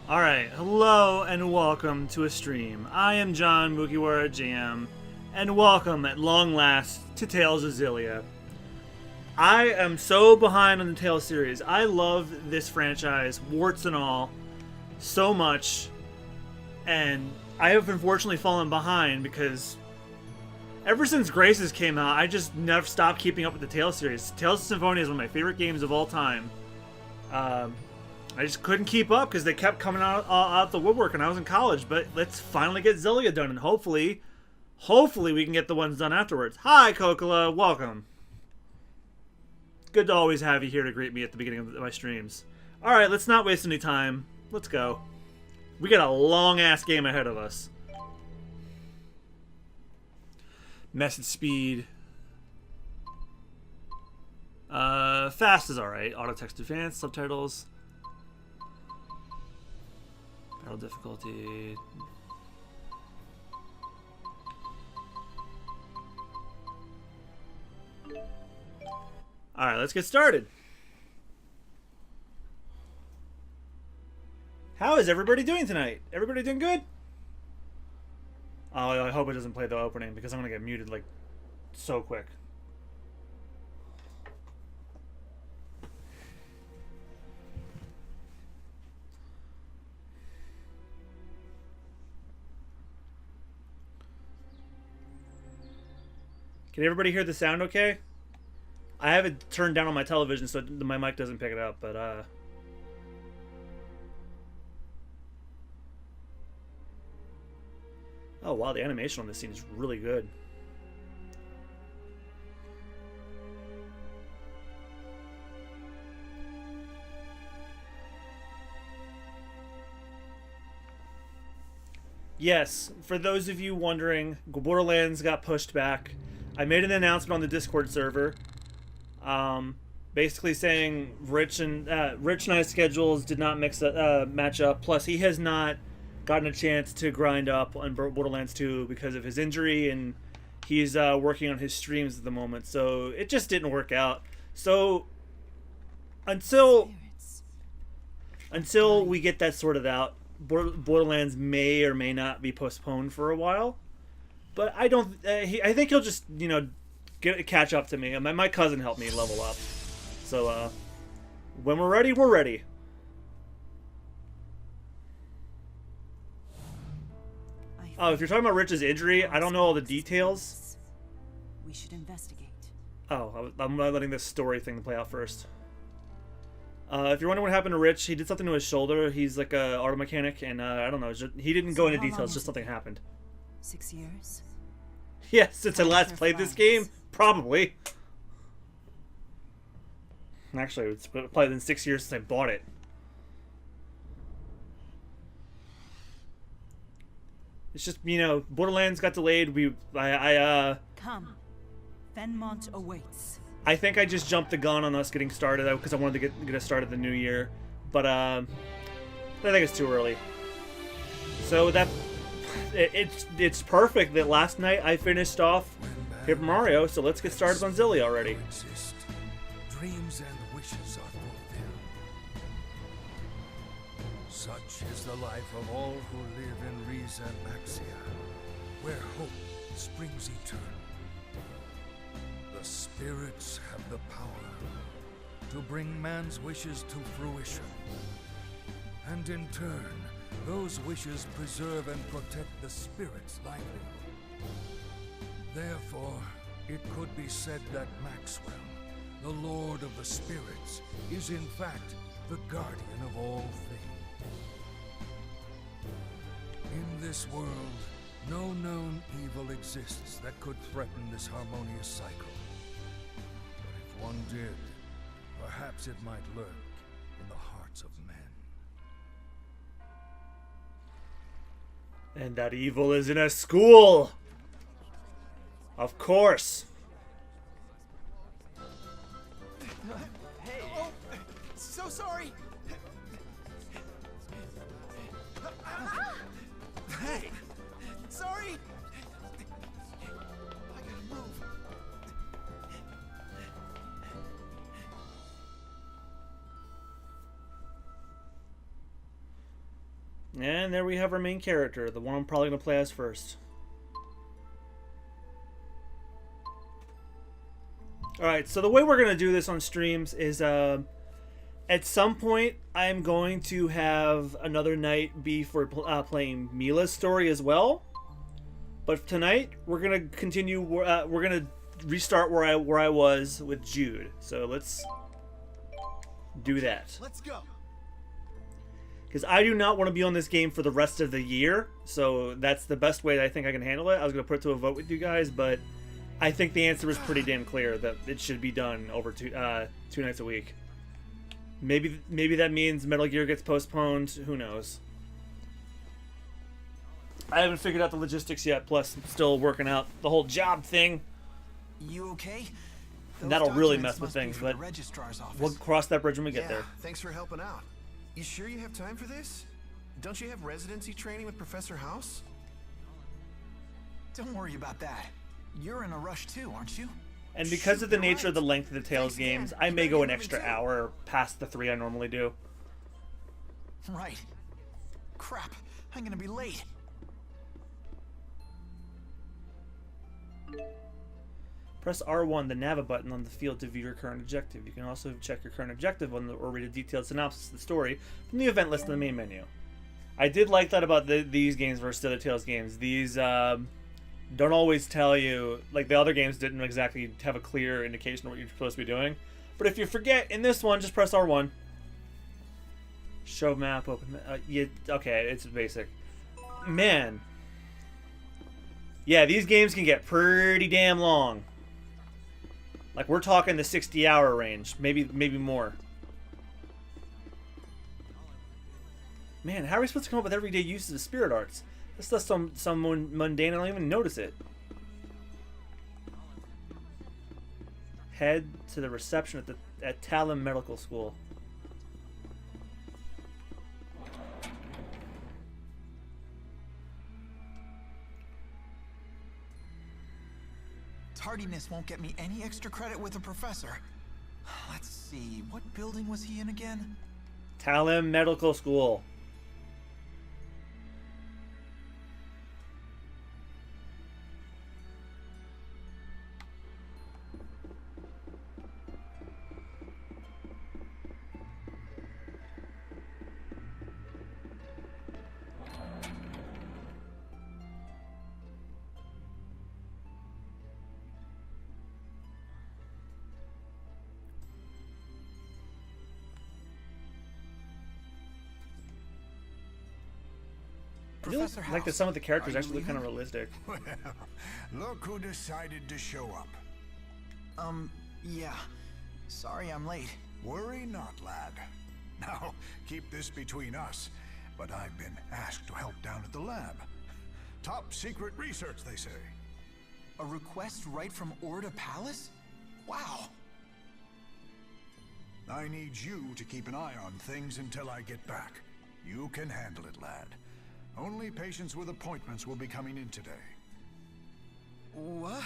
Alright, hello and welcome to a stream. I am John MugiwaraJM, and welcome at long last to Tales of Xillia. I am so behind on the Tales series. I love this franchise, warts and all, so much, and I have unfortunately fallen behind because ever since Graces came out, I just never stopped keeping up with the Tales series. Tales of Symphonia is one of my favorite games of all time. I just couldn't keep up because they kept coming out the woodwork and I was in college. But let's finally get Xillia done, and hopefully we can get the ones done afterwards. Hi, Kokola. Welcome. Good to always have you here to greet me at the beginning of my streams. Alright, let's not waste any time. Let's go. We got a long-ass game ahead of us. Message speed. Fast is alright. Auto text advanced. Subtitles. Battle difficulty. Alright, let's get started. How is everybody doing tonight? Everybody doing good? Oh, I hope it doesn't play the opening because I'm gonna get muted like so quick. Can everybody hear the sound okay? I have it turned down on my television so my mic doesn't pick it up, but oh wow, the animation on this scene is really good. Yes, for those of you wondering, Borderlands got pushed back. I made an announcement on the Discord server, basically saying Rich and I's schedules did not match up. Plus, he has not gotten a chance to grind up on Borderlands 2 because of his injury, and he's working on his streams at the moment. So it just didn't work out. So until we get that sorted out, Borderlands may or may not be postponed for a while. But I don't. I think he'll just, catch up to me. My cousin helped me level up. So, when we're ready, we're ready. Oh, if you're talking about Rich's injury, I don't know all the details. We should investigate. Oh, I'm letting this story thing play out first. If you're wondering what happened to Rich, he did something to his shoulder. He's like a auto mechanic, and I don't know. He didn't go into details. Just something happened. 6 years? Yeah, since I last played this game? Probably. Actually, it's probably been 6 years since I bought it. It's just, Borderlands got delayed. Come. Fenmont awaits. I think I just jumped the gun on us getting started because I wanted to get us started the new year. But, I think it's too early. So that... It's perfect that last night I finished off Paper Mario, so let's get started on Xillia already. Dreams and wishes are fulfilled. Such is the life of all who live in Riza and Maxia, where hope springs eternal. The spirits have the power to bring man's wishes to fruition, and in turn, those wishes preserve and protect the spirit's livelihood. Therefore, it could be said that Maxwell, the Lord of the Spirits, is in fact the guardian of all things. In this world, no known evil exists that could threaten this harmonious cycle. But if one did, perhaps it might lurk in the hearts of men. And that evil is in a school! Of course! Hey! Oh, so sorry! Hey! Sorry! I gotta move. And there we have our main character, the one I'm probably going to play as first. Alright, so the way we're going to do this on streams is, at some point, I'm going to have another night be for playing Mila's story as well. But tonight, we're going to continue, we're going to restart where I was with Jude. So let's do that. Let's go. Because I do not want to be on this game for the rest of the year. So that's the best way that I think I can handle it. I was going to put it to a vote with you guys, but I think the answer is pretty damn clear that it should be done over two nights a week. Maybe that means Metal Gear gets postponed. Who knows? I haven't figured out the logistics yet. Plus, I'm still working out the whole job thing. You okay? And that'll really mess with things, but we'll cross that bridge when we get there. Thanks for helping out. You sure you have time for this? Don't you have residency training with Professor House? Don't worry about that. You're in a rush too, aren't you? And because of the You're nature of the right. length of the Tales Thanks games, again. I You may better go get an moving extra too. hour past the 3 I normally do. Right. Crap, I'm gonna be late. Press R1, the nav button on the field to view your current objective. You can also check your current objective or read a detailed synopsis of the story from the event list in the main menu. I did like that about these games versus the other Tales games. These don't always tell you, like the other games didn't exactly have a clear indication of what you're supposed to be doing. But if you forget, in this one, just press R1. Show map, open. Okay, it's basic. Man. Yeah, these games can get pretty damn long. Like, we're talking the 60-hour range. Maybe more. Man, how are we supposed to come up with everyday uses of spirit arts? This stuff's some mundane, I don't even notice it. Head to the reception at Talon Medical School. Tardiness won't get me any extra credit with a professor. Let's see, what building was he in again? Talon Medical School. I feel Professor like that House, some of the characters are you actually look kind of leaving? realistic. Well, look who decided to show up. Yeah. Sorry I'm late. Worry not, lad. Now, keep this between us, but I've been asked to help down at the lab. Top secret research, they say. A request right from Orda Palace? Wow. I need you to keep an eye on things until I get back. You can handle it, lad. Only patients with appointments will be coming in today. What?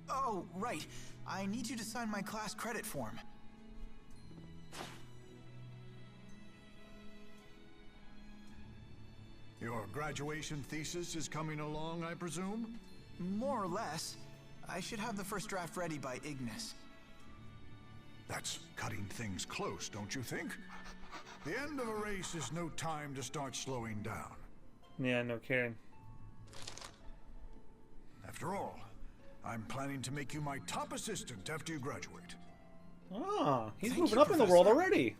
Oh, right. I need you to sign my class credit form. Your graduation thesis is coming along, I presume? More or less. I should have the first draft ready by Ignis. That's cutting things close, don't you think? The end of a race is no time to start slowing down. Yeah, no kidding. After all, I'm planning to make you my top assistant after you graduate. Oh, he's Thank moving you, up in the world Professor. already.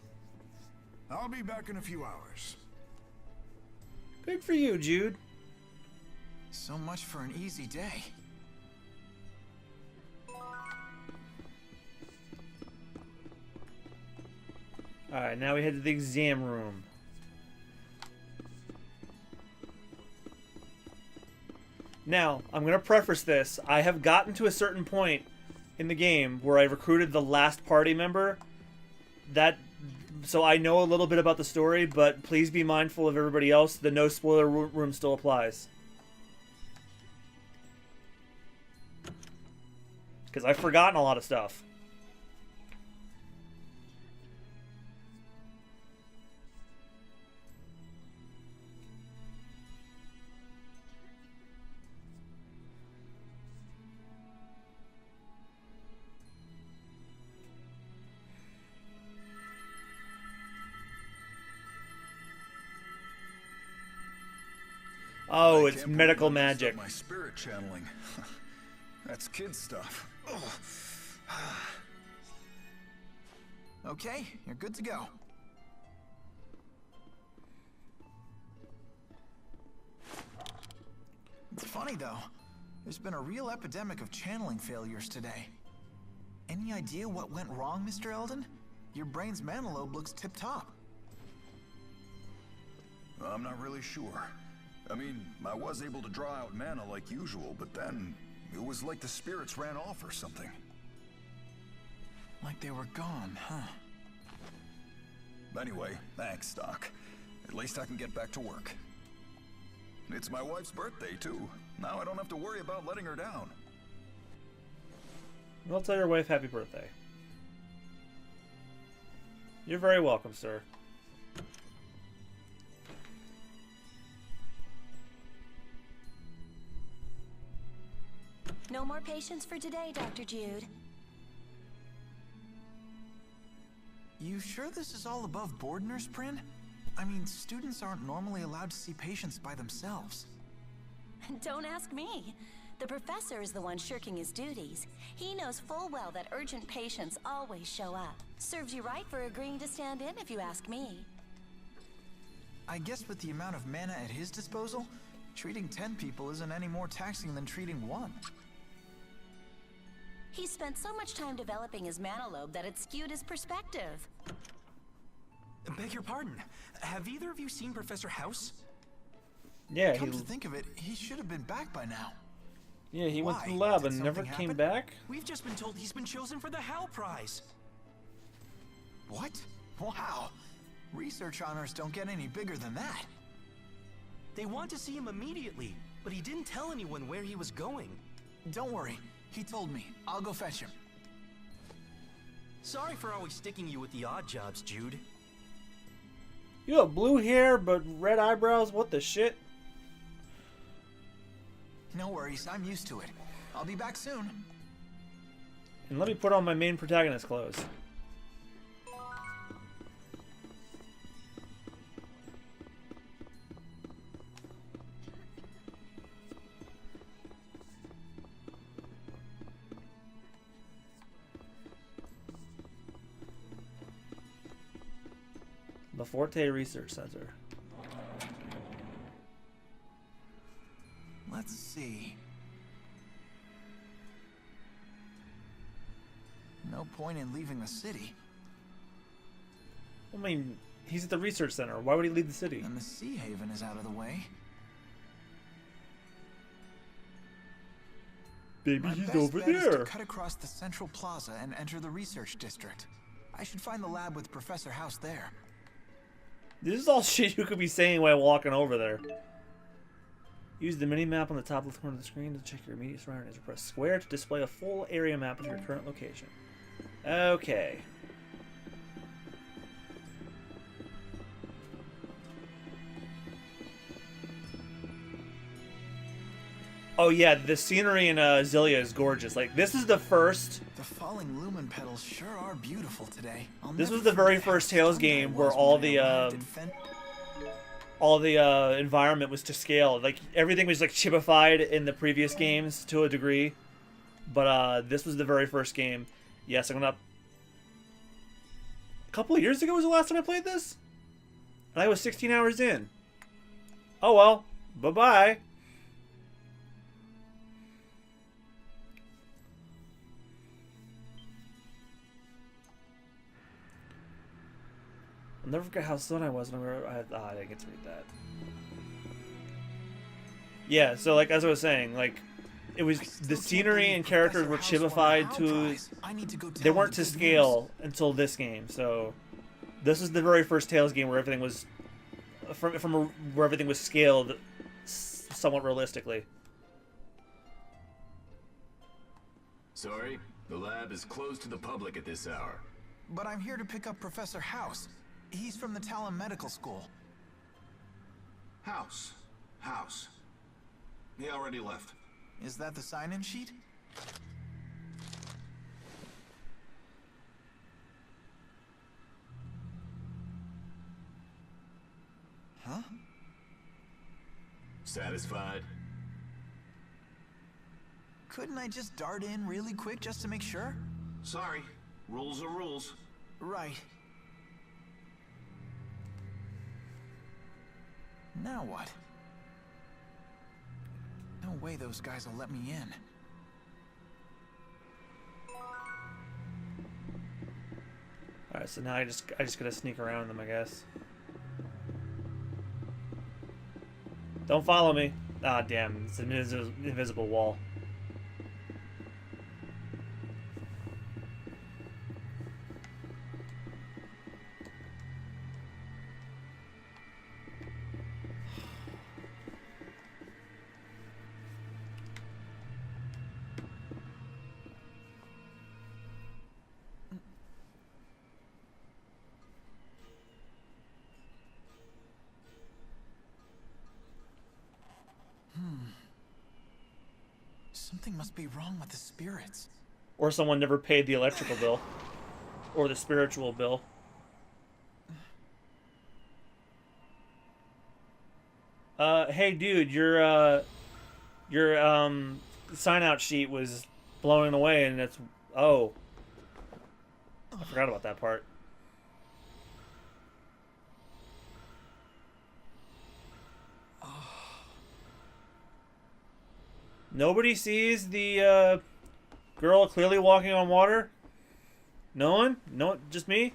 I'll be back in a few hours. Good for you, Jude. So much for an easy day. Alright, now we head to the exam room. Now, I'm going to preface this. I have gotten to a certain point in the game where I recruited the last party member. So I know a little bit about the story, but please be mindful of everybody else. The no spoiler room still applies. Because I've forgotten a lot of stuff. Oh, I it's can't medical believe I messed up magic. My spirit channeling. That's kid stuff. Okay, you're good to go. It's funny though. There's been a real epidemic of channeling failures today. Any idea what went wrong, Mr. Eldon? Your brain's mana lobe looks tip-top. I'm not really sure. I mean, I was able to draw out mana like usual, but then it was like the spirits ran off or something. Like they were gone, huh? Anyway, thanks, Doc. At least I can get back to work. It's my wife's birthday, too. Now I don't have to worry about letting her down. I'll tell your wife happy birthday. You're very welcome, sir. No more patients for today, Dr. Jude. You sure this is all above board, Nurse Prin? I mean, students aren't normally allowed to see patients by themselves. Don't ask me. The professor is the one shirking his duties. He knows full well that urgent patients always show up. Serves you right for agreeing to stand in, if you ask me. I guess with the amount of mana at his disposal, treating 10 people isn't any more taxing than treating 1. He spent so much time developing his mana lobe that it skewed his perspective. Beg your pardon. Have either of you seen Professor House? Yeah, Come to think of it, he should have been back by now. he went to the Why? lab Did and never something came happen? back. We've just been told he's been chosen for the Hal Prize. What? Wow. Research honors don't get any bigger than that. They want to see him immediately, but he didn't tell anyone where he was going. Don't worry. He told me. I'll go fetch him. Sorry for always sticking you with the odd jobs, Jude. You have blue hair but red eyebrows? What the shit? No worries. I'm used to it. I'll be back soon. And let me put on my main protagonist clothes. The Forte Research Center. Let's see. No point in leaving the city. I mean, he's at the research center. Why would he leave the city? And the Sea Haven is out of the way. Baby, My he's best over bet is to there. cut across the central plaza and enter the research district. I should find the lab with Professor House there. This is all shit you could be saying while walking over there. Use the mini-map on the top left corner of the screen to check your immediate surroundings. Press square to display a full area map of your current location. Okay. Oh yeah, the scenery in Xillia is gorgeous. Like, this is the first... The falling lumen petals sure are beautiful today. This was the very first Tales game where all the environment was to scale. Like, everything was like chipified in the previous games to a degree, but this was the very first game. Yes, I'm gonna. A couple of years ago was the last time I played this, and I was 16 hours in. Oh well, bye bye. I'll never forget how stunned I was when I didn't get to read that. Yeah, so like as I was saying, like it was the scenery and characters were chipified to they weren't to scale until this game. So this is the very first Tales game where everything was where everything was scaled somewhat realistically. Sorry, the lab is closed to the public at this hour. But I'm here to pick up Professor House. He's from the Talon Medical School. House. He already left. Is that the sign-in sheet? Huh? Satisfied? Couldn't I just dart in really quick just to make sure? Sorry, rules are rules. Right. Now what? No way those guys will let me in. Alright, so now I just gotta sneak around them, I guess. Don't follow me. Ah, damn. It's an invisible wall. Something must be wrong with the spirits. Or someone never paid the electrical bill. Or the spiritual bill. Hey dude, your sign out sheet was blown away and it's... Oh. I forgot about that part. Nobody sees the girl clearly walking on water? No one? No, just me?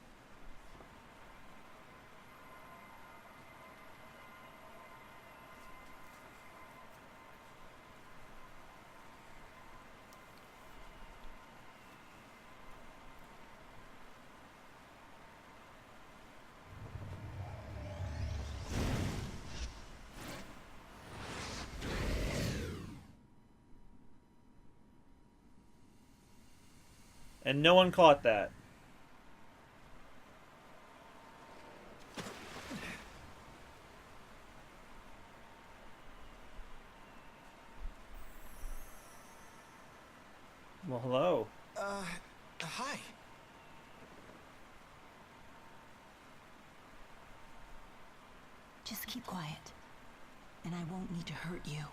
And no one caught that. Well, hello. Hi. Just keep quiet, and I won't need to hurt you.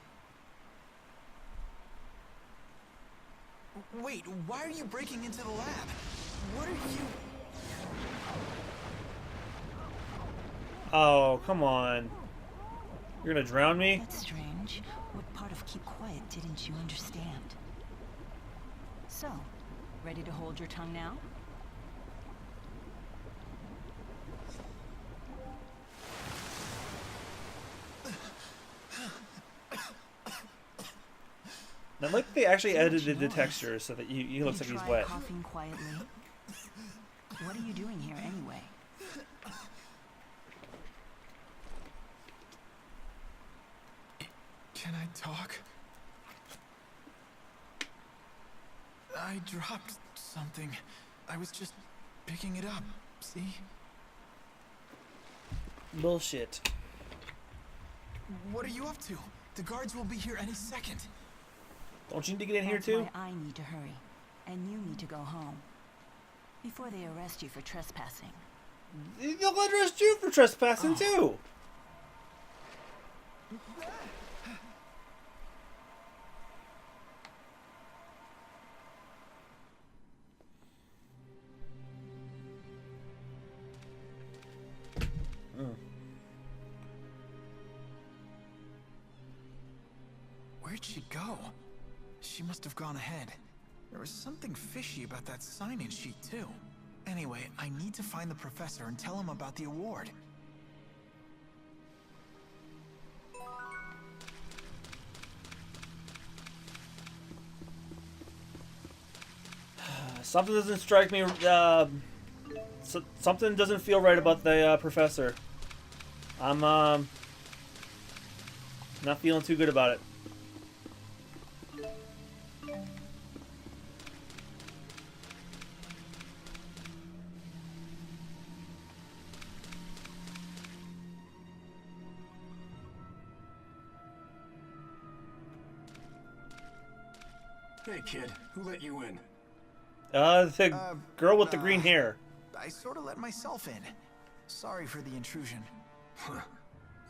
Wait, why are you breaking into the lab? What are you... Oh, come on. You're gonna drown me? That's strange. What part of keep quiet didn't you understand? So, ready to hold your tongue now? I like they actually edited the texture so that he looks like he's wet. Coughing quietly. What are you doing here anyway? Can I talk? I dropped something. I was just picking it up, see? Bullshit. What are you up to? The guards will be here any second. Don't you need to get in here That's too? why I need to hurry, and you need to go home before they arrest you for trespassing. They'll arrest you for trespassing too. Where'd she go? She must have gone ahead. There was something fishy about that sign-in sheet, too. Anyway, I need to find the professor and tell him about the award. Something doesn't strike me. Something doesn't feel right about the professor. I'm not feeling too good about it. Hey kid, who let you in? The girl with the green hair. I sort of let myself in. Sorry for the intrusion.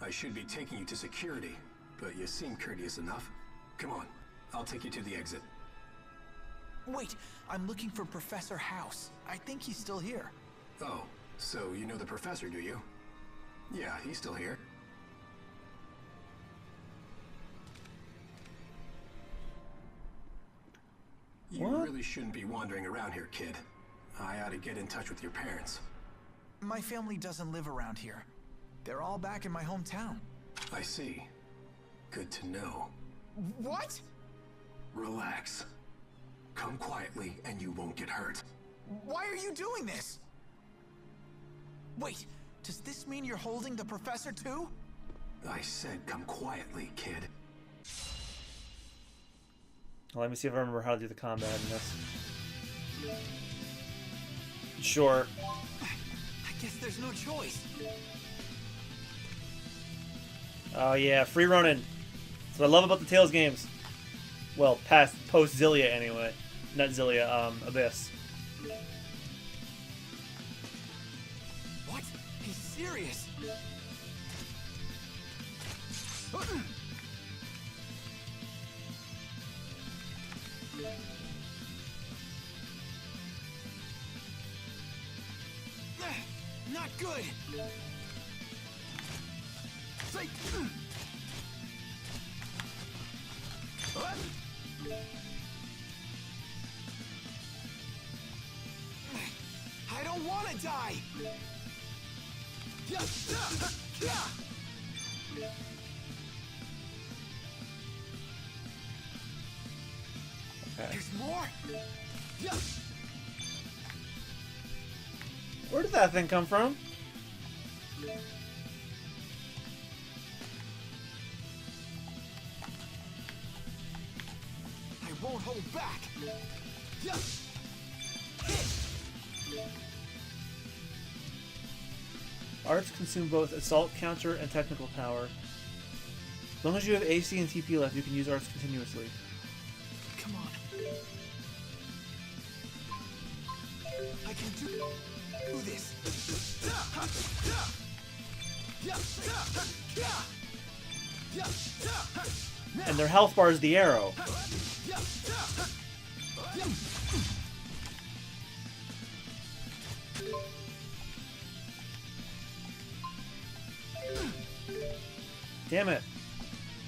I should be taking you to security. but you seem courteous enough. Come on, I'll take you to the exit. Wait, I'm looking for Professor House. I think he's still here. Oh, so you know the professor, do you? Yeah, he's still here. You really shouldn't be wandering around here, kid. I ought to get in touch with your parents. My family doesn't live around here. They're all back in my hometown. I see. Good to know. What? Relax. Come quietly and you won't get hurt. Why are you doing this? Wait, does this mean you're holding the professor too? I said come quietly, kid. Well, let me see if I remember how to do the combat in this. Sure. I guess there's no choice. Oh yeah, free running. That's what I love about the Tales games. Well, post Xillia anyway. Not Xillia, Abyss. What? He's serious. Not good. I don't want to die. Okay. There's more. Where did that thing come from? I won't hold back. Arts consume both assault, counter, and technical power. As long as you have AC and TP left, you can use arts continuously. Come on. I can do this. And their health bar is the arrow. Damn it.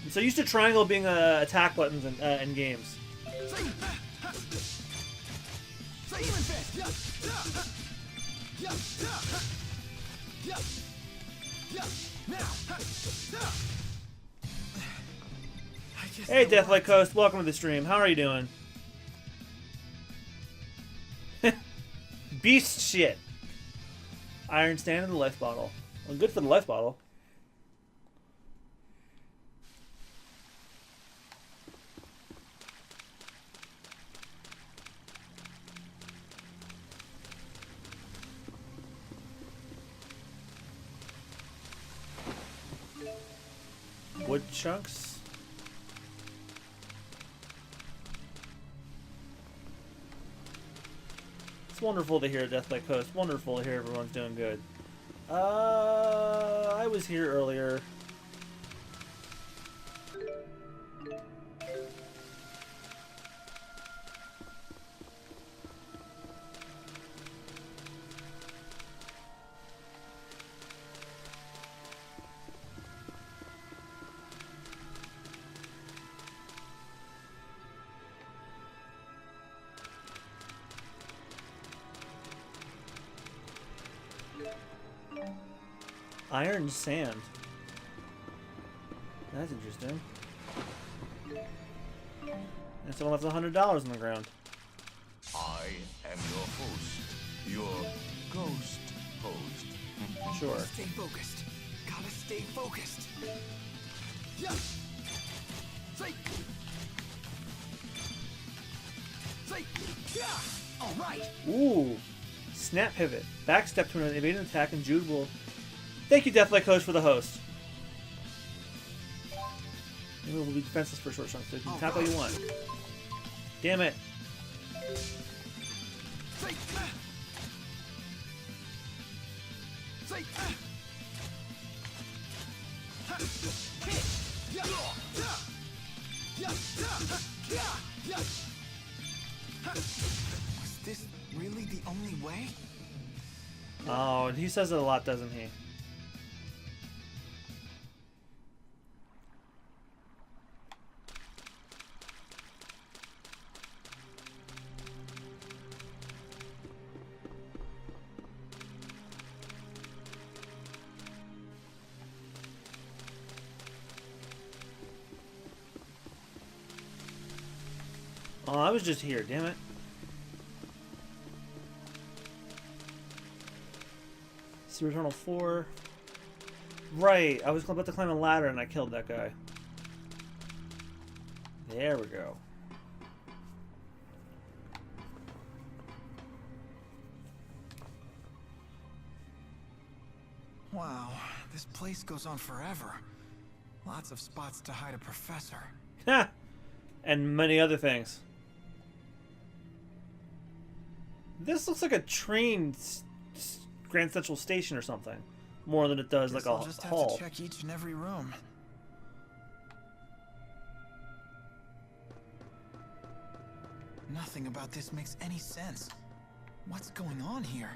I'm so used to triangle being attack buttons in games. Hey, Deathlight Coast, welcome to the stream. How are you doing? Beast shit. Iron stand and the life bottle. Well, good for the life bottle. Wood chunks. It's wonderful to hear Deathlight Coast. Wonderful to hear everyone's doing good. I was here earlier. Iron sand. That's interesting. And someone left $100 on the ground. I am your host. Your ghost host. Sure. Stay focused. Gotta stay focused. All right. Ooh. Snap pivot. Backstep to an evading attack, and Jude will... Thank you, Deathlight Coast, for the host. Maybe we'll be defenseless for a short chunk, so you can tap all you want. Damn it. really the only way? Oh, and he says it a lot, doesn't he? Oh, I was just here, damn it. See Returnal 4. Right, I was about to climb a ladder and I killed that guy. There we go. Wow, this place goes on forever. Lots of spots to hide a professor. Ha! And many other things. This looks like a train Grand Central Station or something, more than it does like a I'll just have hall. to check each and every room. Nothing about this makes any sense. What's going on here?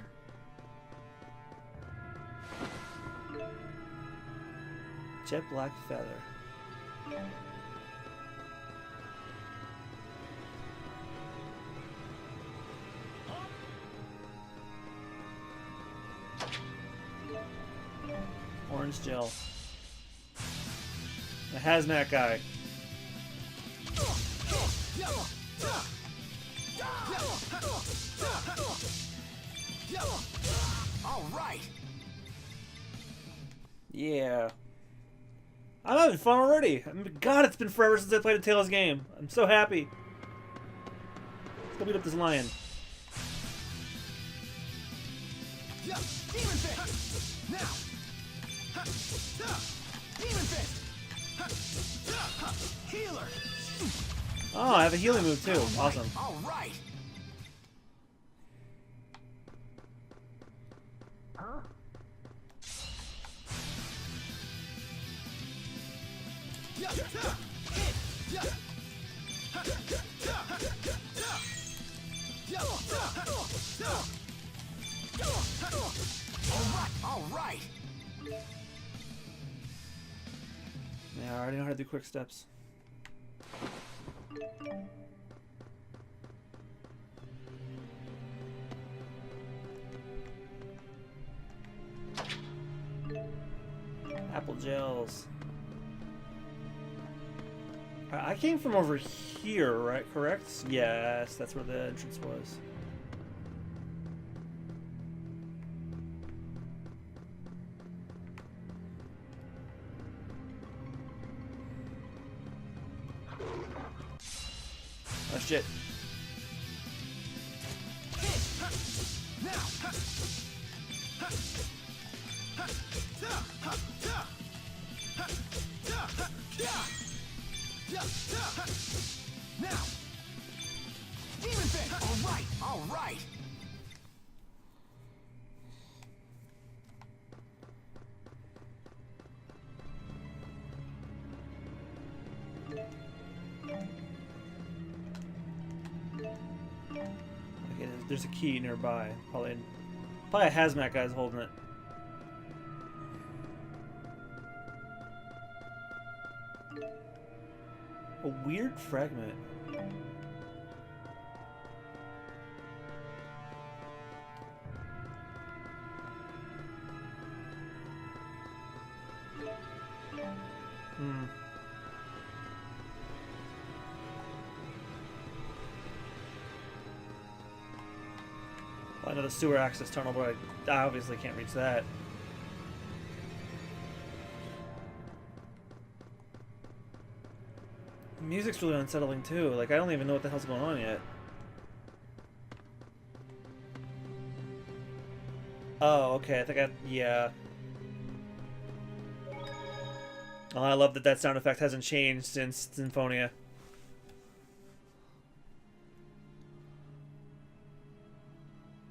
Jet black feather. Orange gel. The hazmat guy. All right. Yeah. I'm having fun already. I mean, God, it's been forever since I played a Tales game. I'm so happy. Let's go beat up this lion. Demon Fist! Now! Demon Fist! Healer! Oh, I have a healing move too. Awesome. All right. All right. Yeah, I already know how to do quick steps. Apple gels. I came from over here, right? Correct? Yes, that's where the entrance was. Oh shit. Now! Demon Fist! All right, all right! Okay, there's a key nearby. Probably a hazmat guy's holding it. A weird fragment. Well, I know the sewer access tunnel, but I obviously can't reach that. The music's really unsettling too. Like, I don't even know what the hell's going on yet. Oh, okay. I think yeah. Oh, I love that that sound effect hasn't changed since Symphonia.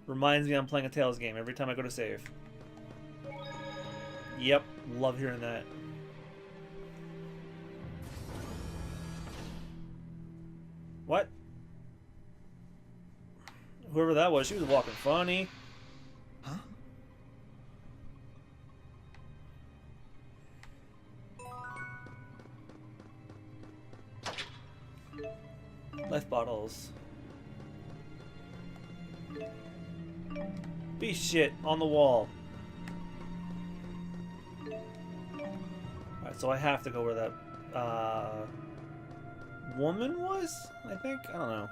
Reminds me I'm playing a Tales game every time I go to save. Yep, love hearing that. What? Whoever that was, she was walking funny. Huh? Life bottles. Be shit on the wall. Alright, so I have to go where that woman was, I think? I don't know.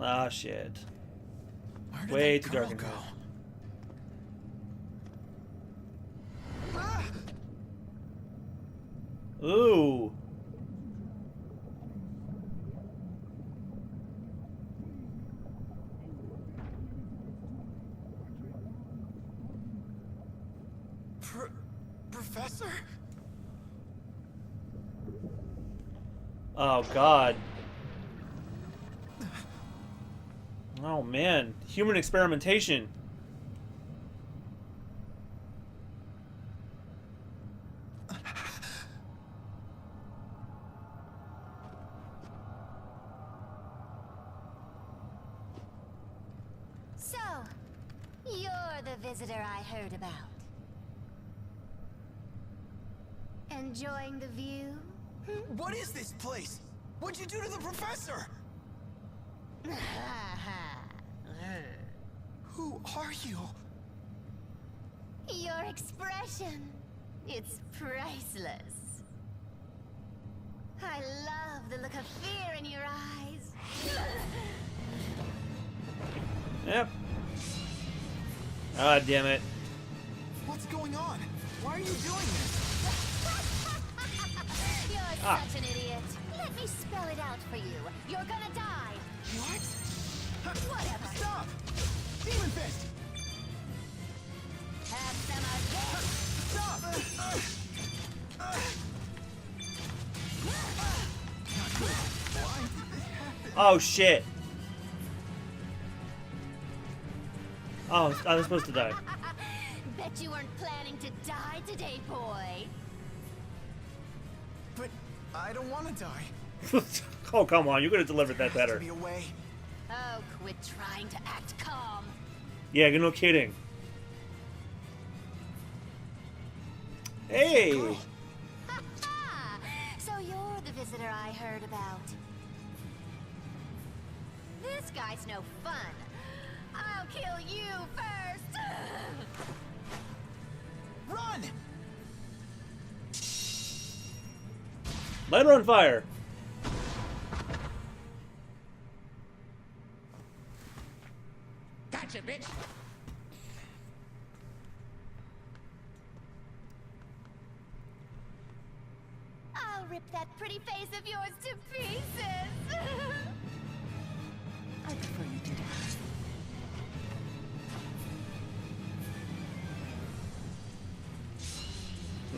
Ah, shit. Where did Way that too girl dark in go? here. Ooh. Professor? Oh, God. Oh, man. Human experimentation. So, you're the visitor I heard about. Enjoying the view? What is this place? What'd you do to the professor? Who are you? Your expression. It's priceless. I love the look of fear in your eyes. Yep. Ah, damn it. What's going on? Why are you doing this? You're such an idiot. Let me spell it out for you. You're gonna die. What? Whatever. Stop! Demon Fist! Have some of this. Stop! Why did this happen? Oh, shit. Oh, I was supposed to die. Bet you weren't planning to die today, boy. But I don't want to die. Oh, come on. You could have delivered that There has to better. be a way. Oh, quit trying to act calm. Yeah, no kidding. Hey! So you're the visitor I heard about. This guy's no fun. I'll kill you first. Run! Light her on fire. Gotcha, bitch! I'll rip that pretty face of yours to pieces. I prefer you did it.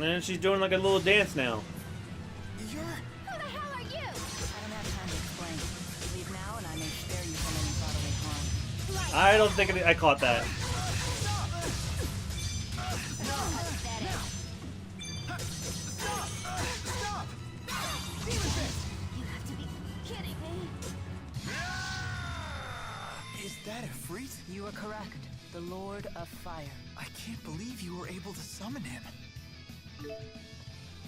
And she's doing like a little dance now. You're... Who the hell are you? I don't have time to explain. Leave now and I may spare you from any bodily harm. I don't think I caught that. Stop! Demon Fist! You have to be kidding me. Is that a freak? You are correct. The Lord of Fire. I can't believe you were able to summon him.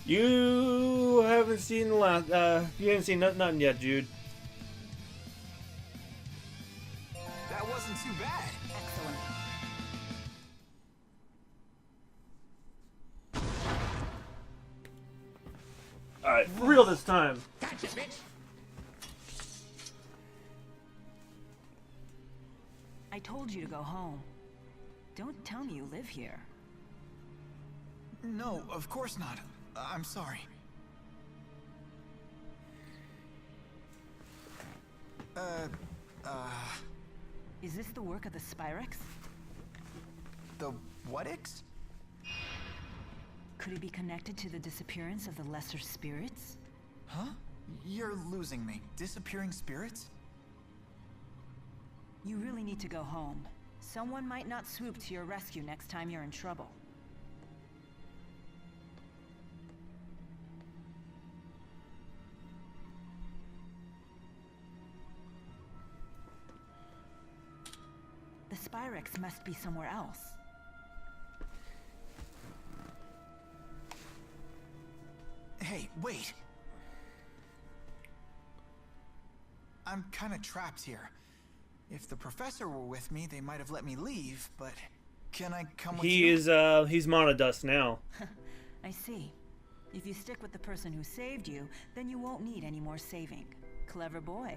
You haven't seen the last. You haven't seen nothing yet, Jude. That wasn't too bad. Excellent. Alright, for real this time. Gotcha, bitch! I told you to go home. Don't tell me you live here. No, of course not. I'm sorry. Is this the work of the Spyrex? The what-ix? Could he be connected to the disappearance of the lesser spirits? Huh? You're losing me. Disappearing spirits? You really need to go home. Someone might not swoop to your rescue next time you're in trouble. Spyrex must be somewhere else. Hey, wait. I'm kind of trapped here. If the professor were with me, they might have let me leave, but can I come with you? He's monodust now. I see. If you stick with the person who saved you, then you won't need any more saving. Clever boy.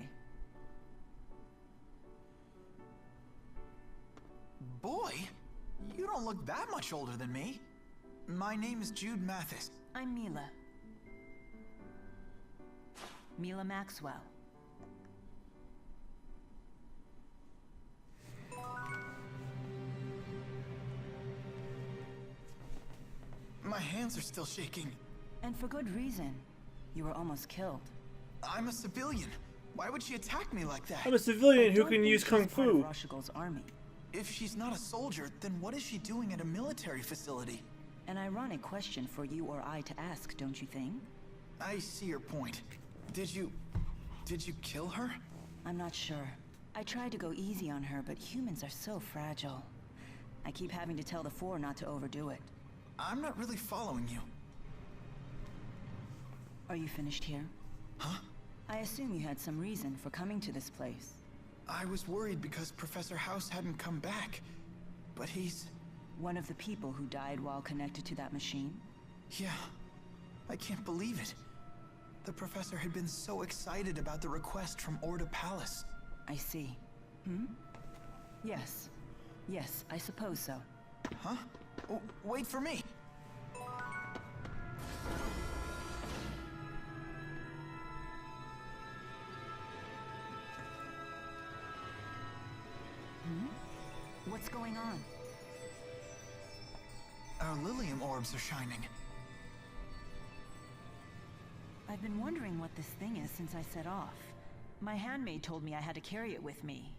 Boy? You don't look that much older than me. My name is Jude Mathis. I'm Mila. Mila Maxwell. My hands are still shaking. And for good reason. You were almost killed. I'm a civilian. Why would she attack me like that? I'm a civilian who can use kung fu. Rashigol's army. If she's not a soldier, then what is she doing at a military facility? An ironic question for you or I to ask, don't you think? I see your point. Did you kill her? I'm not sure. I tried to go easy on her, but humans are so fragile. I keep having to tell the Four not to overdo it. I'm not really following you. Are you finished here? Huh? I assume you had some reason for coming to this place. I was worried because Professor House hadn't come back. But he's... One of the people who died while connected to that machine? Yeah. I can't believe it. The professor had been so excited about the request from Orda Palace. I see. Yes. Yes, I suppose so. Huh? Wait for me! What's going on? Our Lilium orbs are shining. I've been wondering what this thing is since I set off. My handmaid told me I had to carry it with me.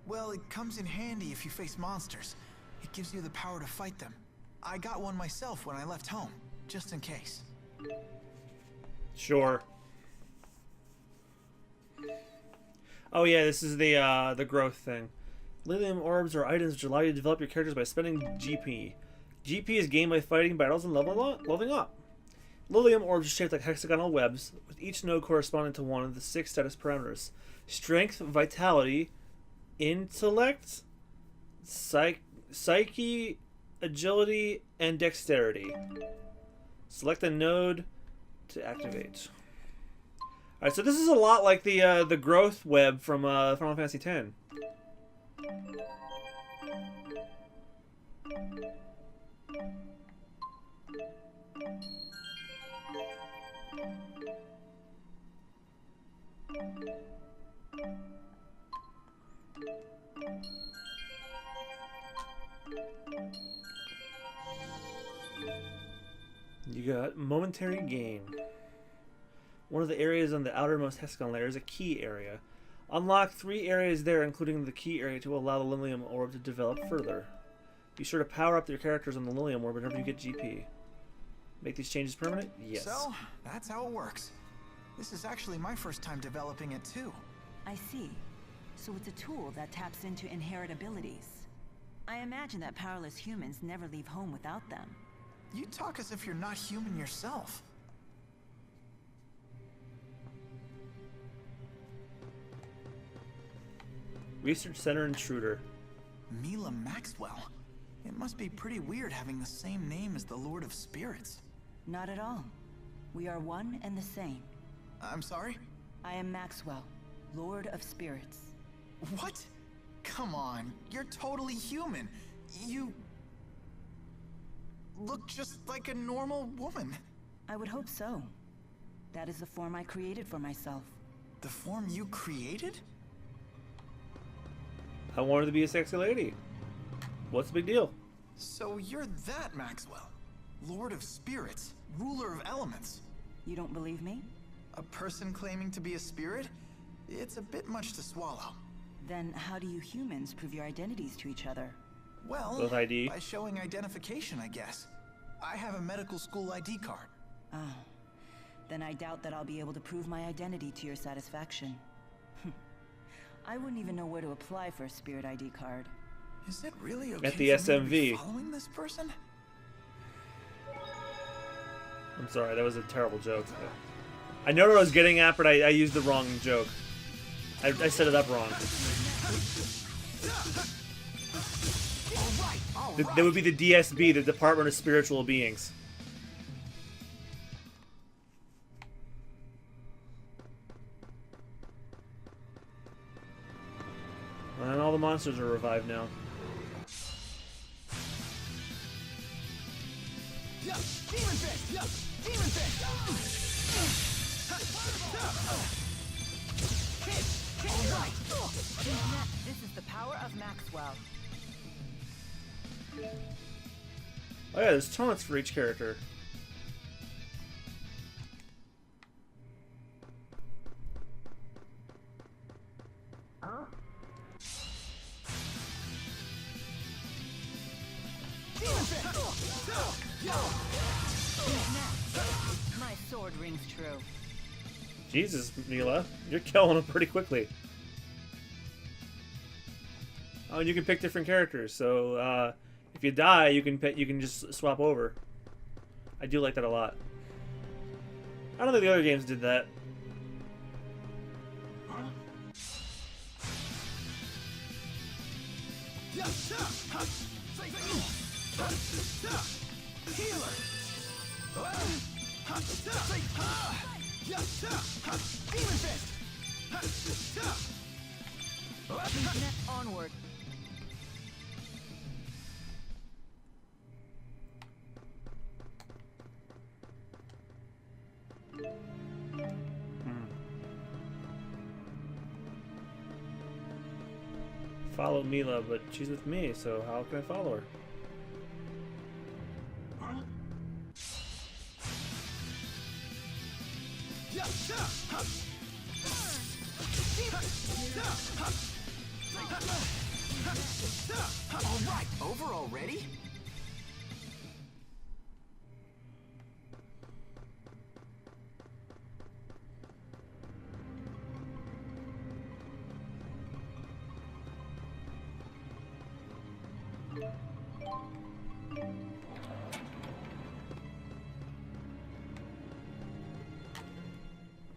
Well, it comes in handy if you face monsters. It gives you the power to fight them. I got one myself when I left home, just in case. Sure. Oh yeah, this is the growth thing. Lilium orbs are items which allow you to develop your characters by spending GP. GP is gained by fighting battles and leveling up. Lilium orbs are shaped like hexagonal webs, with each node corresponding to one of the 6 status parameters: strength, vitality, intellect, psyche, agility, and dexterity. Select a node to activate. Alright, so this is a lot like the growth web from Final Fantasy X. You got momentary gain. One of the areas on the outermost hexagon layer is a key area. Unlock 3 areas there, including the key area, to allow the Lilium Orb to develop further. Be sure to power up your characters on the Lilium Orb whenever you get GP. Make these changes permanent? Yes. So, that's how it works. This is actually my first time developing it too. I see. So it's a tool that taps into inherent abilities. I imagine that powerless humans never leave home without them. You talk as if you're not human yourself. Research Center Intruder. Mila Maxwell. It must be pretty weird having the same name as the Lord of Spirits. Not at all. We are one and the same. I'm sorry? I am Maxwell, Lord of Spirits. What? Come on, you're totally human. You look just like a normal woman. I would hope so. That is the form I created for myself. The form you created? I wanted to be a sexy lady. What's the big deal? So you're that Maxwell. Lord of Spirits, ruler of elements. You don't believe me? A person claiming to be a spirit? It's a bit much to swallow. Then how do you humans prove your identities to each other? Well, with ID. By showing identification, I guess. I have a medical school ID card. Ah, then I doubt that I'll be able to prove my identity to your satisfaction. I wouldn't even know where to apply for a spirit ID card. Is it really okay At the for me to be SMV. following this person? I'm sorry, that was a terrible joke. I know what I was getting at, but I used the wrong joke. I set it up wrong. That would be the DSB, the Department of Spiritual Beings. And all the monsters are revived now. This is the power of Maxwell. Oh yeah, there's taunts for each character. My sword rings true. Jesus, Mila, you're killing them pretty quickly. Oh, and you can pick different characters, so if you die, you can just swap over. I do like that a lot. I don't think the other games did that. Onward. Follow Mila, but she's with me, so how can I follow her? Alright, over already?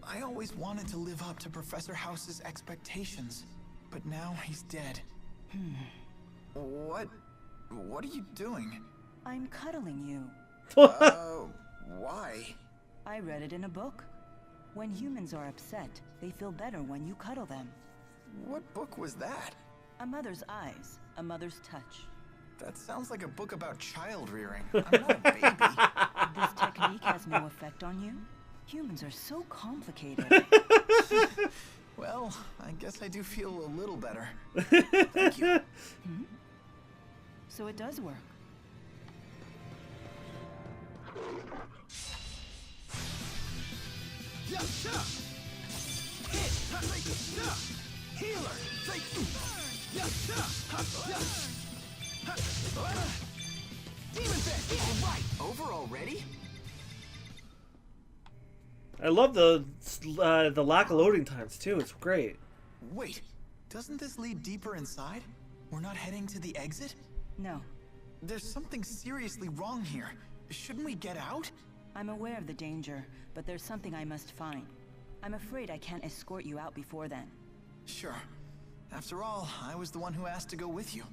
I always wanted to live up to Professor House's expectations, but now he's dead. What are you doing? I'm cuddling you. Why? I read it in a book. When humans are upset, they feel better when you cuddle them. What book was that? A mother's eyes, a mother's touch. That sounds like a book about child rearing. I'm not a baby. This technique has no effect on you? Humans are so complicated. Well, I guess I do feel a little better. Thank you. So it does work. Alright, over already? I love the lack of loading times too. It's great. Wait, doesn't this lead deeper inside? We're not heading to the exit? No. There's something seriously wrong here. Shouldn't we get out? I'm aware of the danger, but there's something I must find. I'm afraid I can't escort you out before then. Sure. After all, I was the one who asked to go with you.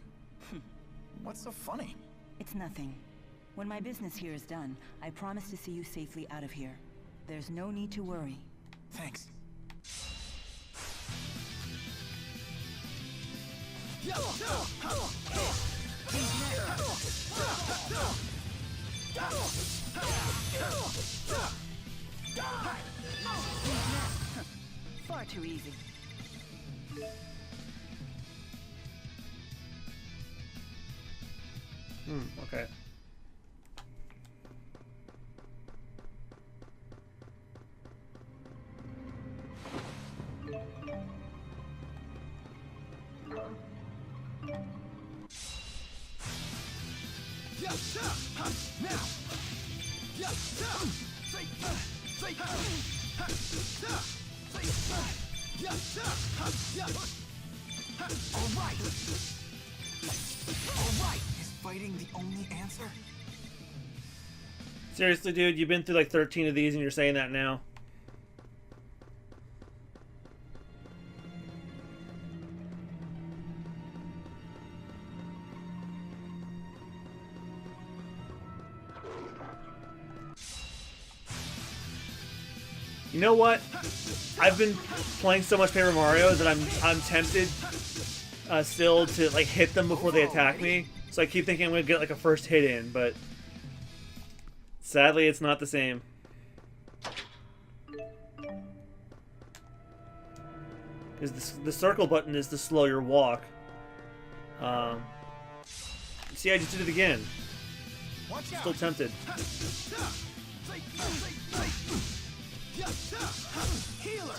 What's so funny? It's nothing. When my business here is done, I promise to see you safely out of here. There's no need to worry. Thanks. Far too easy. Okay. All right, is fighting the only answer? Seriously, dude, you've been through like 13 of these and you're saying that now? You know what? I've been playing so much Paper Mario that I'm tempted still to like hit them before they attack me. So I keep thinking I'm gonna get like a first hit in, but sadly it's not the same. Because the circle button is to slow your walk. See, I just did it again. Still tempted.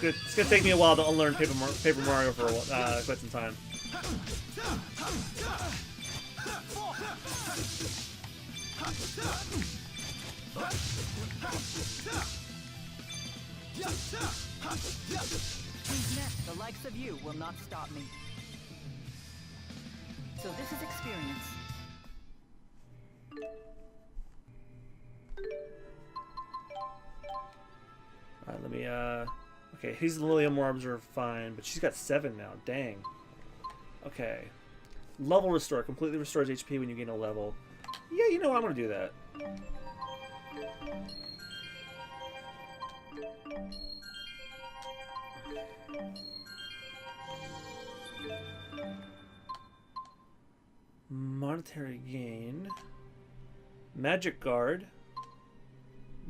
It's gonna take me a while to unlearn Paper Mario for quite some time. The likes of you will not stop me. So this is experience. Alright, let me, okay, his Lilium orbs are fine, but she's got 7 now. Dang. Okay. Level restore. Completely restores HP when you gain a level. Yeah, you know what? I'm gonna do that. Monetary gain. Magic Guard.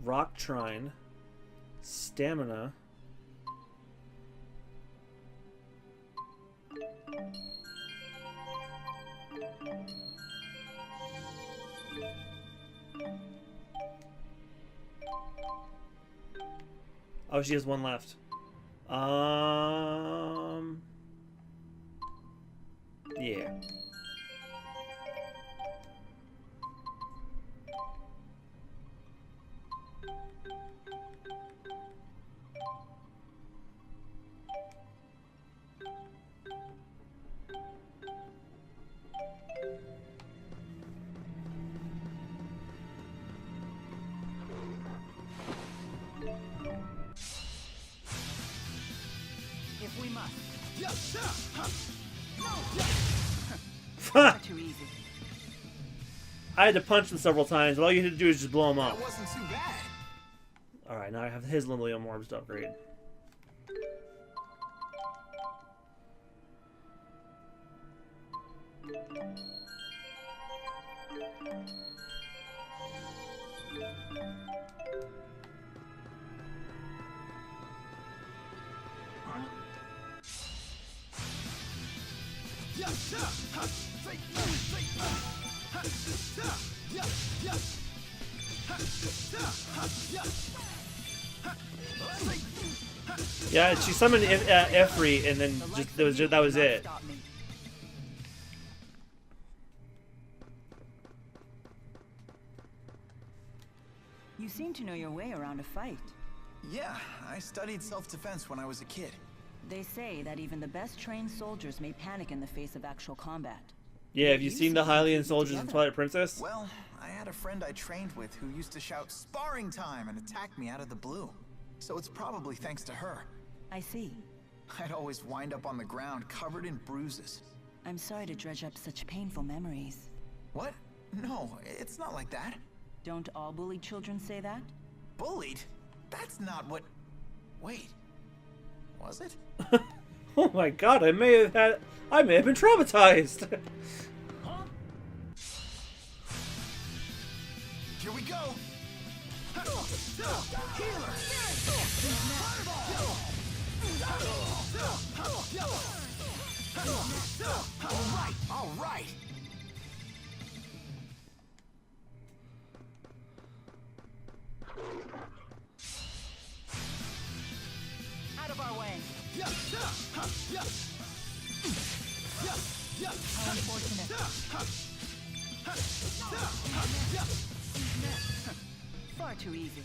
Rock Trine. Stamina. Oh, she has 1 left. Yeah. If we must. Too easy. I had to punch him several times, but all you had to do is just blow him up. That wasn't too bad. Alright, now I have his Lilium orbs to upgrade. Yeah, she summoned Ifrit, and then that was it. You seem to know your way around a fight. Yeah, I studied self-defense when I was a kid. They say that even the best trained soldiers may panic in the face of actual combat. Yeah, have you seen the Hylian soldiers in Twilight Princess? Well, I had a friend I trained with who used to shout "sparring time" and attack me out of the blue. So it's probably thanks to her. I see. I'd always wind up on the ground covered in bruises. I'm sorry to dredge up such painful memories. What? No, it's not like that. Don't all bullied children say that? Bullied? That's not what... Wait. Was it? Oh my god, I may have been traumatized. Here we go. All right. Out of our way. How unfortunate. Far too easy.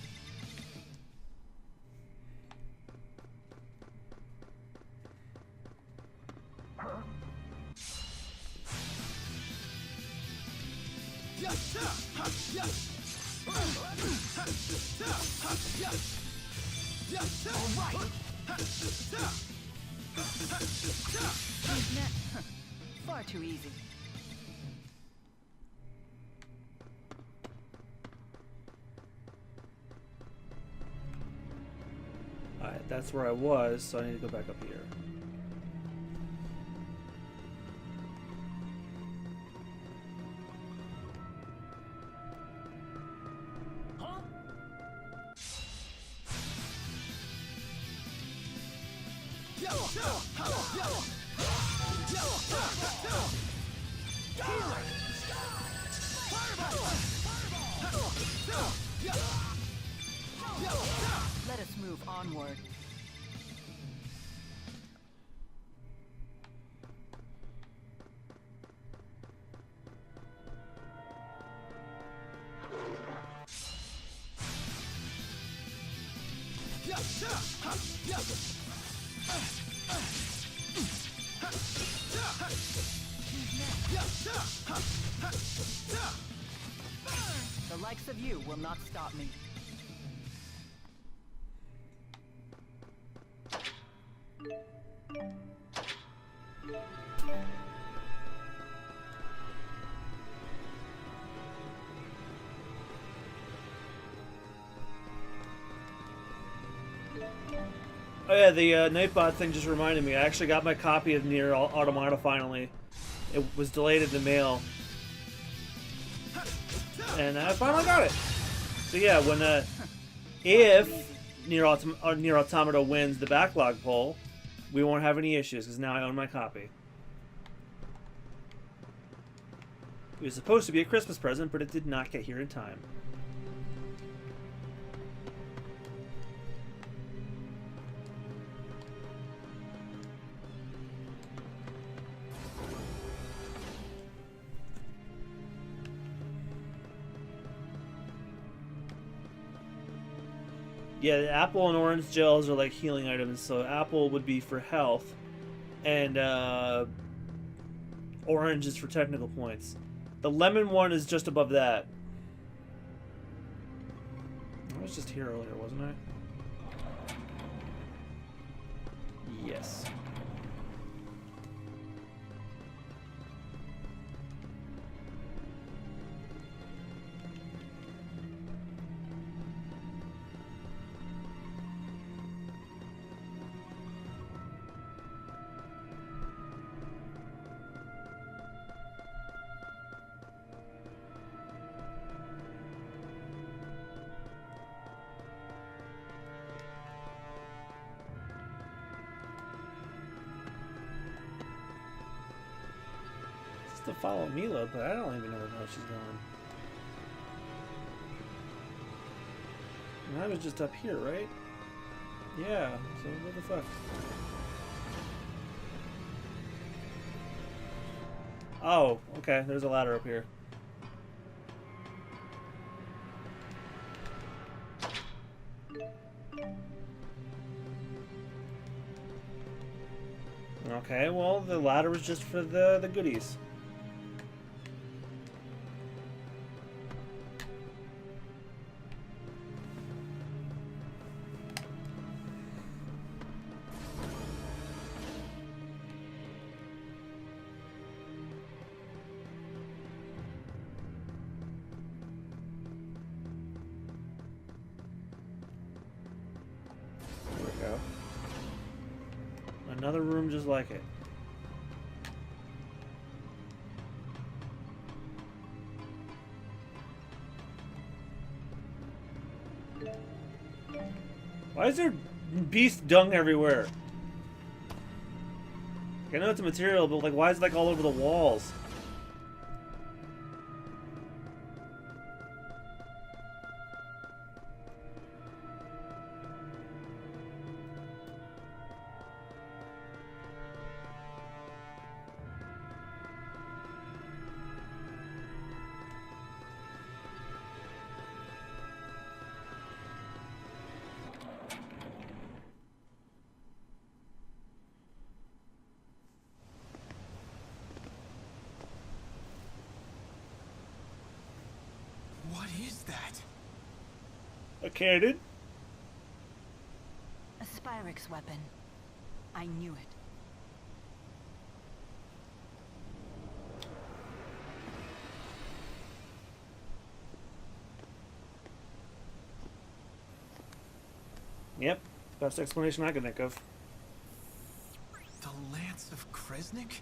Far too easy. Alright, that's where I was, so I need to go back up here. Let us move onward. The likes of you will not stop me. Oh yeah, the Nightbot thing just reminded me. I actually got my copy of Nier Automata finally. It was delayed in the mail. And I finally got it. So yeah, when if Nier Automata wins the backlog poll, we won't have any issues because now I own my copy. It was supposed to be a Christmas present, but it did not get here in time. Yeah, the apple and orange gels are like healing items, so apple would be for health, and orange is for technical points. The lemon one is just above that. I was just here earlier, wasn't I? Yes. To follow Mila, but I don't even know where the hell she's going. And I was just up here, right? Yeah, so what the fuck? Oh, okay, there's a ladder up here. Okay, well, the ladder was just for the goodies. Another room just like it. Why is there beast dung everywhere? I know it's a material, but like, why is it like all over the walls? is that? A cannon? A Spyrix weapon. I knew it. Yep, best explanation I can think of. The Lance of Kresnik?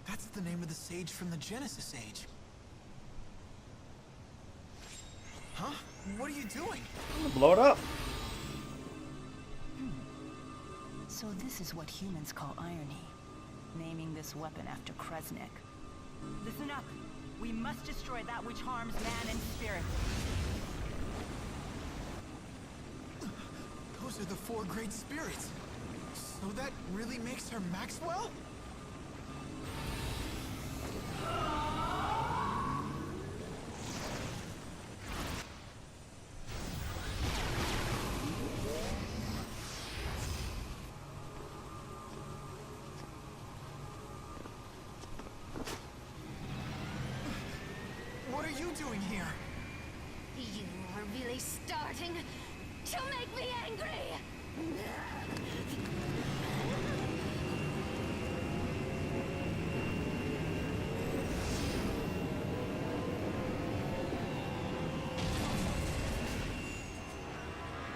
That's the name of the sage from the Genesis Age. Huh? What are you doing? I'm gonna blow it up. So this is what humans call irony. Naming this weapon after Kresnik. Listen up. We must destroy that which harms man and spirit. Those are the four great spirits. So that really makes her Maxwell? What are you doing here? You are really starting to make me angry!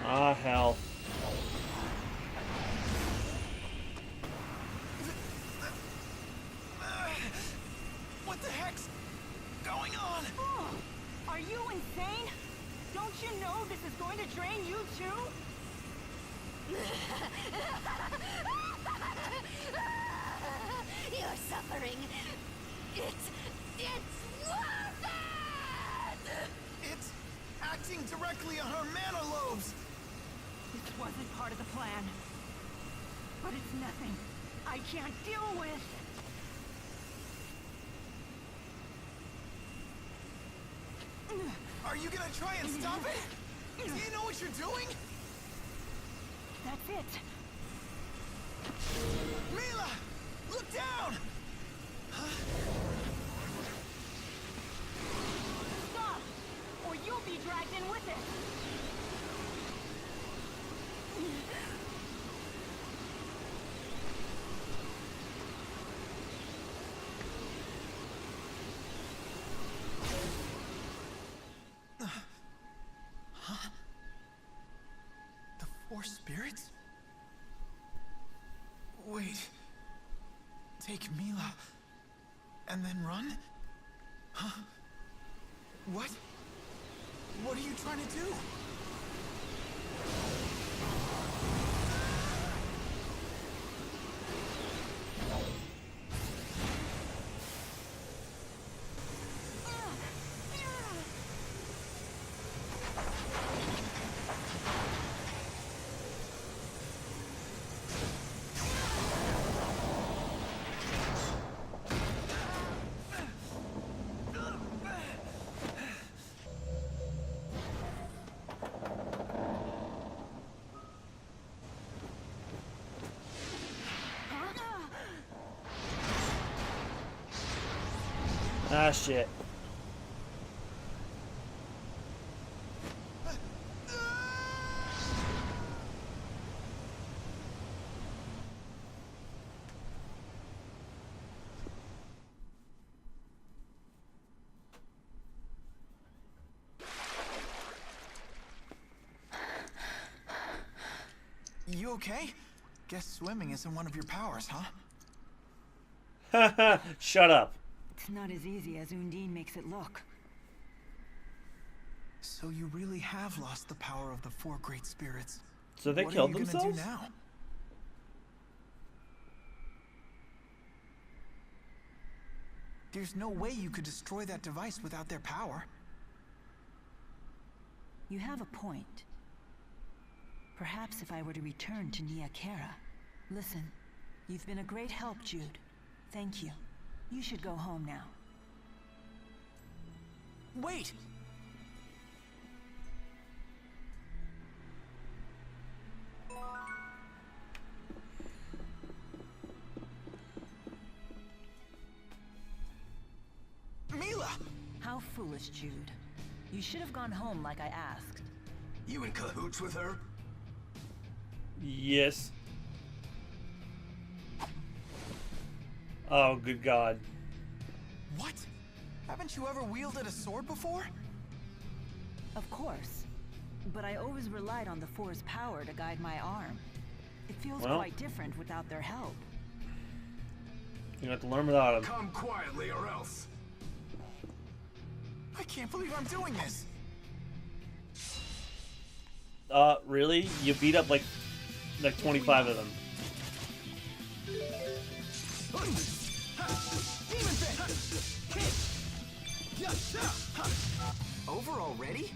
Ah, hell. What the heck's going on? Oh, are you insane? Don't you know this is going to drain you too? Your suffering, it's worth it! It's acting directly on her mana lobes. This wasn't part of the plan. But it's nothing I can't deal with. Are you gonna try and stop it? Do you know what you're doing? That's it. Mila! Look down! Stop! Or you'll be dragged in with it. The four spirits? Wait. Take Mila and then run? Huh? What? What are you trying to do? Ah, shit. You okay? Guess swimming isn't one of your powers, huh? Shut up. It's not as easy as Undine makes it look. So you really have lost the power of the four great spirits. So they What killed are you themselves? gonna do now? There's no way you could destroy that device without their power. You have a point. Perhaps if I were to return to Nia Kara. Listen, you've been a great help, Jude. Thank you. You should go home now. Wait! Mila! How foolish, Jude. You should have gone home like I asked. You in cahoots with her? Yes. Oh, good God. What? Haven't you ever wielded a sword before? Of course. But I always relied on the Four's power to guide my arm. It feels quite different without their help. You have to learn without him. Come quietly or else. I can't believe I'm doing this. Really? You beat up like 25 of them. Over already?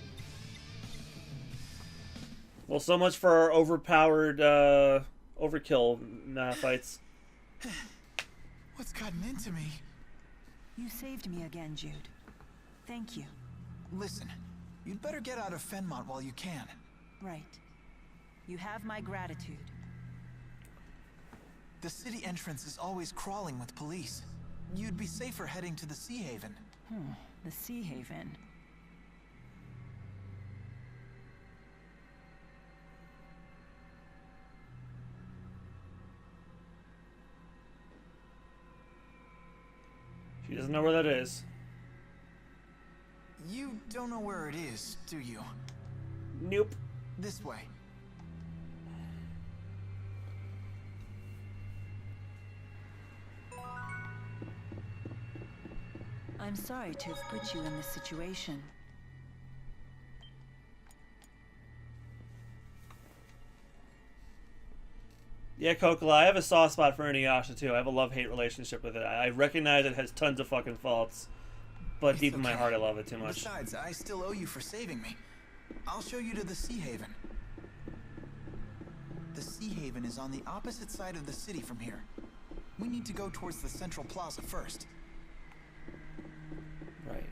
Well, so much for our overpowered, overkill fights. What's gotten into me? You saved me again, Jude. Thank you. Listen, you'd better get out of Fenmont while you can. Right. You have my gratitude. The city entrance is always crawling with police. You'd be safer heading to the Sea Haven. The Sea Haven. She doesn't know where that is. You don't know where it is, do you? Nope. This way. I'm sorry to have put you in this situation. Yeah, Kokala, I have a soft spot for Inuyasha too. I have a love-hate relationship with it. I recognize it has tons of fucking faults, but deep in my heart, I love it too much. Besides, I still owe you for saving me. I'll show you to the Sea Haven. The Sea Haven is on the opposite side of the city from here. We need to go towards the Central Plaza first. Right.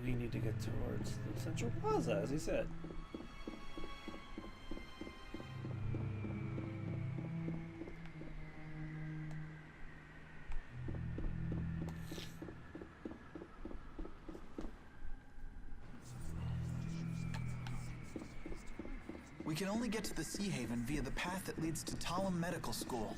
We need to get towards the Central Plaza, as he said. We can only get to the Sea Haven via the path that leads to Talum Medical School.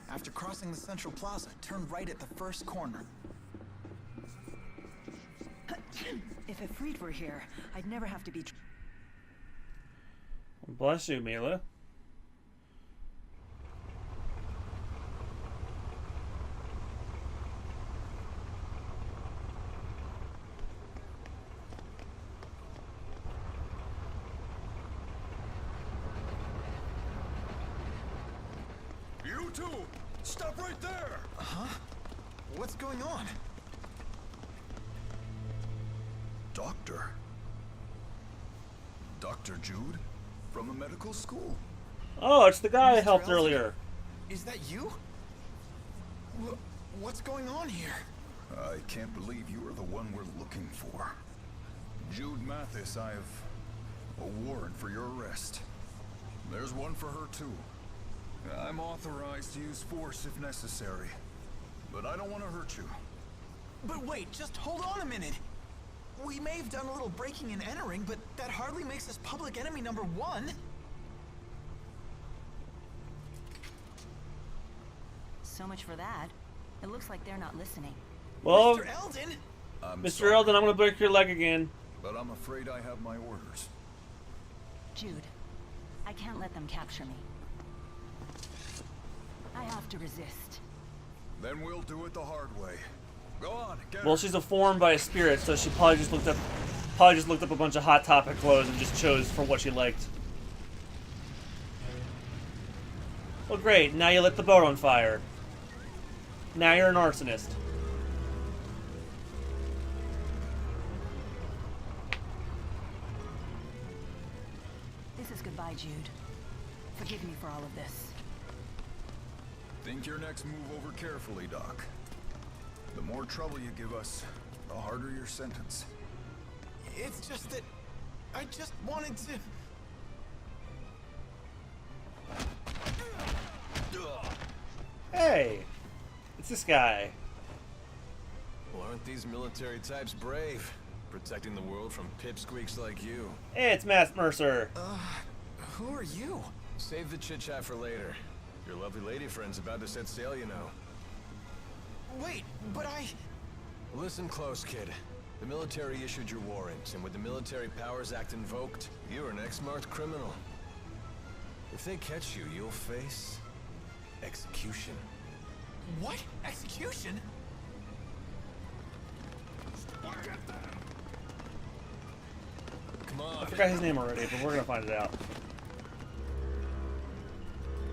After crossing the Central Plaza, turn right at the first corner. If Ifrit were here, I'd never have to be... Bless you, Mila. You two! Stop right there! Huh? What's going on? Doctor? Dr. Jude? From the medical school? Oh, it's the guy I Mr. helped Elsie? earlier. Is that you? What's going on here? I can't believe you are the one we're looking for. Jude Mathis, I have a warrant for your arrest. There's one for her too. I'm authorized to use force if necessary, but I don't want to hurt you. But wait, just hold on a minute. We may have done a little breaking and entering, but that hardly makes us public enemy number 1. So much for that. It looks like they're not listening. Well, Mr. Eldon? Mr. Eldon, I'm gonna break your leg again. But I'm afraid I have my orders. Jude, I can't let them capture me. I have to resist. Then we'll do it the hard way. Go on, get Well, her. she's a form by a spirit, so she probably just looked up a bunch of Hot Topic clothes and just chose for what she liked. Well, great. Now you lit the boat on fire. Now you're an arsonist. This is goodbye, Jude. Forgive me for all of this. Think your next move over carefully, Doc. The more trouble you give us, the harder your sentence. It's just that I just wanted to... Hey, it's this guy. Well, aren't these military types brave? Protecting the world from pipsqueaks like you. Hey, it's Matt Mercer. Who are you? Save the chit-chat for later. Your lovely lady friend's about to set sail, you know. Wait, but I... Listen close, kid. The military issued your warrant, and with the Military Powers Act invoked, you're an ex-marked criminal. If they catch you, you'll face... execution. What? Execution? Come on. I forgot his name already, but we're gonna find it out.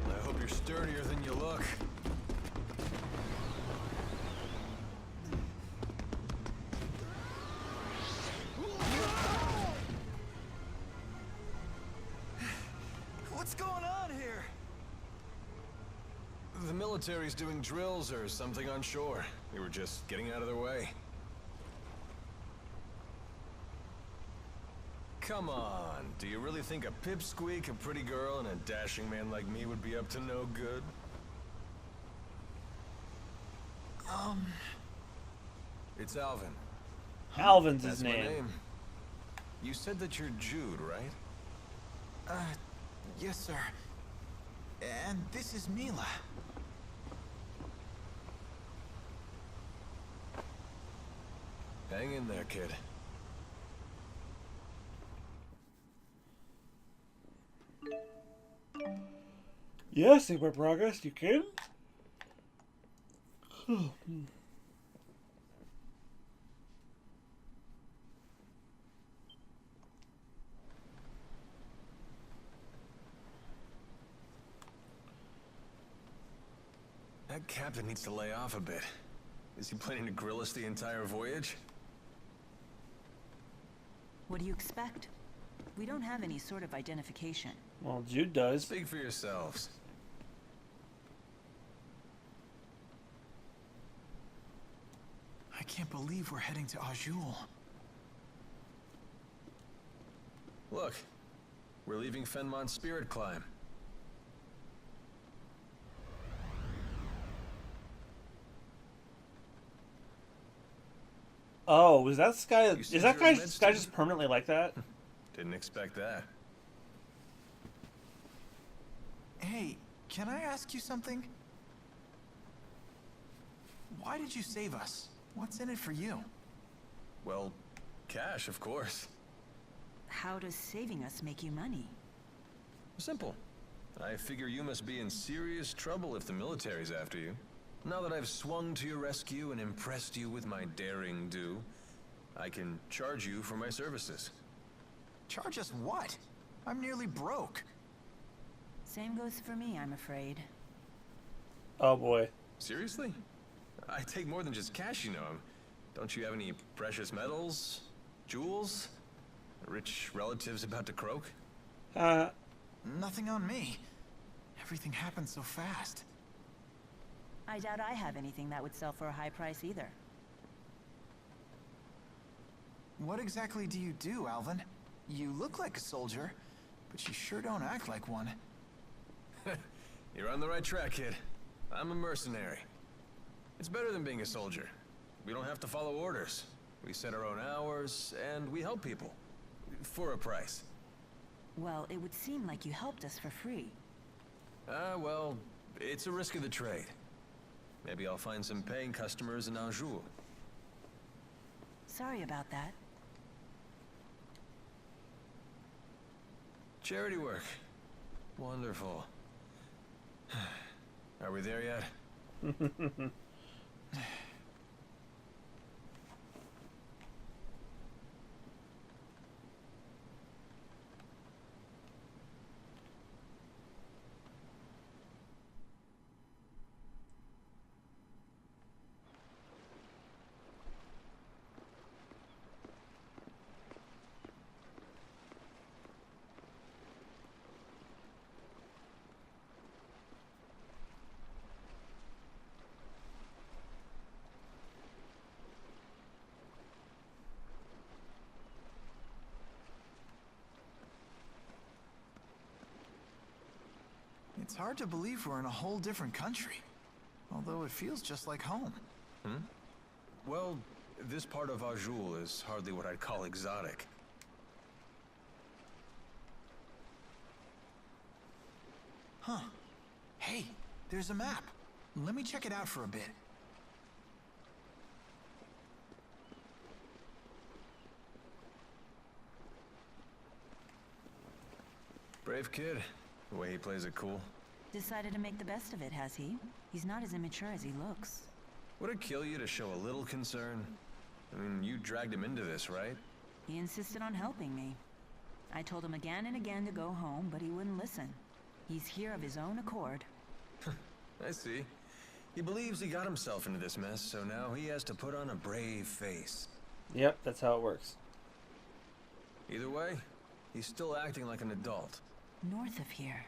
I hope you're sturdier than you look. What's going on here? The military's doing drills or something on shore. We were just getting out of their way. Come on, do you really think a pipsqueak, a pretty girl, and a dashing man like me would be up to no good? It's Alvin. Alvin's That's his my name. You said that you're Jude, right? Yes, sir. And this is Mila. Hang in there, kid. Yes, see my progress. You can. That captain needs to lay off a bit. Is he planning to grill us the entire voyage? What do you expect? We don't have any sort of identification. Well, Jude does. Speak for yourselves. I can't believe we're heading to Azul. Look, we're leaving Fenmont's Spirit Climb. Oh, is that guy? You Is said that you're a guy med just student. permanently like that? Didn't expect that. Hey, can I ask you something? Why did you save us? What's in it for you? Well, cash, of course. How does saving us make you money? Simple. I figure you must be in serious trouble if the military's after you. Now that I've swung to your rescue and impressed you with my daring do, I can charge you for my services. Charge us what? I'm nearly broke. Same goes for me, I'm afraid. Oh boy. Seriously? I take more than just cash, you know. Don't you have any precious metals? Jewels? Rich relatives about to croak? Nothing on me. Everything happened so fast. I doubt I have anything that would sell for a high price either. What exactly do you do, Alvin? You look like a soldier, but you sure don't act like one. You're on the right track, kid. I'm a mercenary. It's better than being a soldier. We don't have to follow orders. We set our own hours, and we help people. For a price. Well, it would seem like you helped us for free. Well, it's a risk of the trade. Maybe I'll find some paying customers in Anjou. Sorry about that. Charity work. Wonderful. Are we there yet? It's hard to believe we're in a whole different country. Although it feels just like home. Well, this part of Ajul is hardly what I'd call exotic. Huh. Hey, there's a map. Let me check it out for a bit. Brave kid. The way he plays it cool. Decided to make the best of it, has he? He's not as immature as he looks. Would it kill you to show a little concern? I mean, you dragged him into this, right? He insisted on helping me. I told him again and again to go home, but he wouldn't listen. He's here of his own accord. I see. He believes he got himself into this mess, so now he has to put on a brave face. Yep, that's how it works. Either way, he's still acting like an adult. North of here.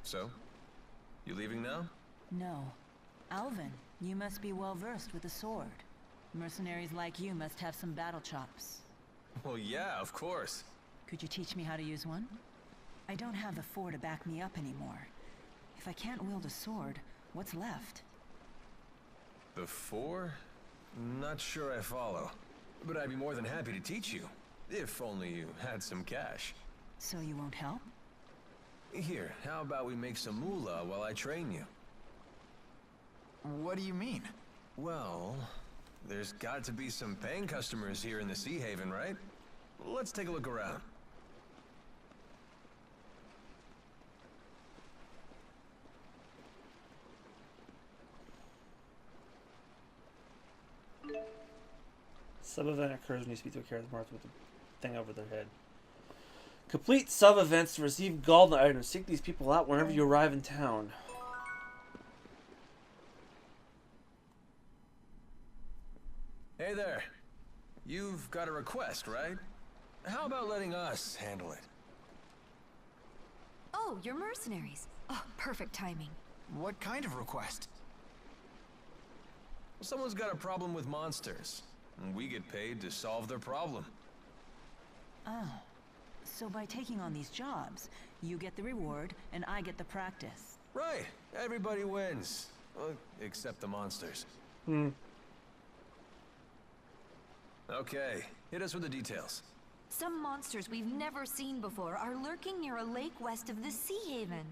So? You leaving now? No. Alvin, you must be well versed with the sword. Mercenaries like you must have some battle chops. Well, yeah, of course. Could you teach me how to use one? I don't have the 4 to back me up anymore. If I can't wield a sword, what's left? The 4? Not sure I follow. But I'd be more than happy to teach you. If only you had some cash. So you won't help? Here, how about we make some moolah while I train you? What do you mean? Well, there's got to be some paying customers here in the Sea Haven, right? Let's take a look around. Sub-event occurs when you speak to a character marked with the thing over their head. Complete sub-events to receive golden items. Seek these people out whenever you arrive in town. Hey there. You've got a request, right? How about letting us handle it? Oh, you're mercenaries. Oh, perfect timing. What kind of request? Someone's got a problem with monsters, and we get paid to solve their problem. Oh. So by taking on these jobs, you get the reward, and I get the practice. Right. Everybody wins. Well, except the monsters. Okay. Hit us with the details. Some monsters we've never seen before are lurking near a lake west of the Sea Haven.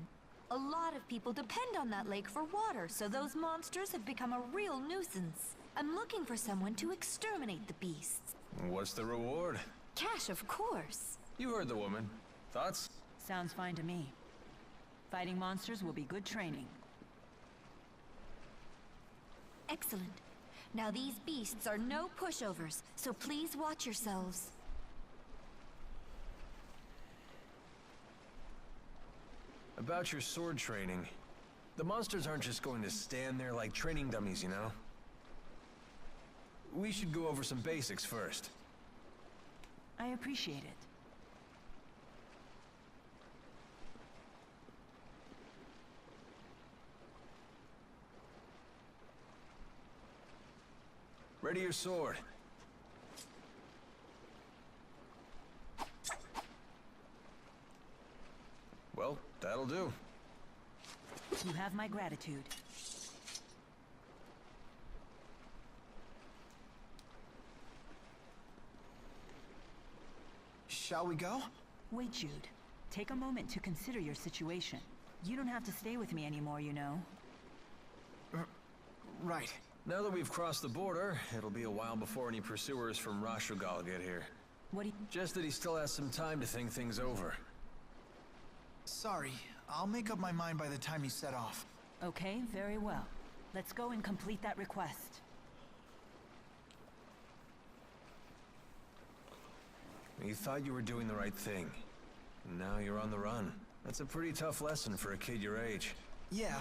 A lot of people depend on that lake for water, so those monsters have become a real nuisance. I'm looking for someone to exterminate the beasts. What's the reward? Cash, of course. You heard the woman. Thoughts? Sounds fine to me. Fighting monsters will be good training. Excellent. Now these beasts are no pushovers, so please watch yourselves. About your sword training, the monsters aren't just going to stand there like training dummies, you know? We should go over some basics first. I appreciate it. Ready your sword. Well, that'll do. You have my gratitude. Shall we go? Wait, Jude. Take a moment to consider your situation. You don't have to stay with me anymore, you know. Right. Now that we've crossed the border, it'll be a while before any pursuers from Rashugal get here. What do you... Just that he still has some time to think things over. Sorry, I'll make up my mind by the time you set off. Okay, very well. Let's go and complete that request. You thought you were doing the right thing. Now you're on the run. That's a pretty tough lesson for a kid your age. Yeah,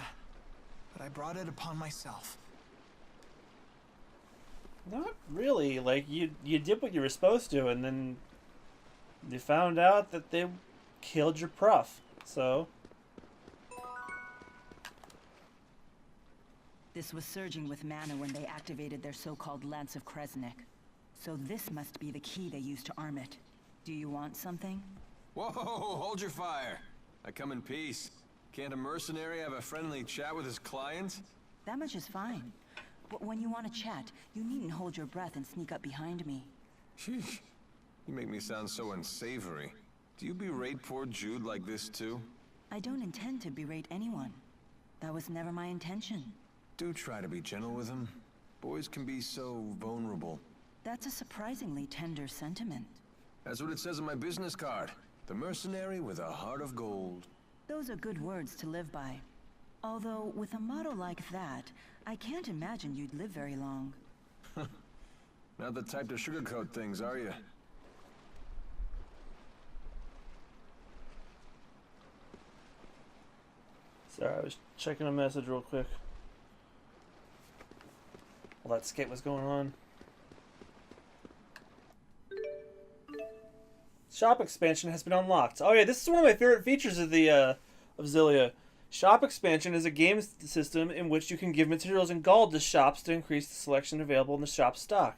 but I brought it upon myself. Not really. Like, you did what you were supposed to, and then you found out that they killed your prof. So... This was surging with mana when they activated their so-called Lance of Kresnik. So this must be the key they used to arm it. Do you want something? Whoa, hold your fire. I come in peace. Can't a mercenary have a friendly chat with his client? That much is fine. But when you want to chat, you needn't hold your breath and sneak up behind me. Sheesh. You make me sound so unsavory. Do you berate poor Jude like this too? I don't intend to berate anyone. That was never my intention. Do try to be gentle with him. Boys can be so vulnerable. That's a surprisingly tender sentiment. That's what it says on my business card. The mercenary with a heart of gold. Those are good words to live by. Although, with a motto like that, I can't imagine you'd live very long. Not the type to sugarcoat things, are you? Sorry, I was checking a message real quick while that skit was going on. Shop expansion has been unlocked. Oh yeah, this is one of my favorite features of the of Xillia. Shop expansion is a game system in which you can give materials and gold to shops to increase the selection available in the shop stock.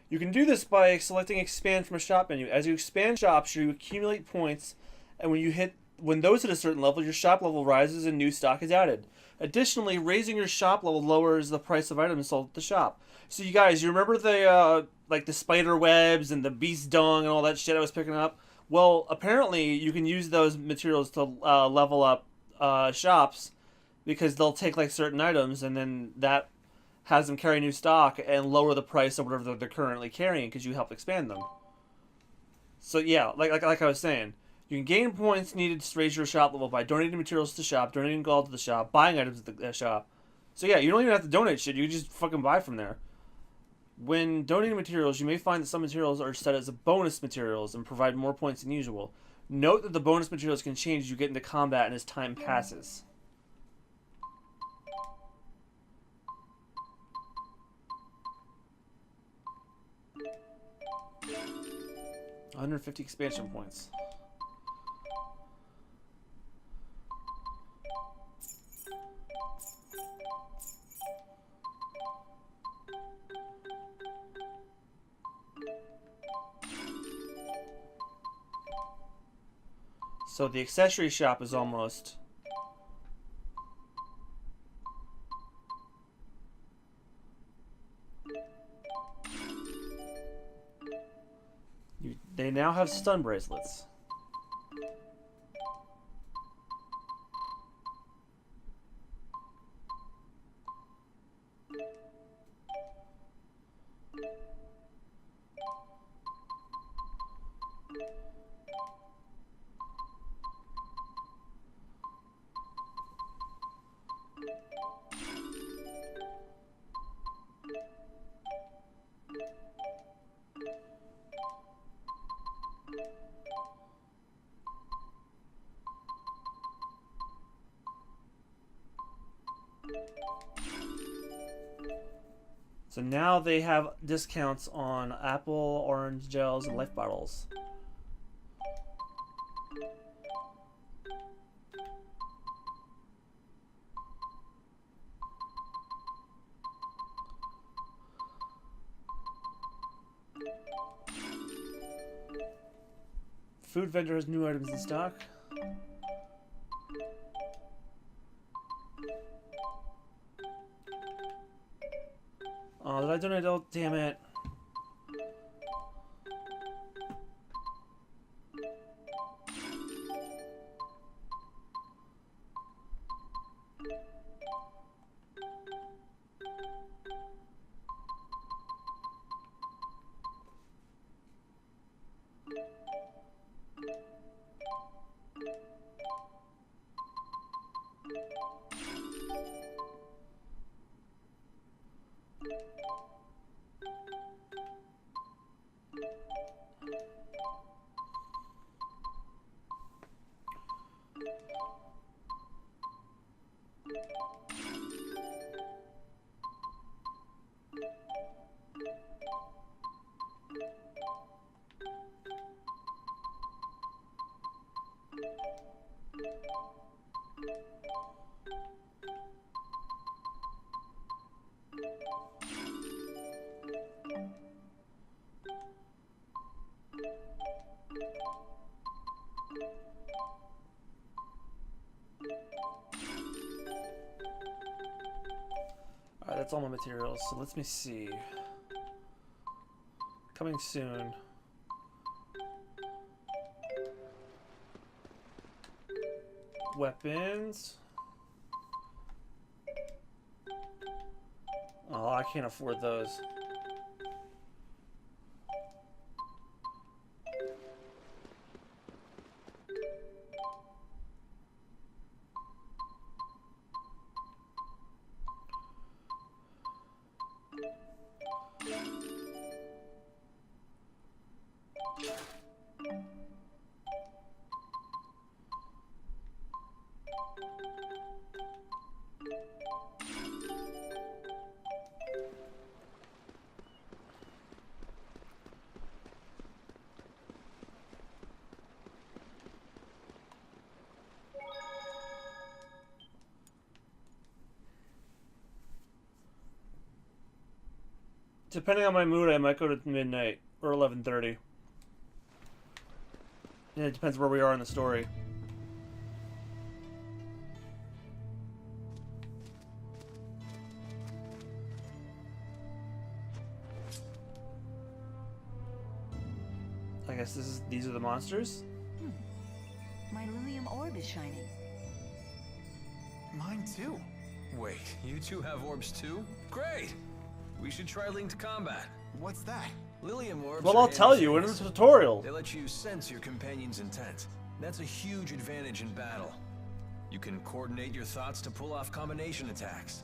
You can do this by selecting expand from a shop menu. As you expand shops, you accumulate points, and when those hit a certain level, your shop level rises and new stock is added. Additionally, raising your shop level lowers the price of items sold at the shop. So you guys, you remember the like the spider webs and the beast dung and all that shit I was picking up? Well, apparently you can use those materials to level up shops, because they'll take like certain items and then that has them carry new stock and lower the price of whatever they're currently carrying because you helped expand them. So yeah, like I was saying, you can gain points needed to raise your shop level by donating materials to the shop, donating gold to the shop, buying items at the shop. So yeah, you don't even have to donate shit, you can just fucking buy from there. When donating materials, you may find that some materials are set as bonus materials and provide more points than usual. Note that the bonus materials can change as you get into combat and as time passes. $150 expansion points. So the accessory shop is almost... They now have stun bracelets. So now they have discounts on apple, orange gels, and life bottles. Food vendor has new items in stock. Oh, did I donate? Oh, damn it. that's all my materials. So let me see. Coming soon. Weapons. Oh, I can't afford those. Depending on my mood, I might go to midnight or 11:30. Yeah, it depends where we are in the story. I guess these are the monsters? My Lilium orb is shining. Mine too. Wait, you two have orbs too? Great! We should try linked combat. What's that? Lilium orbs. Well, I'll tell you in the tutorial. They let you sense your companion's intent. That's a huge advantage in battle. You can coordinate your thoughts to pull off combination attacks.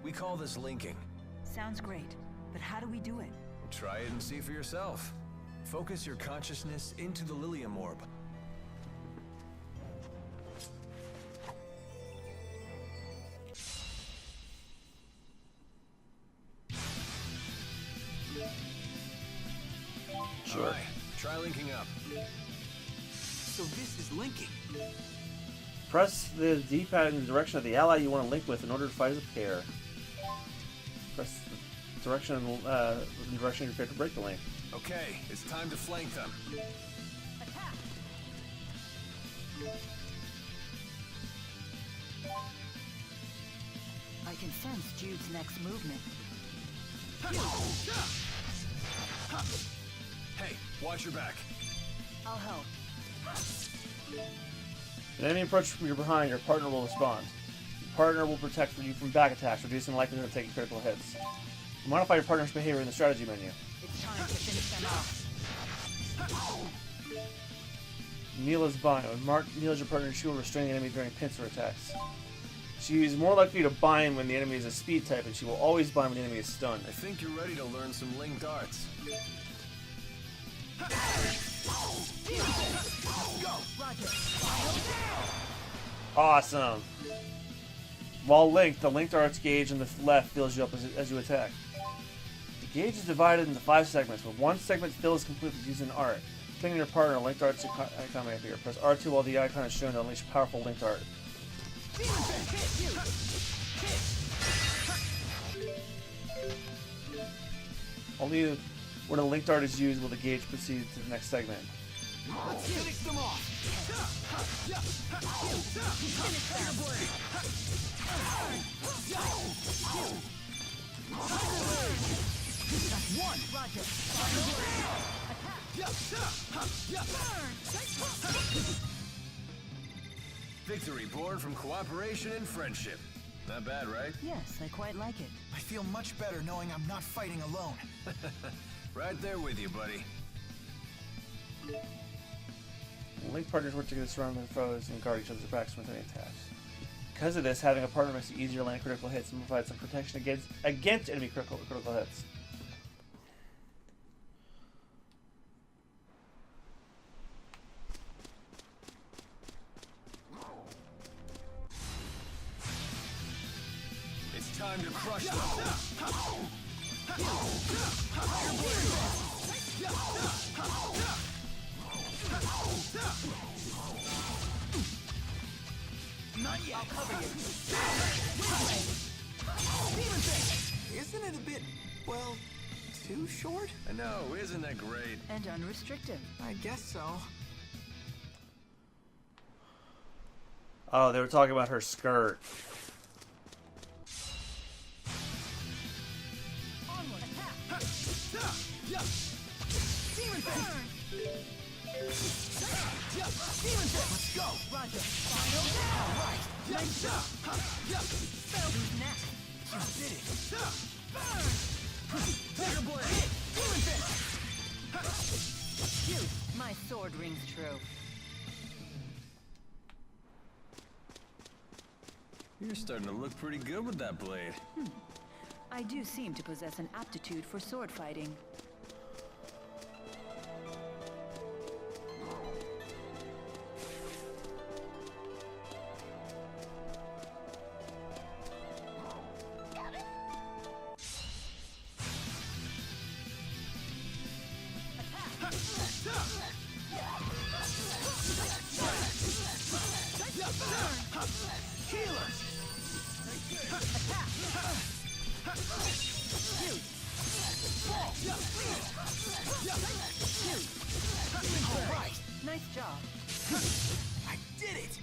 We call this linking. Sounds great, but how do we do it? Try it and see for yourself. Focus your consciousness into the Lilium orb. Sure. Alright, try linking up. So this is linking. Press the D-pad in the direction of the ally you want to link with in order to fight as a pair. Press the direction in the direction you're prepared to break the link. Okay, it's time to flank them. I can sense Jude's next movement. Hey, watch your back. I'll help. An enemy approaches from your behind, your partner will respond. Your partner will protect you from back attacks, reducing the likelihood of taking critical hits. Modify your partner's behavior in the strategy menu. It's time to finish them off. Kneel is bind. When Mark kneels your partner, she will restrain the enemy during pincer attacks. She is more likely to bind when the enemy is a speed type, and she will always bind when the enemy is stunned. I think you're ready to learn some linked arts. Awesome. While linked, the linked arts gauge on the left fills you up as you attack. The gauge is divided into 5 segments, but one segment fills completely using an art. Clicking your partner, a linked arts icon may appear. Press R2 while the icon is shown to unleash powerful linked art. Only when a linked art is used will the gauge proceed to the next segment. Let's finish them off. That's one. Roger. Victory born from cooperation and friendship. Not bad, right? Yes, I quite like it. I feel much better knowing I'm not fighting alone. Right there with you, buddy. Linked partners work together to surround their foes and guard each other's backs from any attacks. Because of this, having a partner makes it easier to land critical hits and provide some protection against enemy critical hits. It's time to crush them. Not yet. I'll cover you. Isn't it a bit, well, too short? I know, isn't that great? And unrestricted. I guess so. Oh, they were talking about her skirt. Demon Fist! Demon Fist! Let's go! Roger. Final down! Alright! Nice shot! Who's next? You did it! Burn! Bigger blade! Demon Fist! Jude, my sword rings true. You're starting to look pretty good with that blade. I do seem to possess an aptitude for sword fighting. Alright! Nice job. I did it!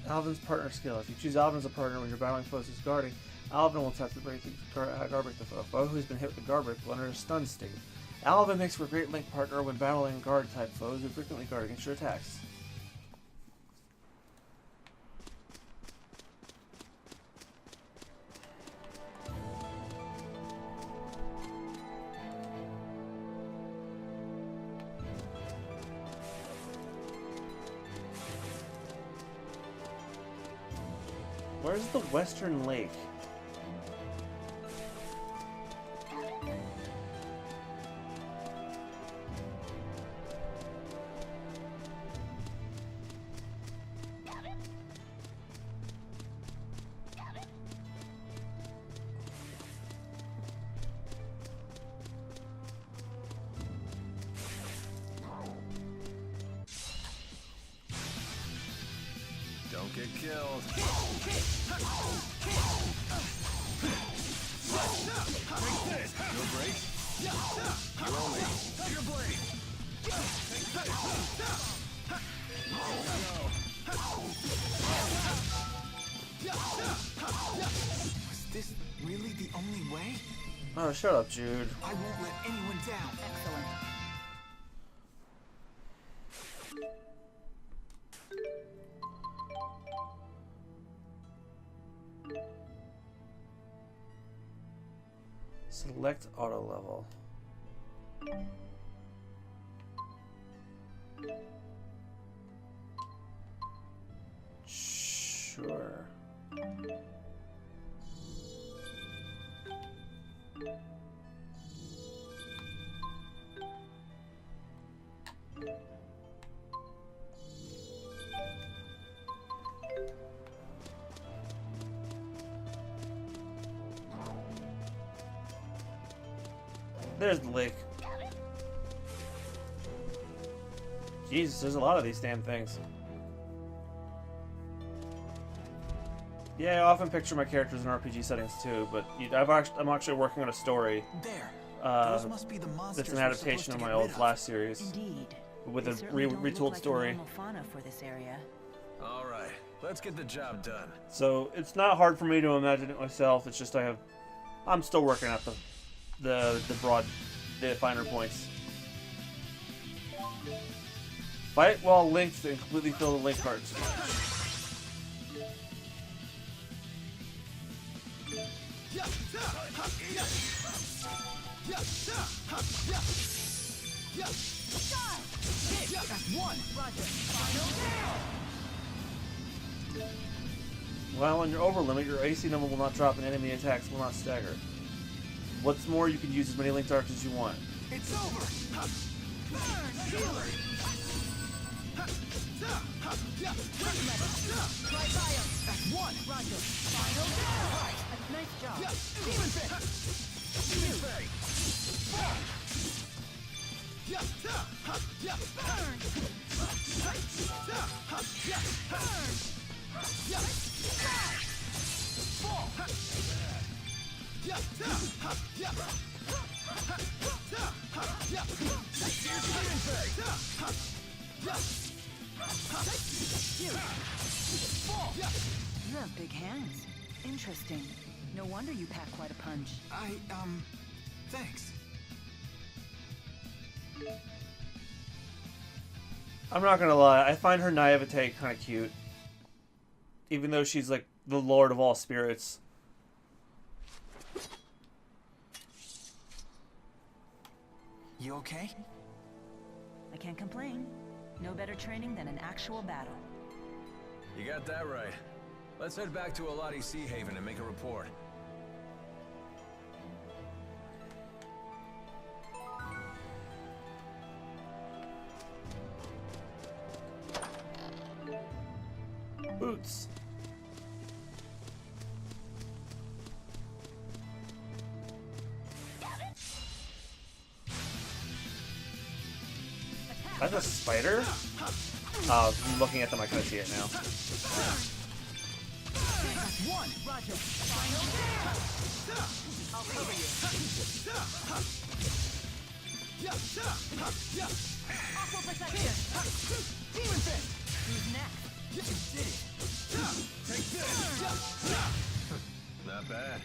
Alvin's partner skill. If you choose Alvin as a partner when you're battling foes who's guarding, Alvin will tap to break the guard break the foe. Foe who's been hit with the guard break will enter a stun state. Alvin makes for a great link partner when battling guard type foes who frequently guard against your attacks. Where's the Western Lake? Don't get killed. No break? You owe me. Your blade. Was this really the only way? Oh, shut up, Jude. I won't let anyone down. Excellent. Select auto level. Sure. There's the lake. Jesus, there's a lot of these damn things. Yeah, I often picture my characters in RPG settings too, but I'm actually working on a story. There. Those must be the monsters. That's an adaptation of my old Flash series. Indeed. With a They certainly don't look retooled like story. normal fauna for this area. All right, let's get the job done. So it's not hard for me to imagine it myself. It's just I'm still working out the finer points. Fight while linked and completely fill the link cards. While on your over limit, your AC number will not drop and enemy attacks will not stagger. What's more, you can use as many linked arcs as you want. It's over. Burn, healer. Right by him. That's one. Roger. Final down. Right. Nice job. Demon Fist. Demon Fairy. Burn. You have big hands. Interesting. No wonder you pack quite a punch. Thanks. I'm not gonna lie, I find her naivete kind of cute. Even though she's like the lord of all spirits. You okay? I can't complain. No better training than an actual battle. You got that right. Let's head back to Alati Sea Haven and make a report. Boots. That's a spider? I'm looking at them, I kind of see it now. One, Roger. Final down. I'll cover you. Aqua protection. Demon fist. Who's next? You did it. Take this. Not bad.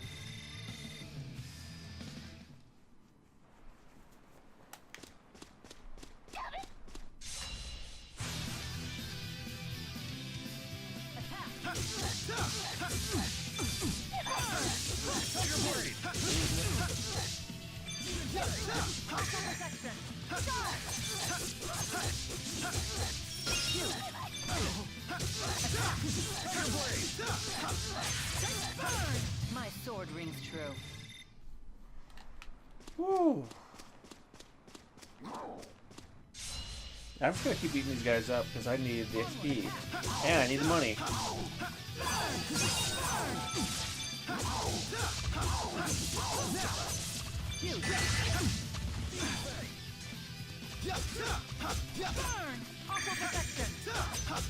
My sword rings true. Woo. I'm just gonna keep beating these guys up because I need the XP. And I need the money. Burn! Aqua protection! Aqua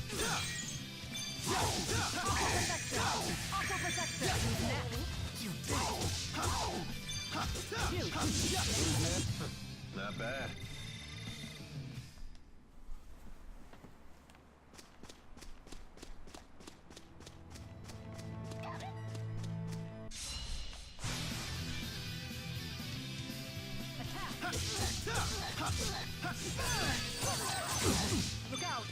protection! Aqua protection! Who's next? You did it! Not bad. Look out!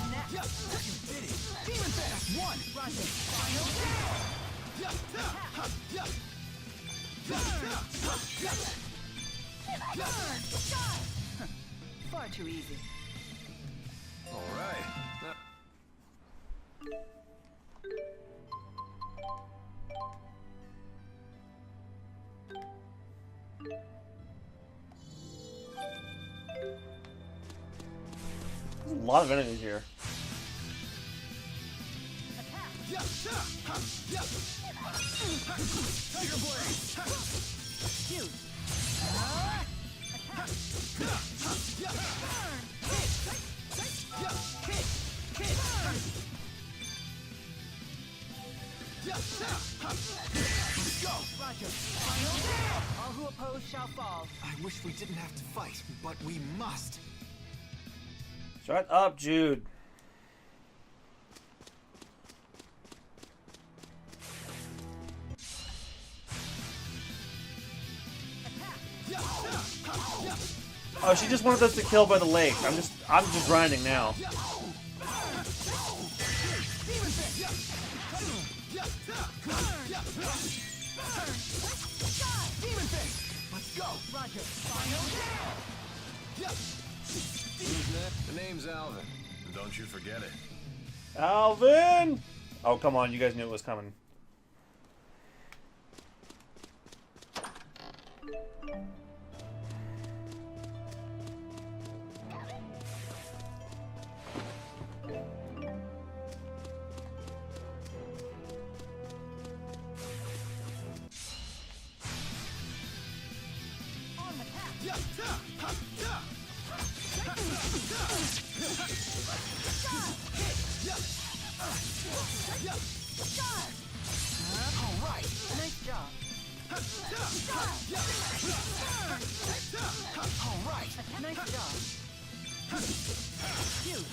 Next! You did it! Demon fist! One! Roger! Final down! Far too easy. All right. There's a lot of enemies here. Tiger blade! Jude! Go! Roger! All who oppose shall fall. I wish we didn't have to fight, but we must. Shut up, Jude. Oh, she just wanted us to kill by the lake. I'm just grinding now. Let's go! Roger! Final Who's next? The name's Alvin. And don't you forget it. Alvin! Oh, come on. You guys knew it was coming. Alright! Nice job. Alright! Nice job. Huge!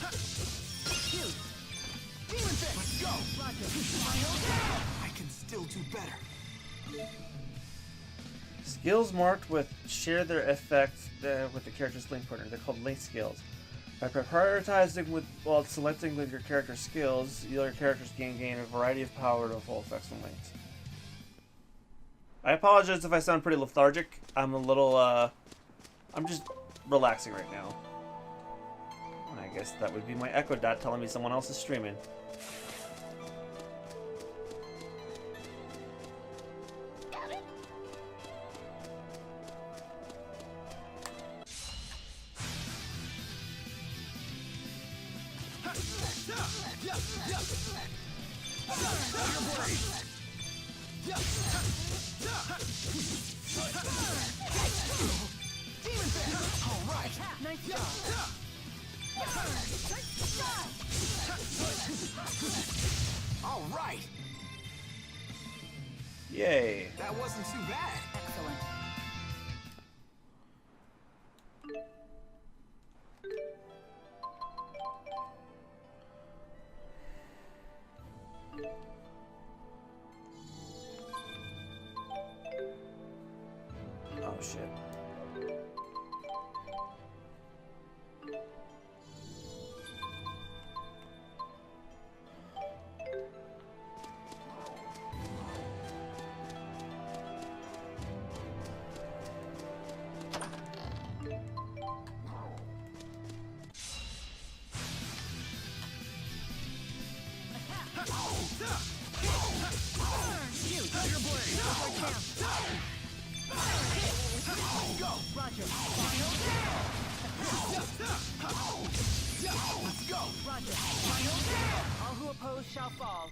Huge! Demon fist! Let's go! Roger. I can still do better. Skills marked with share their effects with the character's link partner. They're called link skills. By prioritizing while selecting with your character's skills, your characters gain a variety of power to full effects from links. I apologize if I sound pretty lethargic. I'm a little, I'm just relaxing right now. I guess that would be my Echo Dot telling me someone else is streaming. All right. Yay. That wasn't too bad. Excellent. Oh shit. Go! Roger. Let's go! Roger. All who oppose shall fall.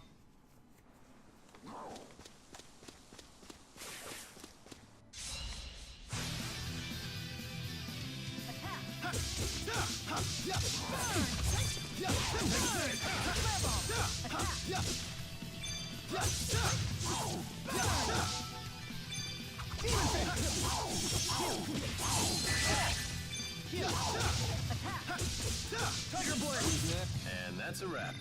And that's a wrap.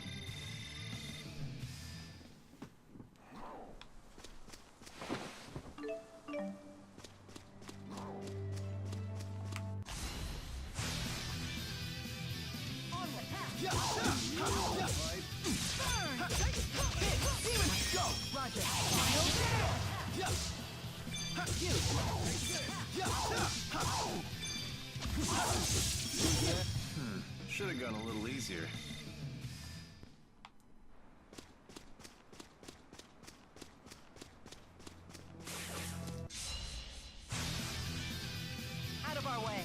Should have gone a little easier. Out of our way.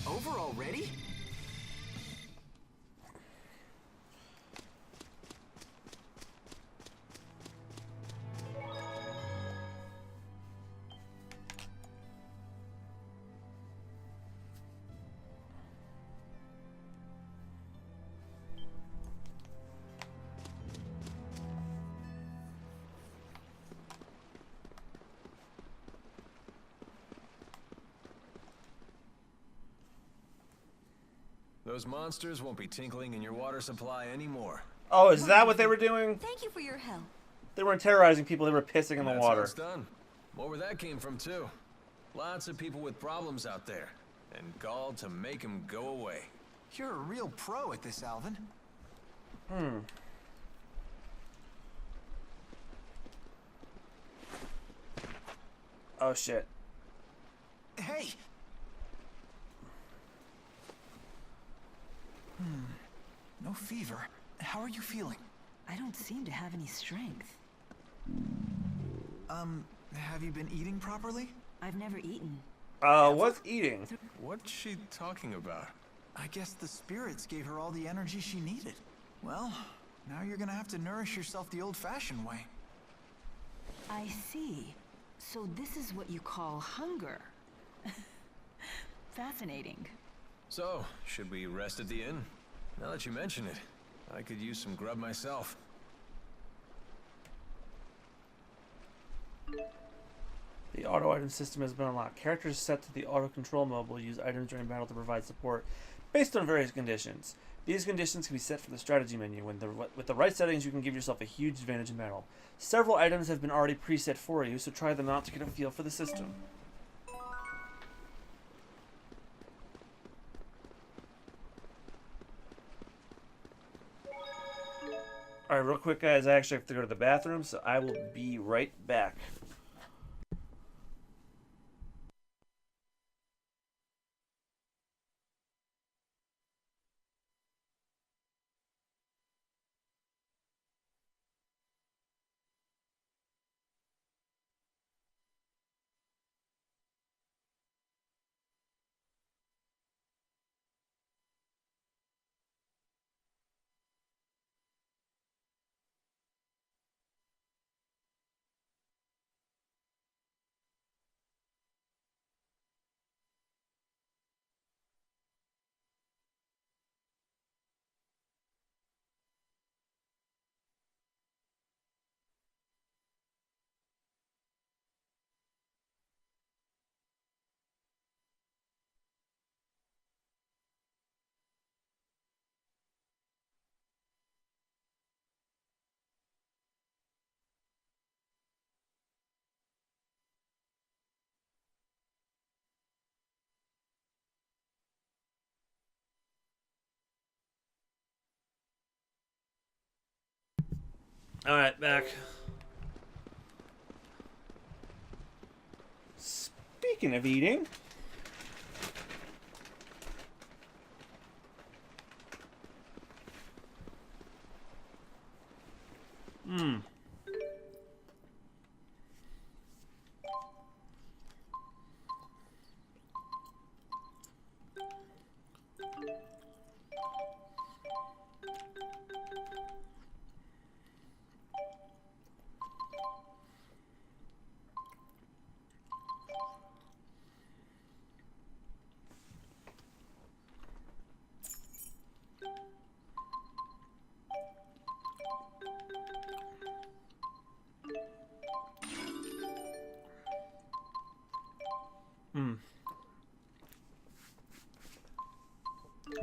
Over already? Those monsters won't be tinkling in your water supply anymore. Oh, is that what they were doing? Thank you for your help. They weren't terrorizing people, they were pissing in the That's water. how it's done. More where that came from, too. Lots of people with problems out there. And gall to make them go away. You're a real pro at this, Alvin. Oh shit. Hey! No fever. How are you feeling? I don't seem to have any strength. Have you been eating properly? I've never eaten. What's eating? What's she talking about? I guess the spirits gave her all the energy she needed. Well, now you're gonna have to nourish yourself the old-fashioned way. I see. So this is what you call hunger. Fascinating. So, should we rest at the inn? Now that you mention it, I could use some grub myself. The auto item system has been unlocked. Characters set to the auto control mode will use items during battle to provide support based on various conditions. These conditions can be set from the strategy menu. With the right settings, you can give yourself a huge advantage in battle. Several items have been already preset for you, so try them out to get a feel for the system. Alright, real quick, guys, I actually have to go to the bathroom, so I will be right back. Alright, back. Speaking of eating...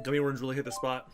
Gummy worms really hit the spot.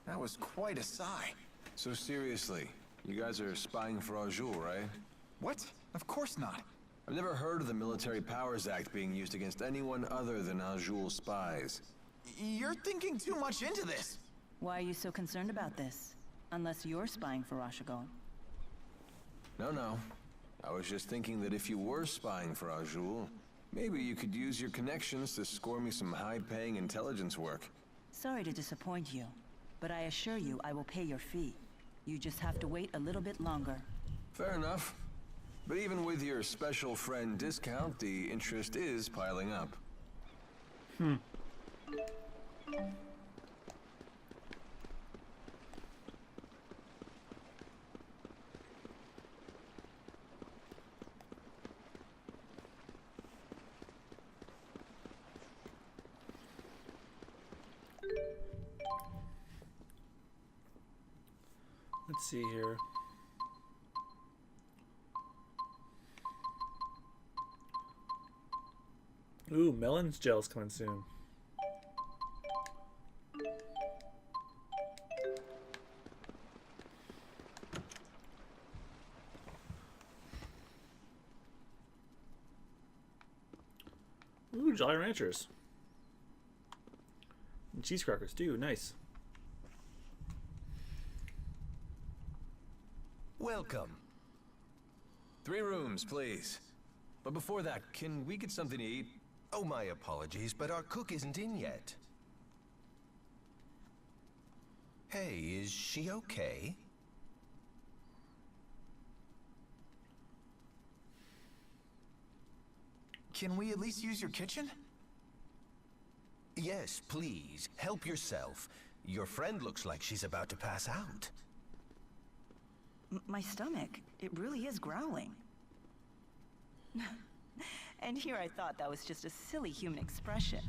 That was quite a sigh. So seriously, you guys are spying for Jude, right? What? Of course not. I've never heard of the Military Powers Act being used against anyone other than Azul spies. You're thinking too much into this. Why are you so concerned about this? Unless you're spying for Rashigal. No. I was just thinking that if you were spying for Azul, maybe you could use your connections to score me some high-paying intelligence work. Sorry to disappoint you, but I assure you I will pay your fee. You just have to wait a little bit longer. Fair enough. But even with your special friend discount, the interest is piling up. Let's see here. Ooh, Melon's gel's coming soon. Ooh, Jolly Ranchers. And cheese crackers too, nice. Welcome. 3 rooms, please. But before that, can we get something to eat? Oh, my apologies, but our cook isn't in yet. Hey, is she okay? Can we at least use your kitchen? Yes, please. Help yourself. Your friend looks like she's about to pass out. My stomach, it really is growling. And here I thought that was just a silly human expression.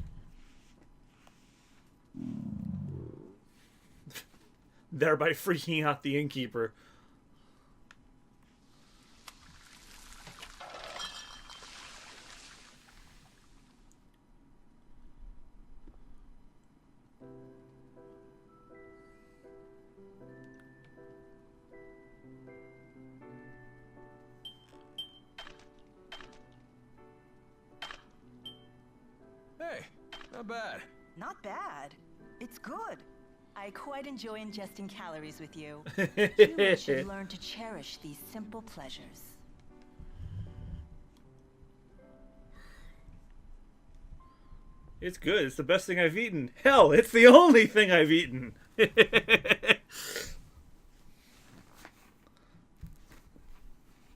Thereby freaking out the innkeeper. Hey, not bad. Not bad. It's good. I quite enjoy ingesting calories with you. You should learn to cherish these simple pleasures. It's good. It's the best thing I've eaten. Hell, it's the only thing I've eaten.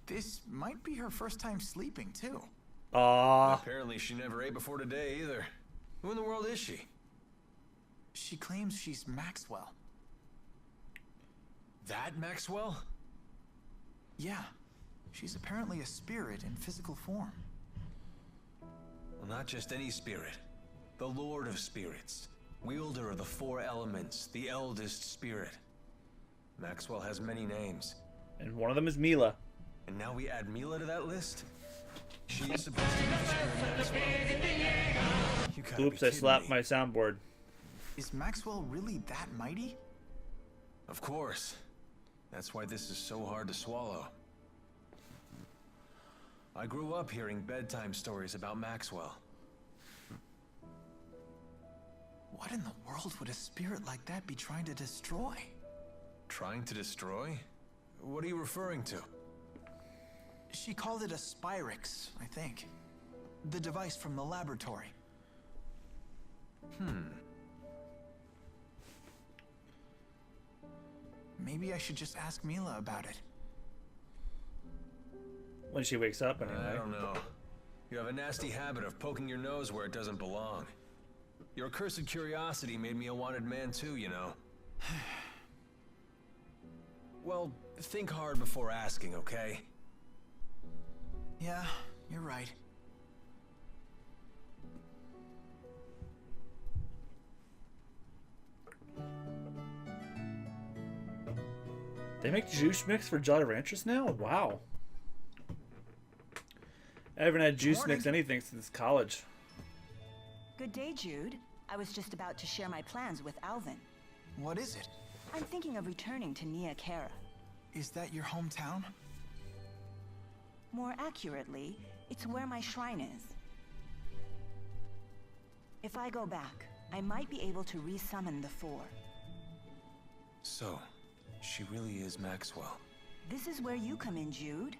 This might be her first time sleeping, too. Apparently she never ate before today, either. Who in the world is she? She claims she's Maxwell. That Maxwell? Yeah. She's apparently a spirit in physical form. Well, not just any spirit. The Lord of Spirits. Wielder of the 4 elements. The eldest spirit. Maxwell has many names. And one of them is Mila. And now we add Mila to that list? She is supposed to be Spirit Maxwell? You gotta Oops, be I kidding slapped me. my soundboard. Is Maxwell really that mighty? Of course. That's why this is so hard to swallow. I grew up hearing bedtime stories about Maxwell. What in the world would a spirit like that be trying to destroy? Trying to destroy? What are you referring to? She called it a Spyrix, I think. The device from the laboratory. Maybe I should just ask Mila about it. When she wakes up, anyway. I don't know. You have a nasty habit of poking your nose where it doesn't belong. Your accursed curiosity made me a wanted man too, you know. Well, think hard before asking, okay? Yeah, you're right. They make juice mix for Jolly Ranchers now? Wow. I haven't had juice mix anything since college. Good day, Jude. I was just about to share my plans with Alvin. What is it? I'm thinking of returning to Nia Khera. Is that your hometown? More accurately, It's where my shrine is. If I go back, I might be able to resummon the Four. So, she really is Maxwell. This is where you come in, Jude.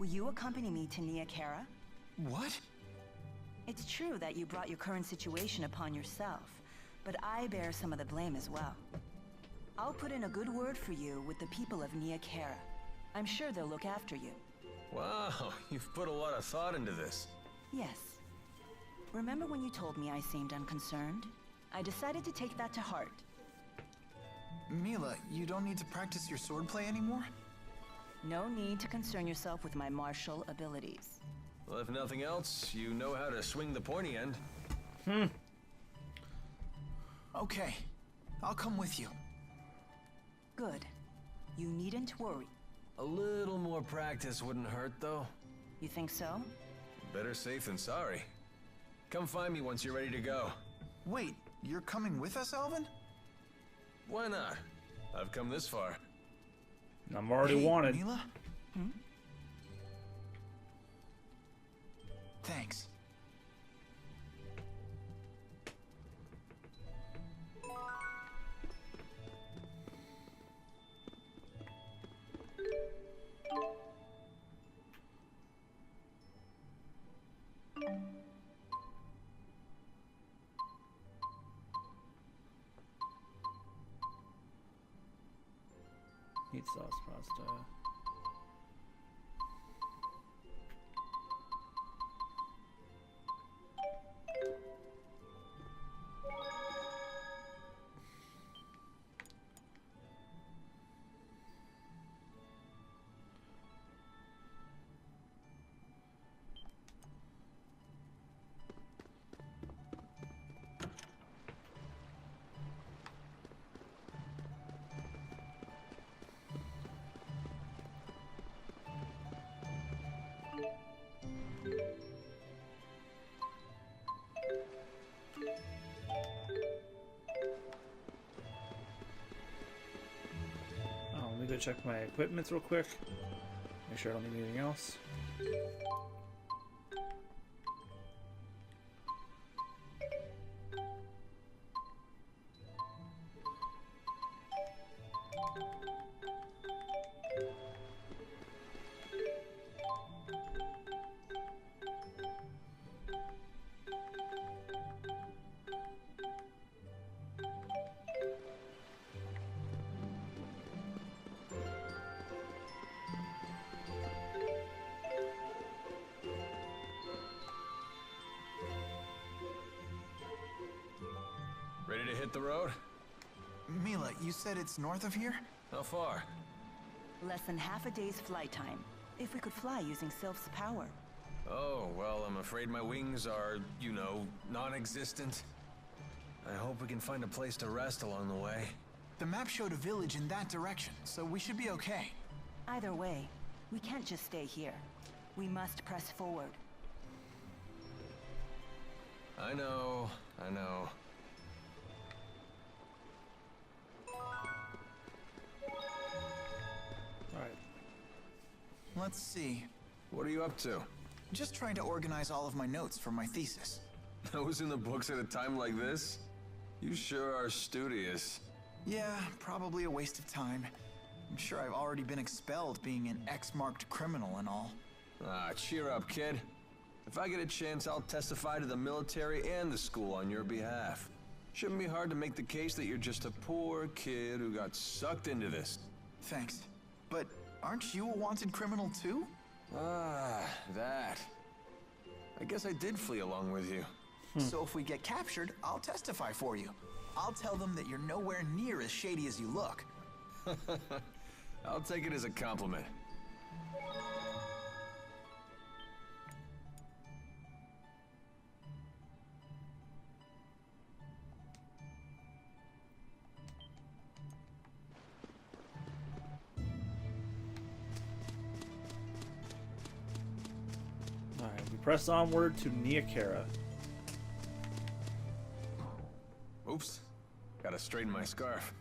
Will you accompany me to Nia Khera? What? It's true that you brought your current situation upon yourself, but I bear some of the blame as well. I'll put in a good word for you with the people of Nia Khera. I'm sure they'll look after you. Wow, you've put a lot of thought into this. Yes. Remember when you told me I seemed unconcerned? I decided to take that to heart. Mila, you don't need to practice your swordplay anymore? No need to concern yourself with my martial abilities. Well, if nothing else, you know how to swing the pointy end. Okay, I'll come with you. Good. You needn't worry. A little more practice wouldn't hurt, though. You think so? Better safe than sorry. Come find me once you're ready to go. Wait, you're coming with us, Alvin? Why not? I've come this far. I'm already wanted. Mila? Thanks. Meat sauce pasta. Let me go check my equipment real quick. Make sure I don't need anything else. Ready to hit the road? Mila, you said it's north of here? How far? Less than half a day's flight time, if we could fly using Sylph's power. Oh, well, I'm afraid my wings are, you know, non-existent. I hope we can find a place to rest along the way. The map showed a village in that direction, so we should be okay. Either way, we can't just stay here. We must press forward. I know. Alright. Let's see. What are you up to? Just trying to organize all of my notes for my thesis. Those in the books at a time like this? You sure are studious. Yeah, probably a waste of time. I'm sure I've already been expelled being an X-marked criminal and all. Ah, cheer up, kid. If I get a chance, I'll testify to the military and the school on your behalf. Shouldn't be hard to make the case that you're just a poor kid who got sucked into this. Thanks. But aren't you a wanted criminal too? Ah, that. I guess I did flee along with you. So if we get captured, I'll testify for you. I'll tell them that you're nowhere near as shady as you look. I'll take it as a compliment. Alright, we press onward to Nia Khera. Oops. Gotta straighten my scarf.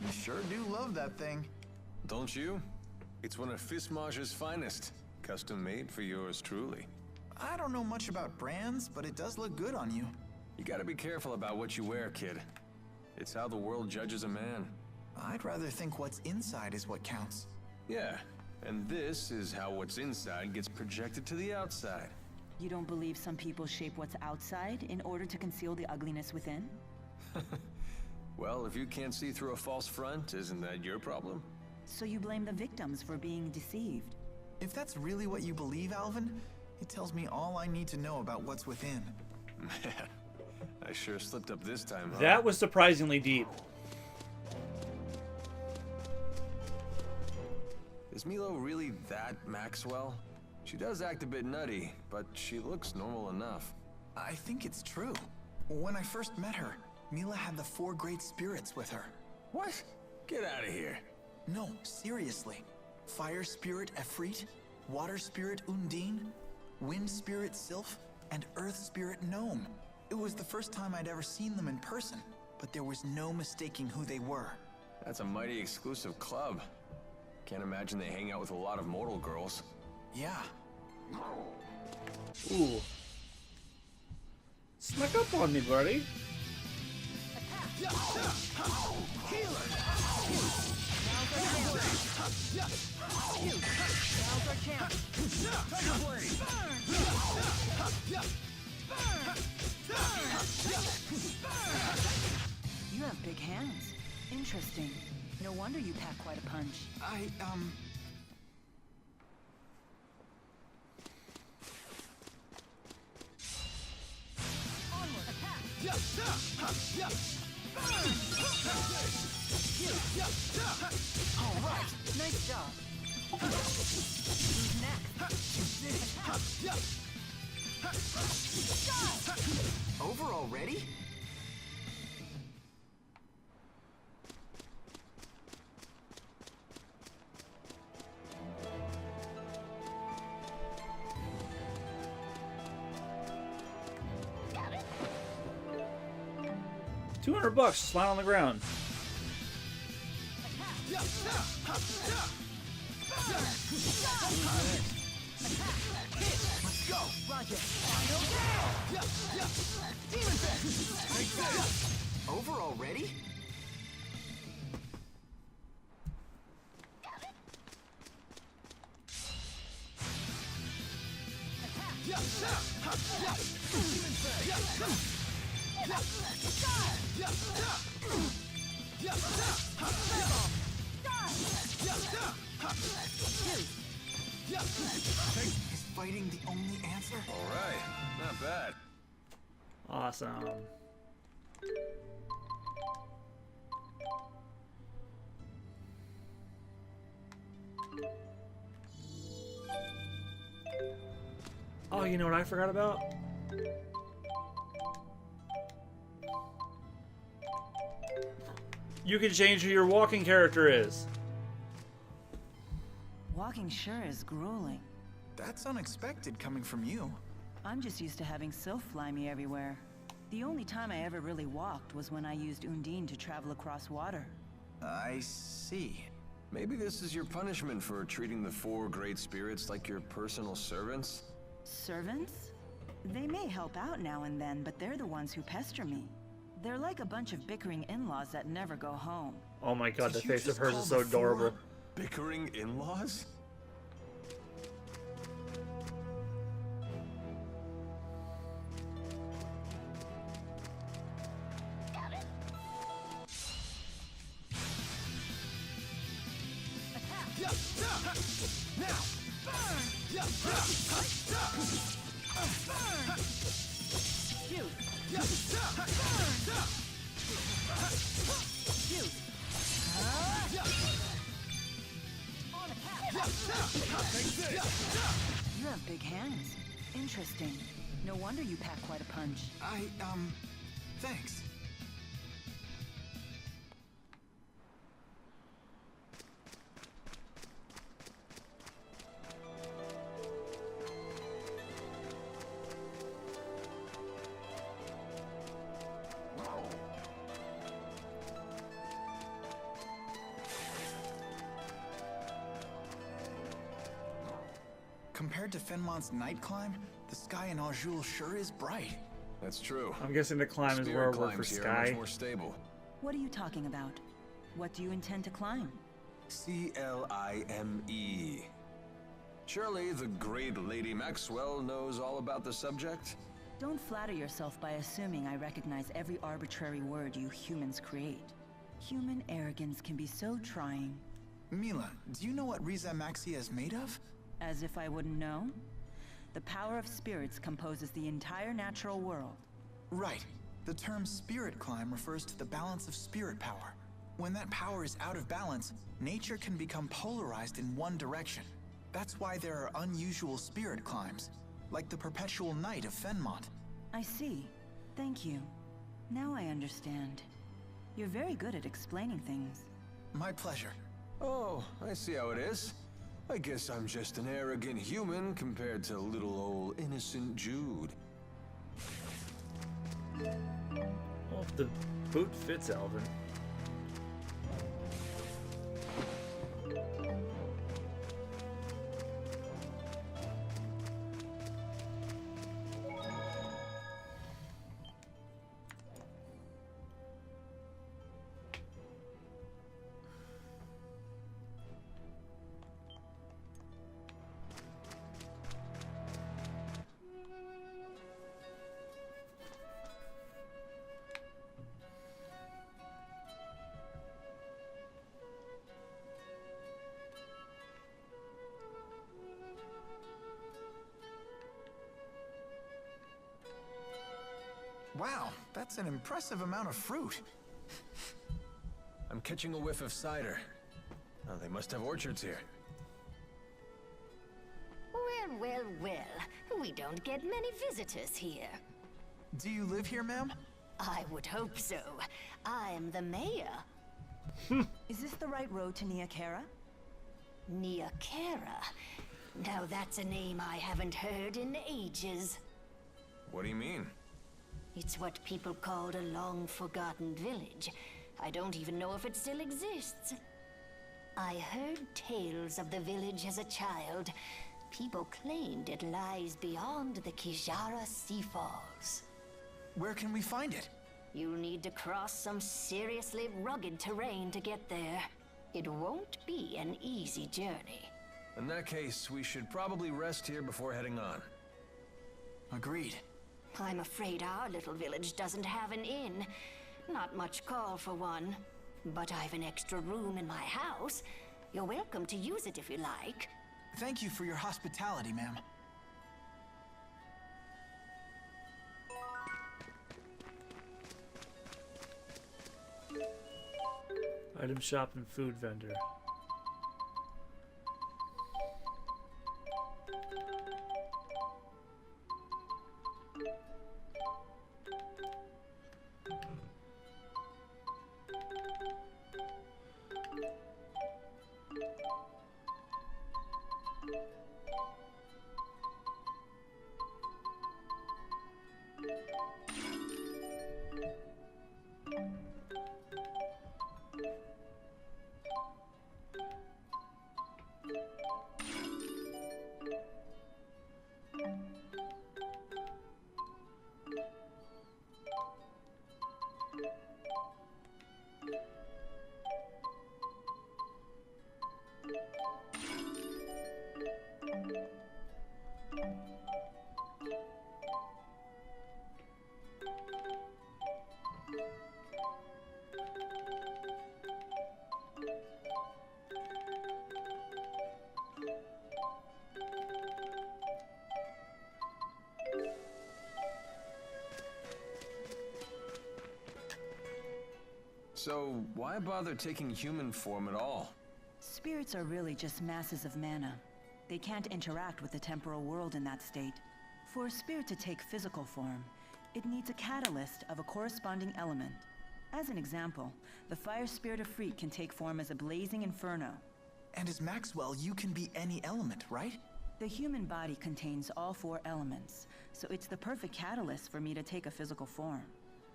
You sure do love that thing. Don't you? It's one of Fismage's finest. Custom made for yours truly. I don't know much about brands, but it does look good on you. You gotta be careful about what you wear, kid. It's how the world judges a man. I'd rather think what's inside is what counts. Yeah, and this is how what's inside gets projected to the outside. You don't believe some people shape what's outside in order to conceal the ugliness within? Well, if you can't see through a false front, isn't that your problem? So you blame the victims for being deceived? If that's really what you believe, Alvin, it tells me all I need to know about what's within. Man, I sure slipped up this time, huh? That was surprisingly deep. Is Milo really that Maxwell? She does act a bit nutty, but she looks normal enough. I think it's true. When I first met her, Mila had the 4 great spirits with her. What? Get out of here. No, seriously. Fire spirit Efreet, water spirit Undine, wind spirit Sylph, and earth spirit Gnome. It was the first time I'd ever seen them in person, but there was no mistaking who they were. That's a mighty exclusive club. Can't imagine they hang out with a lot of mortal girls. Yeah. Ooh. Snuck up on me, buddy. You have big hands. Interesting. No wonder you pack quite a punch. All right, nice job. Who's next? Over already? $200 slide on the ground. Let's go! Roger! Demon Fist! Over already? Is fighting the only answer? All right, not bad. Awesome. Oh, you know what I forgot about? You can change who your walking character is. Walking sure is grueling. That's unexpected coming from you. I'm just used to having Sylph fly me everywhere. The only time I ever really walked was when I used Undine to travel across water. I see. Maybe this is your punishment for treating the 4 great spirits like your personal servants? Servants? They may help out now and then, but they're the ones who pester me. They're like a bunch of bickering in-laws that never go home. Oh my god, the Did you face of just hers call is so the 4 adorable. Bickering in-laws? You have big hands. Interesting. No wonder you pack quite a punch. Thanks. Compared to Fenmont's night climb, The sky in Azul sure is bright. That's true. I'm guessing the climb is where I work for Spirit climbs here are Sky. much more stable. What are you talking about? What do you intend to climb? Clime. Surely the great Lady Maxwell knows all about the subject? Don't flatter yourself by assuming I recognize every arbitrary word you humans create. Human arrogance can be so trying. Mila, do you know what Riza Maxia is made of? As if I wouldn't know? The power of spirits composes the entire natural world. Right. The term spirit climb refers to the balance of spirit power. When that power is out of balance, nature can become polarized in one direction. That's why there are unusual spirit climbs, like the perpetual night of Fenmont. I see. Thank you. Now I understand. You're very good at explaining things. My pleasure. Oh, I see how it is. I guess I'm just an arrogant human compared to little old innocent Jude. Well, if the boot fits Elvin. Wow, that's an impressive amount of fruit. I'm catching a whiff of cider. Oh, they must have orchards here. Well, well, well. We don't get many visitors here. Do you live here, ma'am? I would hope so. I'm the mayor. Is this the right road to Nia Khera? Nia Khera? Now that's a name I haven't heard in ages. What do you mean? It's what people called a long-forgotten village. I don't even know if it still exists. I heard tales of the village as a child. People claimed it lies beyond the Kijara Sea Falls. Where can we find it? You'll need to cross some seriously rugged terrain to get there. It won't be an easy journey. In that case, we should probably rest here before heading on. Agreed. I'm afraid our little village doesn't have an inn. Not much call for one. But I've an extra room in my house. You're welcome to use it if you like. Thank you for your hospitality, ma'am. Item shop and food vendor. So, why bother taking human form at all? Spirits are really just masses of mana. They can't interact with the temporal world in that state. For a spirit to take physical form, it needs a catalyst of a corresponding element. As an example, the fire spirit of Freak can take form as a blazing inferno. And as Maxwell, you can be any element, right? The human body contains all 4 elements, so it's the perfect catalyst for me to take a physical form.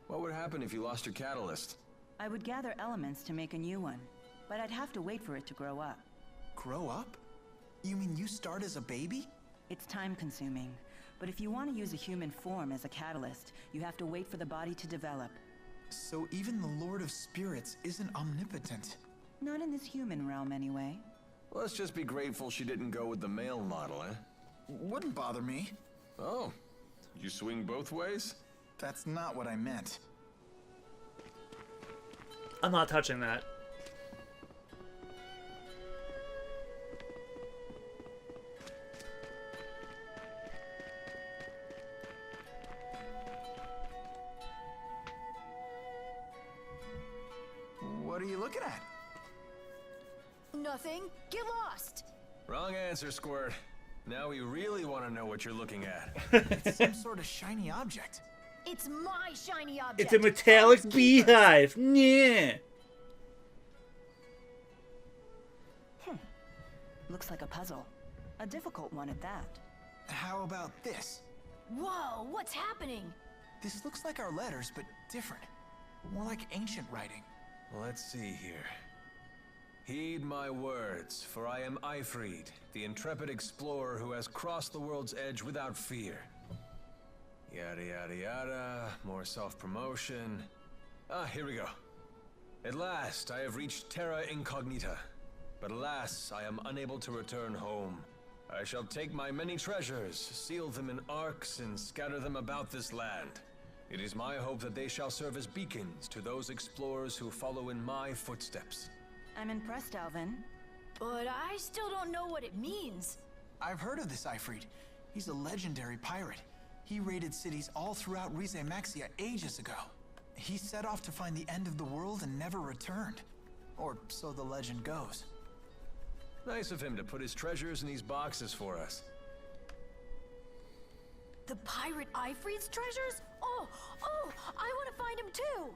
What would happen if you lost your catalyst? I would gather elements to make a new one, but I'd have to wait for it to grow up. Grow up? You mean you start as a baby? It's time-consuming. But if you want to use a human form as a catalyst, you have to wait for the body to develop. So even the Lord of Spirits isn't omnipotent? Not in this human realm, anyway. Let's just be grateful she didn't go with the male model, eh? Wouldn't bother me. Oh, you swing both ways? That's not what I meant. I'm not touching that. What are you looking at? Nothing. Get lost. Wrong answer, Squirt. Now we really want to know what you're looking at. It's some sort of shiny object. It's my shiny object. It's a metallic beehive. Yeah. Looks like a puzzle. A difficult one at that. How about this? Whoa, what's happening? This looks like our letters, but different. More like ancient writing. Let's see here. Heed my words, for I am Ifrid, the intrepid explorer who has crossed the world's edge without fear. Yada yada yada, more self-promotion. Ah, here we go. At last, I have reached Terra Incognita. But alas, I am unable to return home. I shall take my many treasures, seal them in arks, and scatter them about this land. It is my hope that they shall serve as beacons to those explorers who follow in my footsteps. I'm impressed, Alvin. But I still don't know what it means. I've heard of this Ifrid. He's a legendary pirate. He raided cities all throughout Rize Maxia ages ago. He set off to find the end of the world and never returned. Or so the legend goes. Nice of him to put his treasures in these boxes for us. The pirate Ifrid's treasures? Oh, I want to find him too.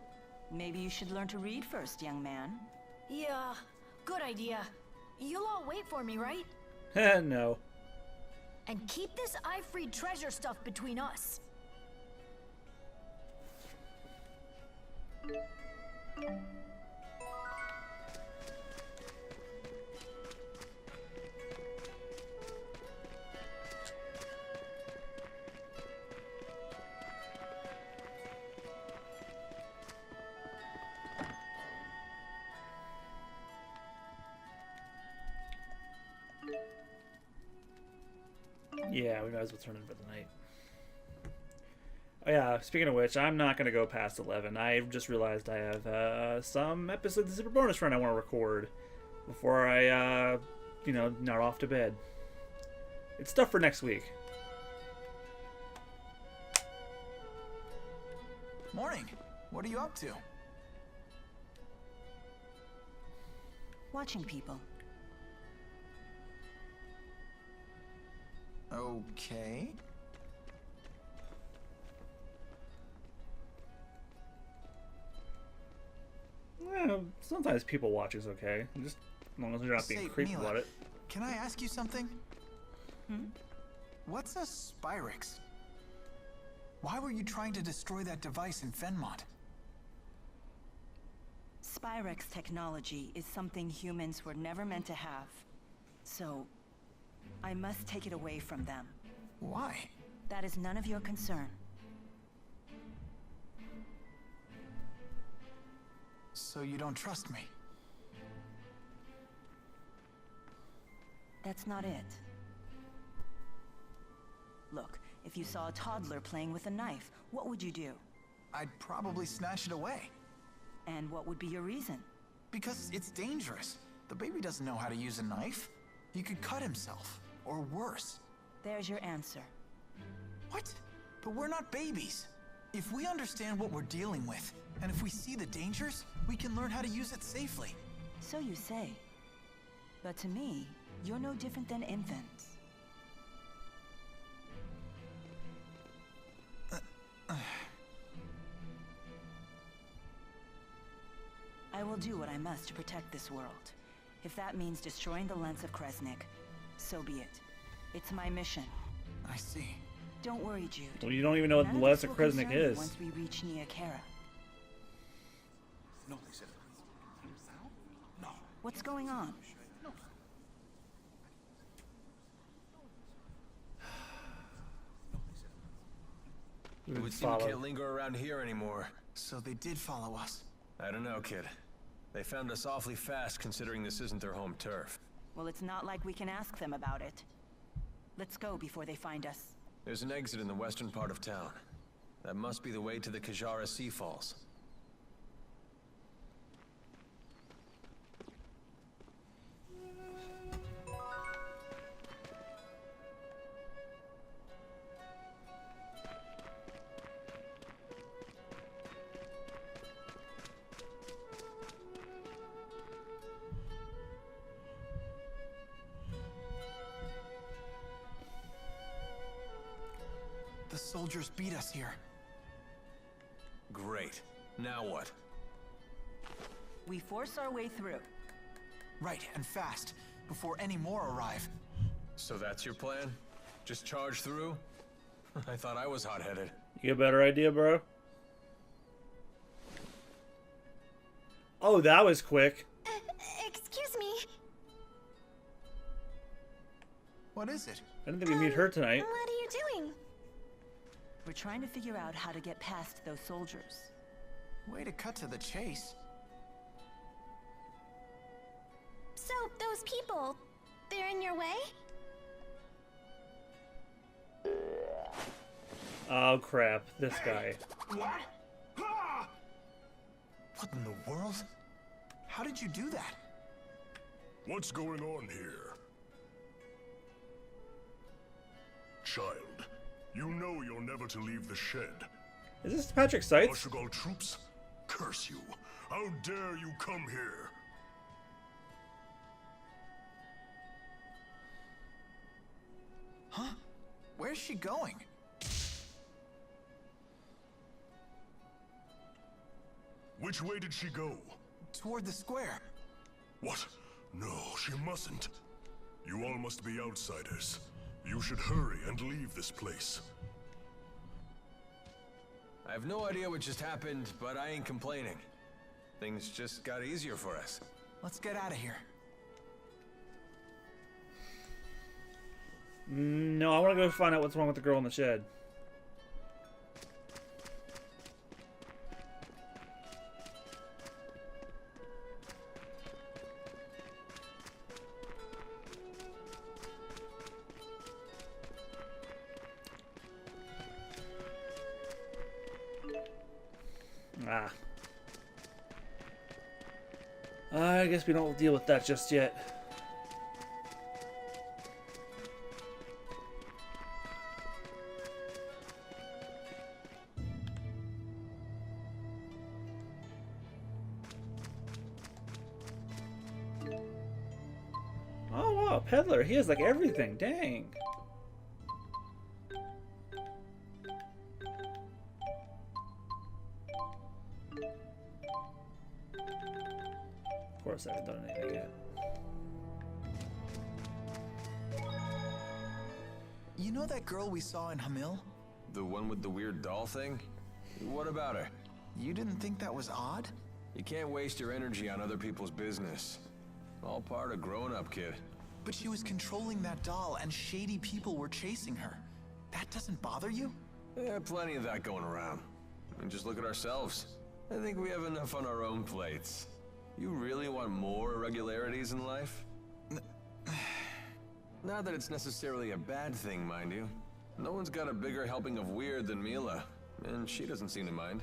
Maybe you should learn to read first, young man. Yeah, good idea. You'll all wait for me, right? No. And keep this Ifrid treasure stuff between us. Yeah, we might as well turn in for the night. Oh yeah, speaking of which, I'm not going to go past 11. I just realized I have some episodes of the Super Bonus Run I want to record before I, nod off to bed. It's stuff for next week. Morning. What are you up to? Watching people. Okay. Well, sometimes people watch is okay. Just as long as you're not being creepy about it. Can I ask you something? What's a Spyrix? Why were you trying to destroy that device in Fenmont? Spyrix technology is something humans were never meant to have. So, I must take it away from them. Why? That is none of your concern. So you don't trust me? That's not it. Look, if you saw a toddler playing with a knife, what would you do? I'd probably snatch it away. And what would be your reason? Because it's dangerous. The baby doesn't know how to use a knife. He could cut himself. Or worse. There's your answer. What? But we're not babies. If we understand what we're dealing with, and if we see the dangers, we can learn how to use it safely. So you say. But to me, you're no different than infants. I will do what I must to protect this world. If that means destroying the lens of Kresnik, so be it. It's my mission. I see. Don't worry, Jude. Well, you don't even know what the lens of Kresnik is. Once we reach Nia Kara. No, they said no. What's going on? It would seem we can't linger around here anymore. So they did follow us. I don't know, kid. They found us awfully fast considering this isn't their home turf. Well, it's not like we can ask them about it. Let's go before they find us. There's an exit in the western part of town. That must be the way to the Kajara Sea Falls. The soldiers beat us here. Great. Now what? We force our way through. Right, and fast, before any more arrive. So that's your plan? Just charge through? I thought I was hot-headed. You get a better idea, bro? Oh, that was quick. Excuse me. What is it? I didn't think we'd meet her tonight. What are you doing? We're trying to figure out how to get past those soldiers. Way to cut to the chase. So, those people, they're in your way? Oh crap, this guy. What in the world? How did you do that? What's going on here? Child, you know you're never to leave the shed. Is this Patrick Seitz? Portugal troops? Curse you. How dare you come here? Huh? Where's she going? Which way did she go? Toward the square. What? No, she mustn't. You all must be outsiders. You should hurry and leave this place. I have no idea what just happened, but I ain't complaining. Things just got easier for us. Let's get out of here. No, I want to go find out what's wrong with the girl in the shed. I guess we don't deal with that just yet. Oh wow, peddler, he has like everything, dang. Of course I haven't done anything yet. You know that girl we saw in Hamil? The one with the weird doll thing? What about her? You didn't think that was odd? You can't waste your energy on other people's business. All part of growing up, kid. But she was controlling that doll and shady people were chasing her. That doesn't bother you? Yeah, plenty of that going around. I mean, just look at ourselves. I think we have enough on our own plates. You really want more irregularities in life? Not that it's necessarily a bad thing, mind you. No one's got a bigger helping of weird than Mila, and she doesn't seem to mind.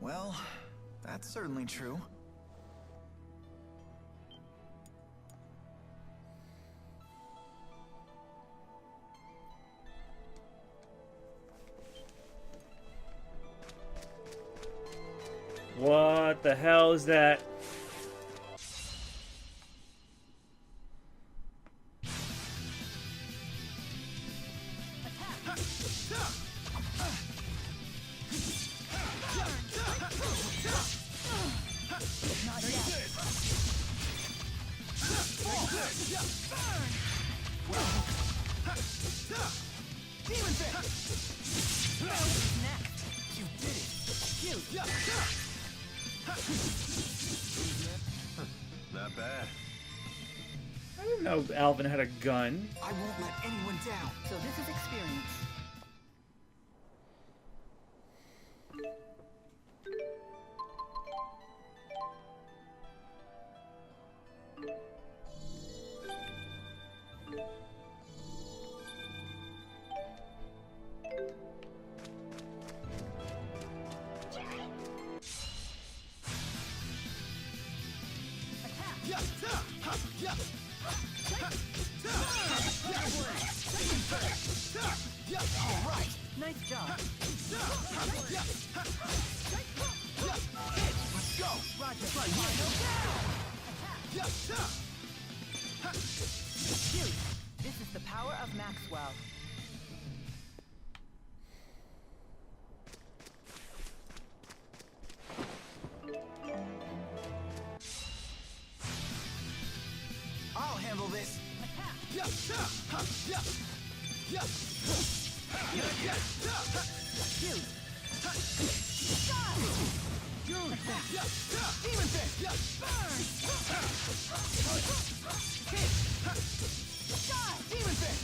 Well, that's certainly true. What the hell is that? Not bad. I didn't know Alvin had a gun. I won't let anyone down. So this is experience. Alright! Nice job. Let's go! Roger. Jude, this is the power of Maxwell. I'll handle this. Jude. Jude! Demon Fist! Burn! Hit! Demon Fist!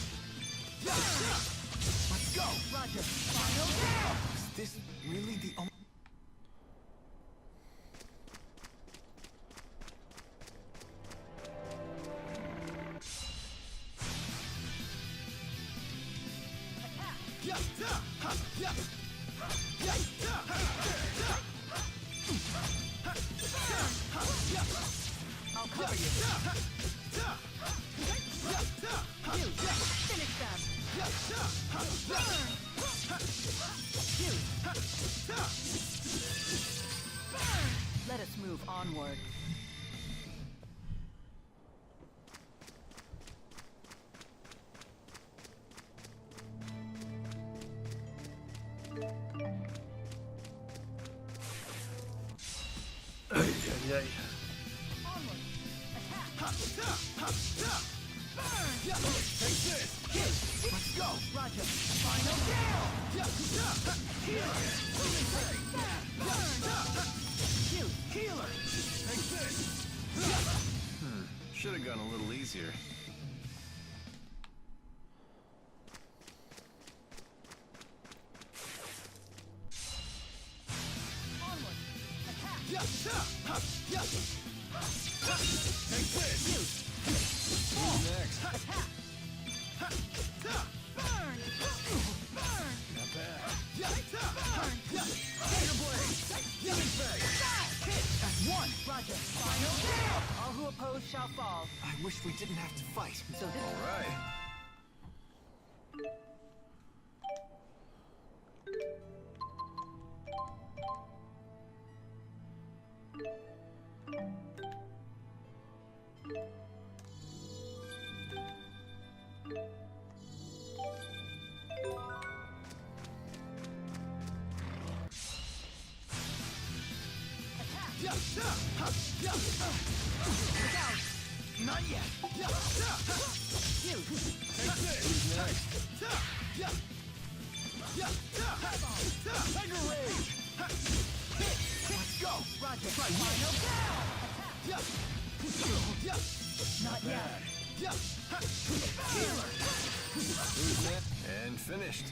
Let's go! Roger. Final kill! Is this really the only... I'll cover you. Jude, finish them. Jude. Let us move onward. Onward. Attack. Burn. Take this! Let's go! Roger. Final kill! Healer! Burn! Jude. Healer! Take this! Should have gone a little easier. Onward. Attack. Take this! Who's next? Attack. Burn. Burn. Not bad. Burn. Fire blade! Demon Fist! Hit! That's one! Roger. Final kill! All who oppose shall fall. I wish we didn't have to fight. So this All right. Not yet! Jude. Take this! Who's next? Tiger Rage! Let's go! Roger. Final kill! Not yet. Healer! Who's next? And finished.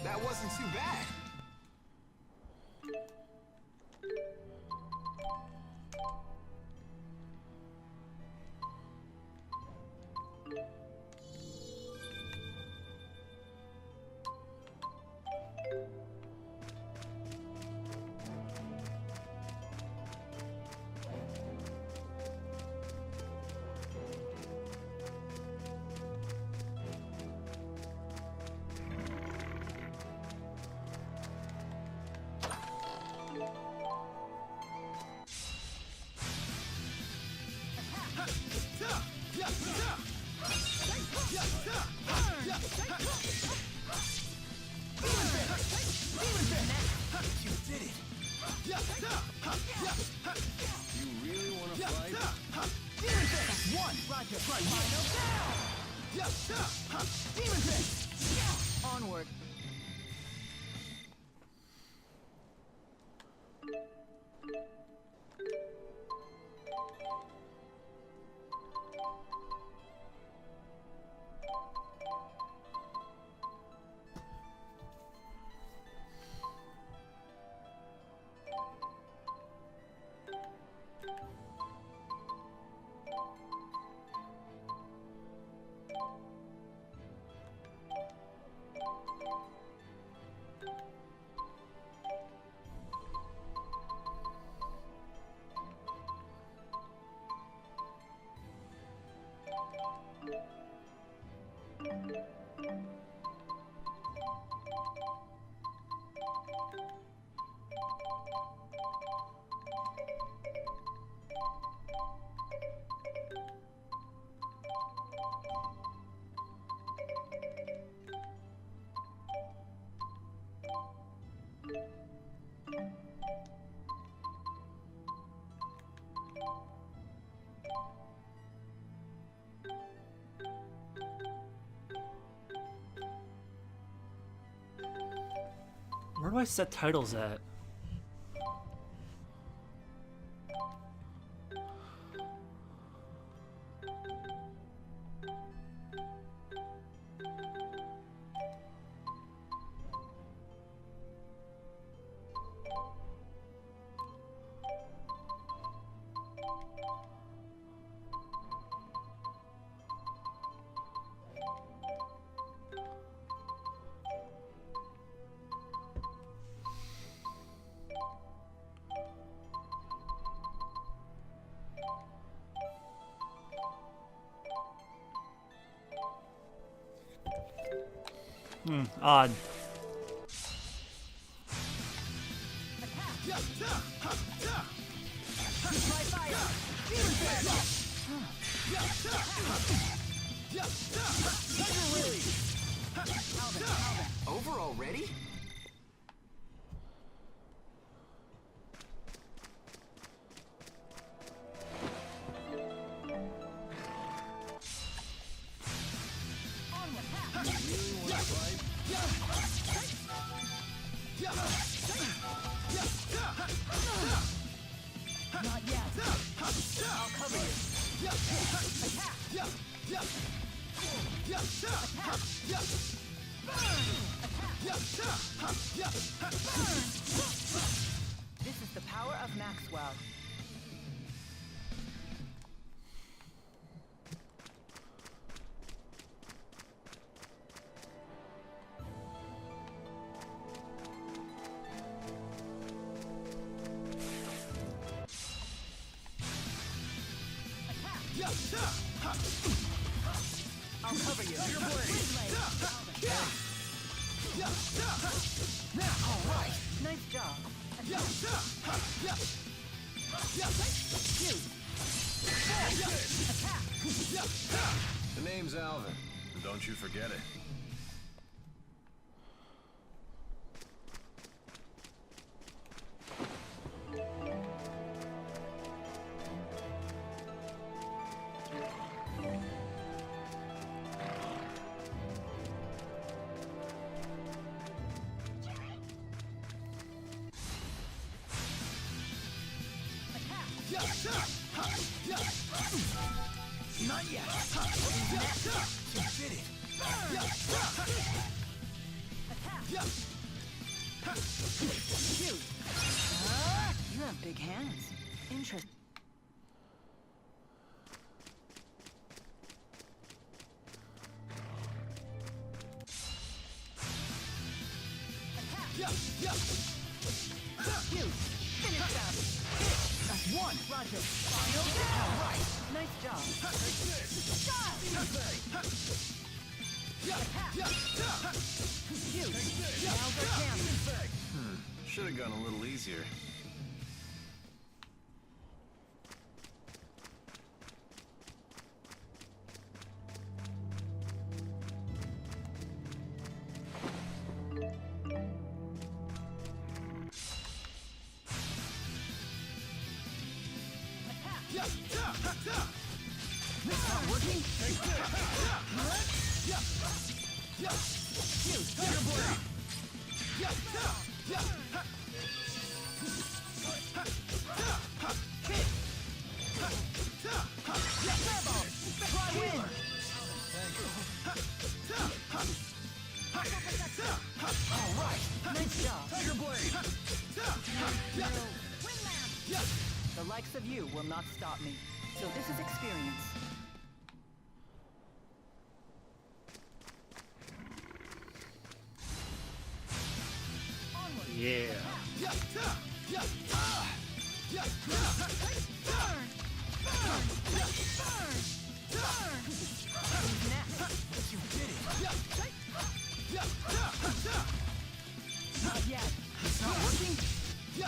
That wasn't too bad. You did it. You really want to fight? That's one! Roger. Final kill! Demon Fist! Onward. Where do I set titles at? Odd. Over already? Not yet. I'll cover you. Attack! This is the power of Maxwell. I'll cover you. Your blade. All right. Nice job. The name's Alvin. Don't you forget it. Not yet. Fit it. Jude. You have big hands. Interesting. Jude, finish them. That's one. Roger. Final down. All right. Nice job. Jude, now's our chance. Should have gone a little easier. This not working? Jude, your blade. Try win. All right. Nice job. Tiger blade. The likes of you will not stop me. So this is experience. Yeah. You did it. Not yet. It's not working. You,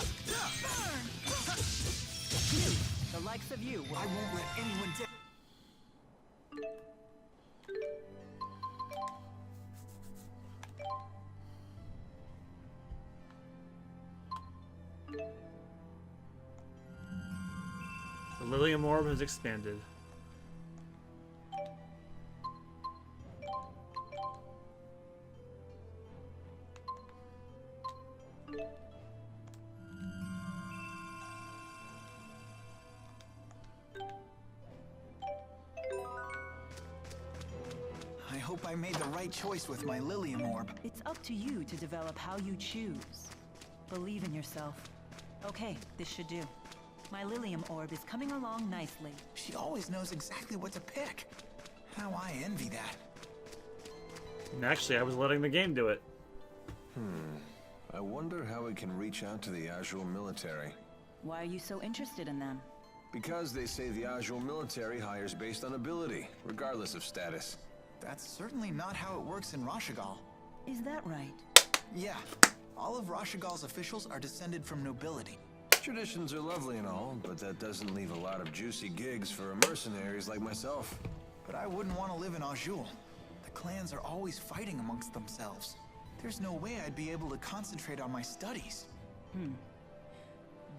the likes of you. I won't let anyone down. The Lilium Orb has expanded. I hope I made the right choice with my Lilium Orb. It's up to you to develop how you choose. Believe in yourself. Okay, this should do. My Lilium Orb is coming along nicely. She always knows exactly what to pick. How I envy that. And actually, I was letting the game do it. I wonder how we can reach out to the Azul military. Why are you so interested in them? Because they say the Azul military hires based on ability, regardless of status. That's certainly not how it works in Rashagal. Is that right? Yeah, all of Rashagal's officials are descended from nobility. Traditions are lovely and all, but that doesn't leave a lot of juicy gigs for mercenaries like myself. But I wouldn't want to live in Azul. The clans are always fighting amongst themselves. There's no way I'd be able to concentrate on my studies.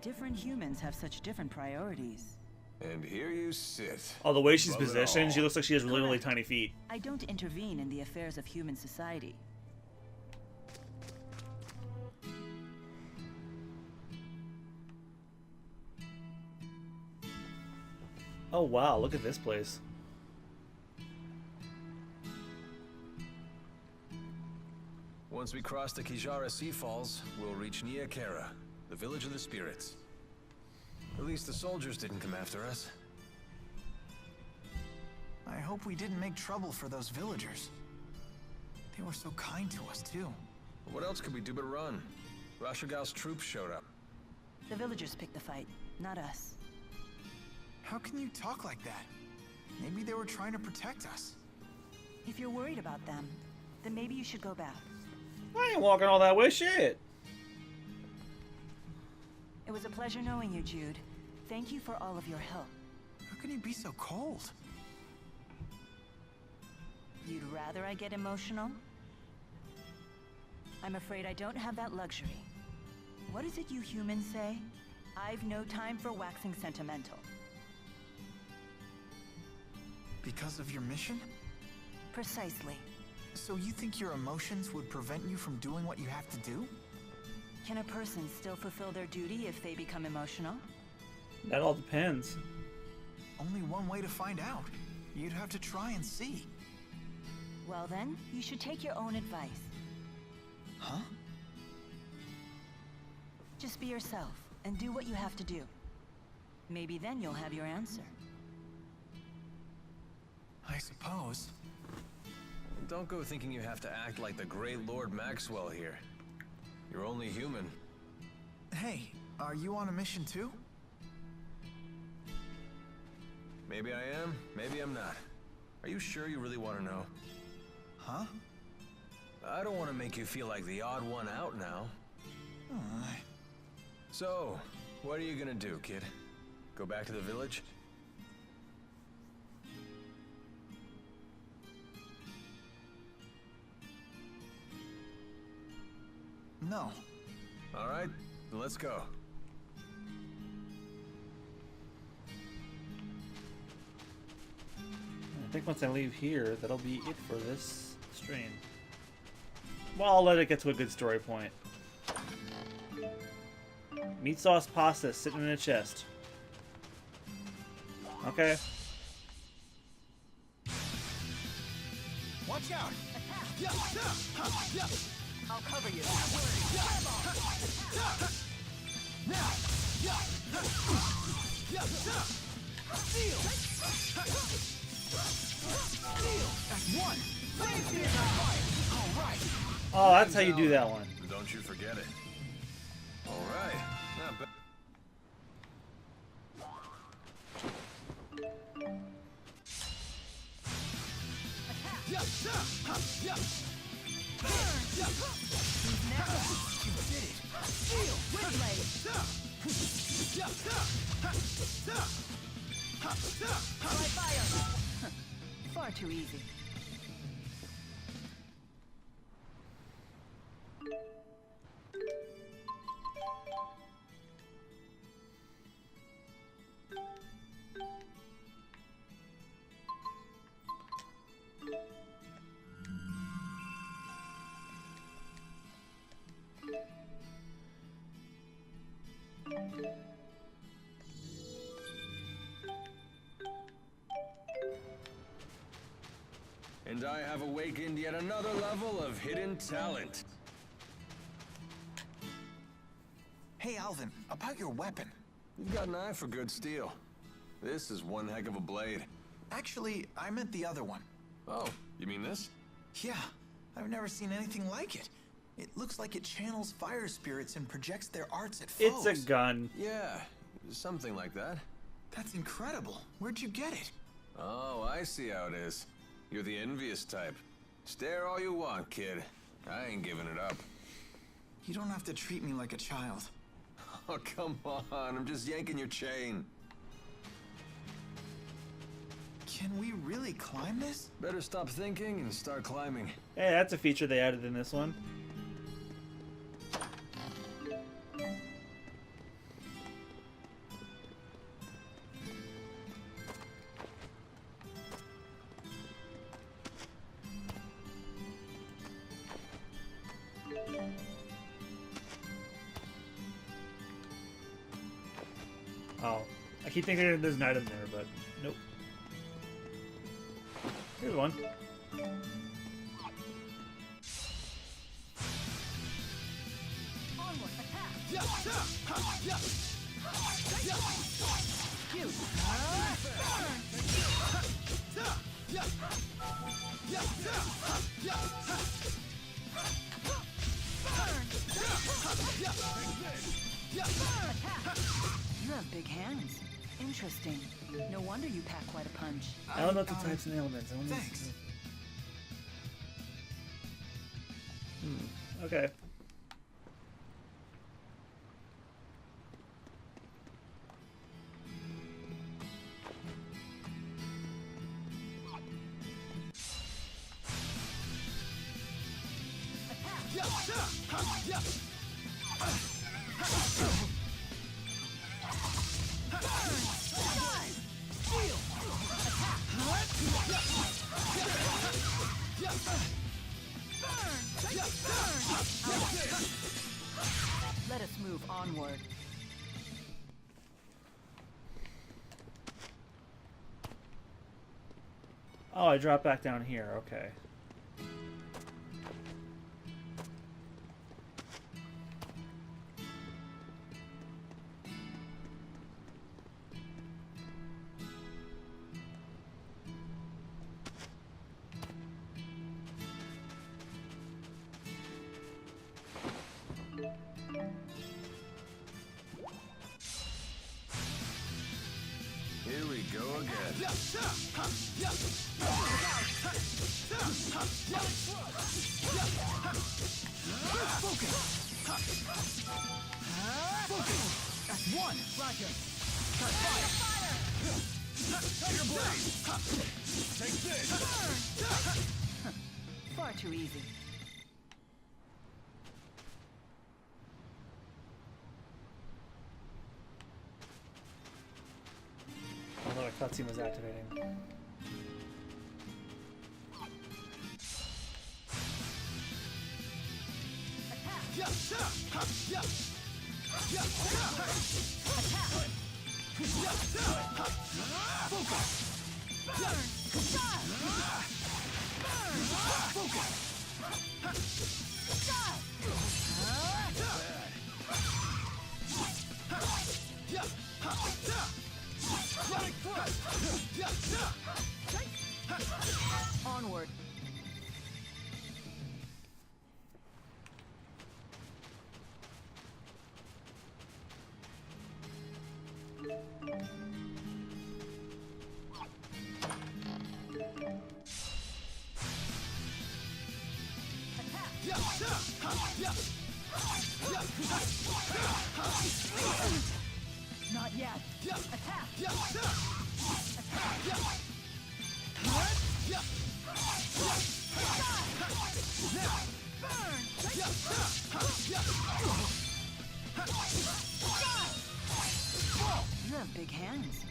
Different humans have such different priorities. And here you sit. Oh, the way she's Above it positioned, all. she looks like she has really, really Correct. tiny feet. I don't intervene in the affairs of human society. Oh wow, look at this place. Once we cross the Kijara Sea Falls, we'll reach Nia Kara, the village of the spirits. At least the soldiers didn't come after us. I hope we didn't make trouble for those villagers. They were so kind to us, too. What else could we do but run? Rashagal's troops showed up. The villagers picked the fight, not us. How can you talk like that? Maybe they were trying to protect us. If you're worried about them, then maybe you should go back. I ain't walking all that way, shit. It was a pleasure knowing you, Jude. Thank you for all of your help. How can you be so cold? You'd rather I get emotional? I'm afraid I don't have that luxury. What is it you humans say? I've no time for waxing sentimental. Because of your mission? Precisely. So you think your emotions would prevent you from doing what you have to do? Can a person still fulfill their duty if they become emotional? That all depends. Only one way to find out. You'd have to try and see. Well then, you should take your own advice. Huh? Just be yourself and do what you have to do. Maybe then you'll have your answer. I suppose. Don't go thinking you have to act like the great Lord Maxwell here. You're only human. Hey, are you on a mission too? Maybe I am, maybe I'm not. Are you sure you really want to know? Huh? I don't want to make you feel like the odd one out now. So, what are you gonna do, kid? Go back to the village? No. All right, then let's go. I think once I leave here, that'll be it for this stream. Well, I'll let it get to a good story point. Meat sauce pasta sitting in a chest. Okay. Watch out! I'll cover you. That's one. All right. Oh, that's how you do that one. Don't you forget it. All right. Not bad. Try fire! Far too easy. And I have awakened yet another level of hidden talent. Hey, Alvin, about your weapon. You've got an eye for good steel. This is one heck of a blade. Actually, I meant the other one. Oh, you mean this? Yeah, I've never seen anything like it. It looks like it channels fire spirits and projects their arts at foes. It's a gun. Yeah, something like that. That's incredible. Where'd you get it? Oh, I see how it is. You're the envious type. Stare all you want, kid. I ain't giving it up. You don't have to treat me like a child. Oh, come on. I'm just yanking your chain. Can we really climb this? Better stop thinking and start climbing. Hey, that's a feature they added in this one. Oh, I keep thinking there's an item there, but nope. Here's one. Onward, attack! Jude! Attack! You have big hands. Interesting. No wonder you pack quite a punch. I don't know the types and elements. Thanks. Okay. Let us move onward. Oh, I drop back down here. Okay. Here we go again. That's one. Roger. Fire. Tiger blade. Take this. Far too easy. Although a cutscene was activating. Onward. You have big hands.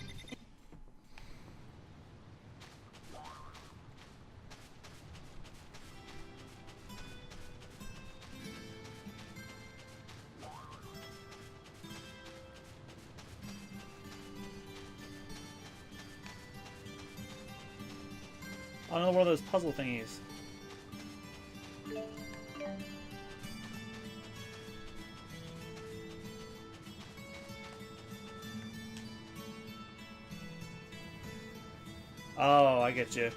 I don't know where those puzzle thingies. Oh, I get you.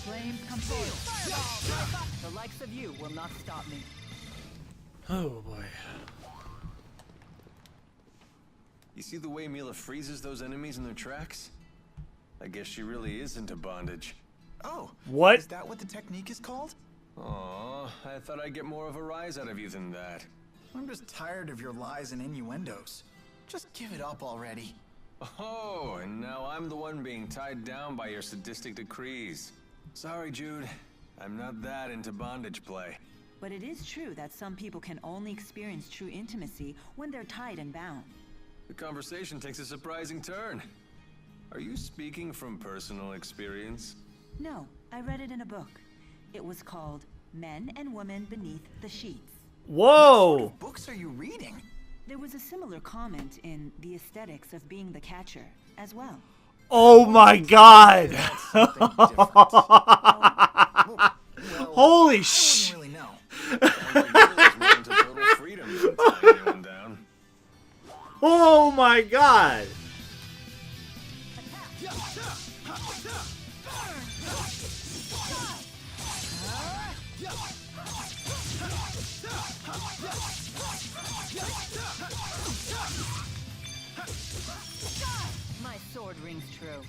Flames come forward. The likes of you will not stop me. Oh boy. You see the way Mila freezes those enemies in their tracks? I guess she really is into bondage. Oh, What? is that what the technique is called? Aw, I thought I'd get more of a rise out of you than that. I'm just tired of your lies and innuendos. Just give it up already. Oh, and now I'm the one being tied down by your sadistic decrees. Sorry, Jude. I'm not that into bondage play. But it is true that some people can only experience true intimacy when they're tied and bound. The conversation takes a surprising turn. Are you speaking from personal experience? No, I read it in a book. It was called Men and Women Beneath the Sheets. Whoa! What sort of books are you reading? There was a similar comment in The Aesthetics of Being the Catcher as well. Oh my god! Holy sh! I wouldn't really know. Oh my god! My sword rings true.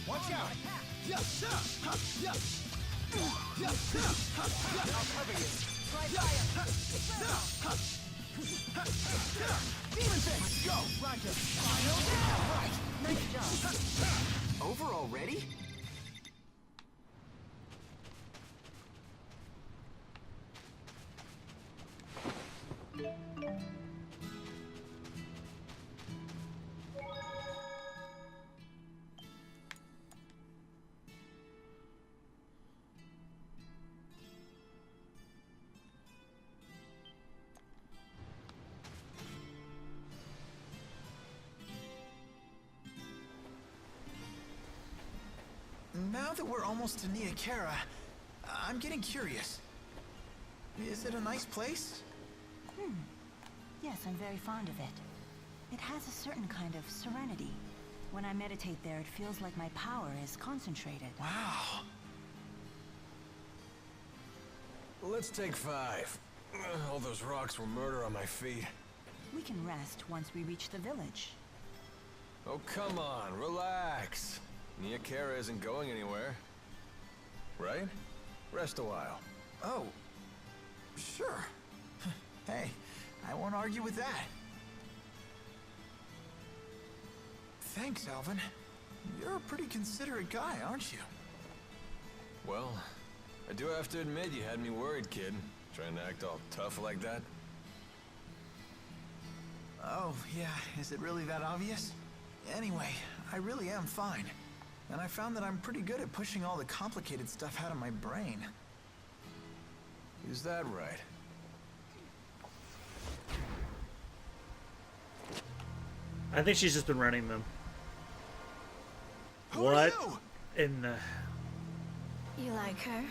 Watch out! I'll cover you. Try fire. Demon Fist! Go! Roger. Final down. Right. Nice job. Over already? Now that we're almost to Nia Khera, I'm getting curious. Is it a nice place? Yes, I'm very fond of it. It has a certain kind of serenity. When I meditate there, it feels like my power is concentrated. Wow. Let's take 5. All those rocks were murder on my feet. We can rest once we reach the village. Oh, come on, relax. Nia Khera isn't going anywhere. Right? Rest a while. Oh, sure. Hey, I won't argue with that. Thanks, Alvin. You're a pretty considerate guy, aren't you? Well, I do have to admit you had me worried, kid. Trying to act all tough like that. Oh, yeah, is it really that obvious? Anyway, I really am fine. And I found that I'm pretty good at pushing all the complicated stuff out of my brain. Is that right? I think she's just been running them. Who What are you? in the... You like her?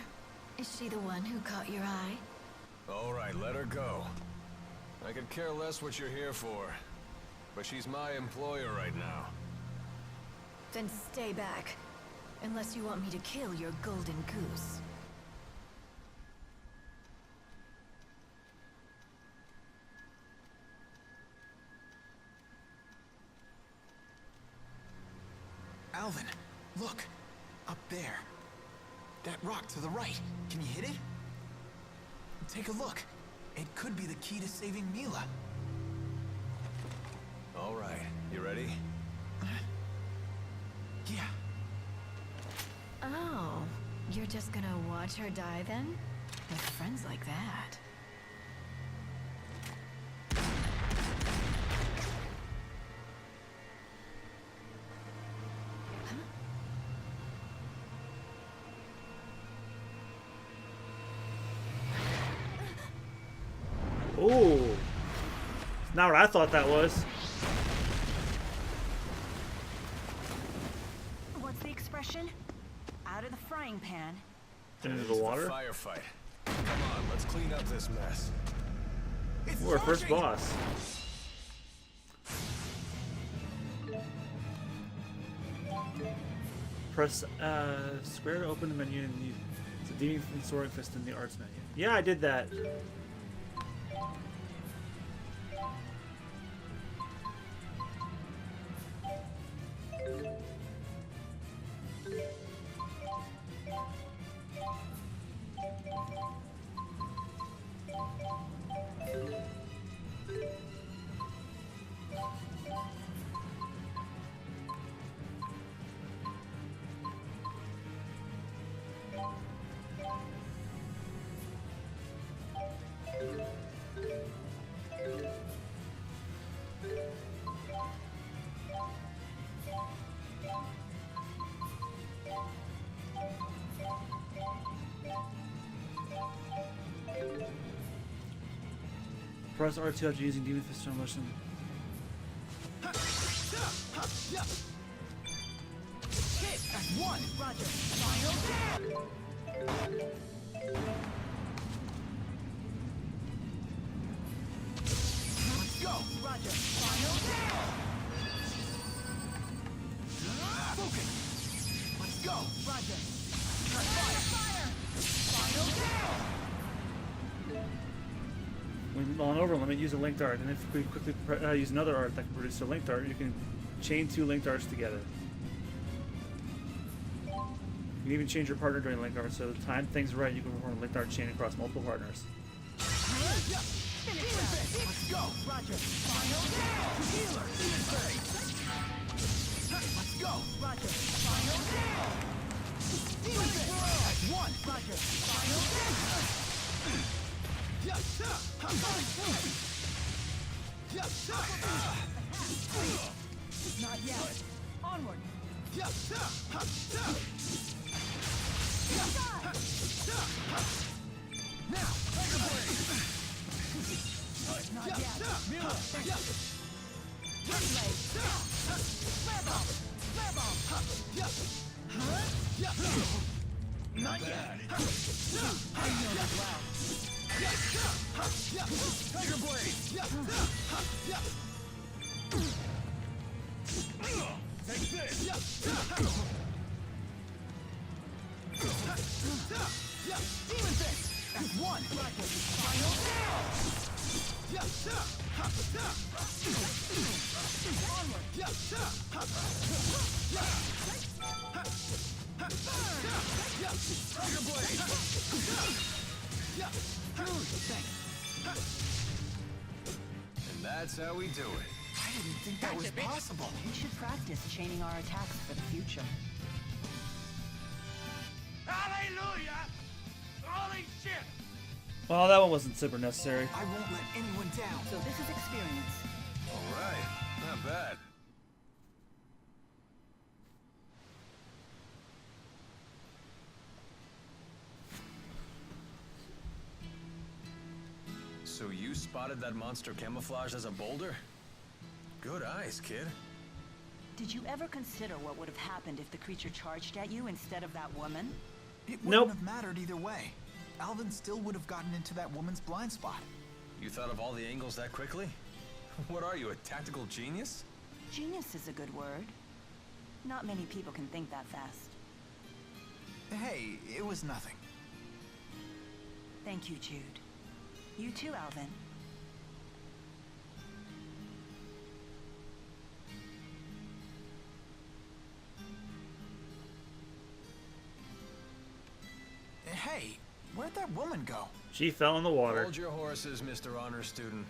Is she the one who caught your eye? All right, let her go. I could care less what you're here for, but she's my employer right now. Then stay back. Unless you want me to kill your golden goose. Alvin, look. Up there. That rock to the right. Can you hit it? Take a look. It could be the key to saving Mila. All right, you ready? Yeah. Oh, you're just gonna watch her die then? With friends like that. Ooh. It's not what I thought that was. What's the expression? Out of the frying pan. Into the water? Firefight. Come on, let's clean up this mess. Ooh, our first boss. Press square to open the menu and use the demon from soaring fist in the arts menu. Yeah, I did that. Press R2 after using demon fist on motion. Hit at 1. Roger. Final down. Let's go. Roger. Final down. Focus. Let's go. Roger. Fire. Final down. When on overlimit, use a linked art, and if we quickly use another art that can produce a linked art, you can chain 2 linked arts together. You can even change your partner during linked art, so the time things right, you can perform a linked art chain across multiple partners. Let's go. Roger. Final down. Healer. Let's go. Roger. Final down. At 1. Roger. Final down. Not yet. Onward. Now, Tiger Blade. Not yet. Mila. Relay. Flare bomb. Flare bomb. Not yet. I know that well. Tiger Blade! Take this! Demon Fist! At 1! Final down! Onward! Tiger Blade! And that's how we do it. I didn't think that was possible. We should practice chaining our attacks for the future. Hallelujah! Holy shit! Well, that one wasn't super necessary. I won't let anyone down. So this is experience. All right, not bad. So you spotted that monster camouflaged as a boulder? Good eyes, kid. Did you ever consider what would have happened if the creature charged at you instead of that woman? It wouldn't have mattered either way. Alvin still would have gotten into that woman's blind spot. You thought of all the angles that quickly? What are you, a tactical genius? Genius is a good word. Not many people can think that fast. Hey, it was nothing. Thank you, Jude. You too, Alvin. Hey, where'd that woman go? She fell in the water. Hold your horses, Mr. Honor Student.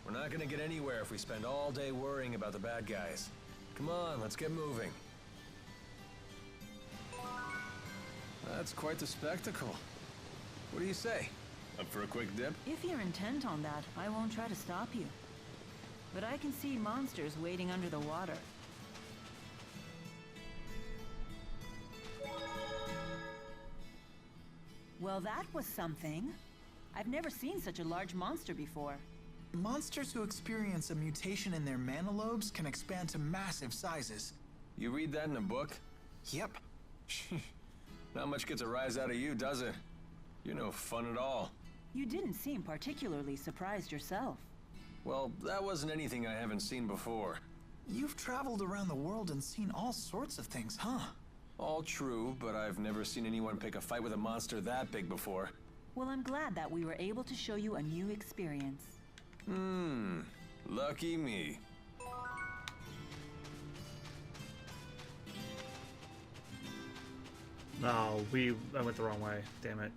We're not gonna get anywhere if we spend all day worrying about the bad guys. Come on, let's get moving. That's quite the spectacle. What do you say? Up for a quick dip? If you're intent on that, I won't try to stop you. But I can see monsters waiting under the water. Well, that was something. I've never seen such a large monster before. Monsters who experience a mutation in their mana lobes can expand to massive sizes. You read that in a book? Yep. Not much gets a rise out of you, does it? You're no fun at all. You didn't seem particularly surprised yourself. Well, that wasn't anything I haven't seen before. You've traveled around the world and seen all sorts of things, huh? All true, but I've never seen anyone pick a fight with a monster that big before. Well, I'm glad that we were able to show you a new experience. Lucky me. No, I went the wrong way. Damn it.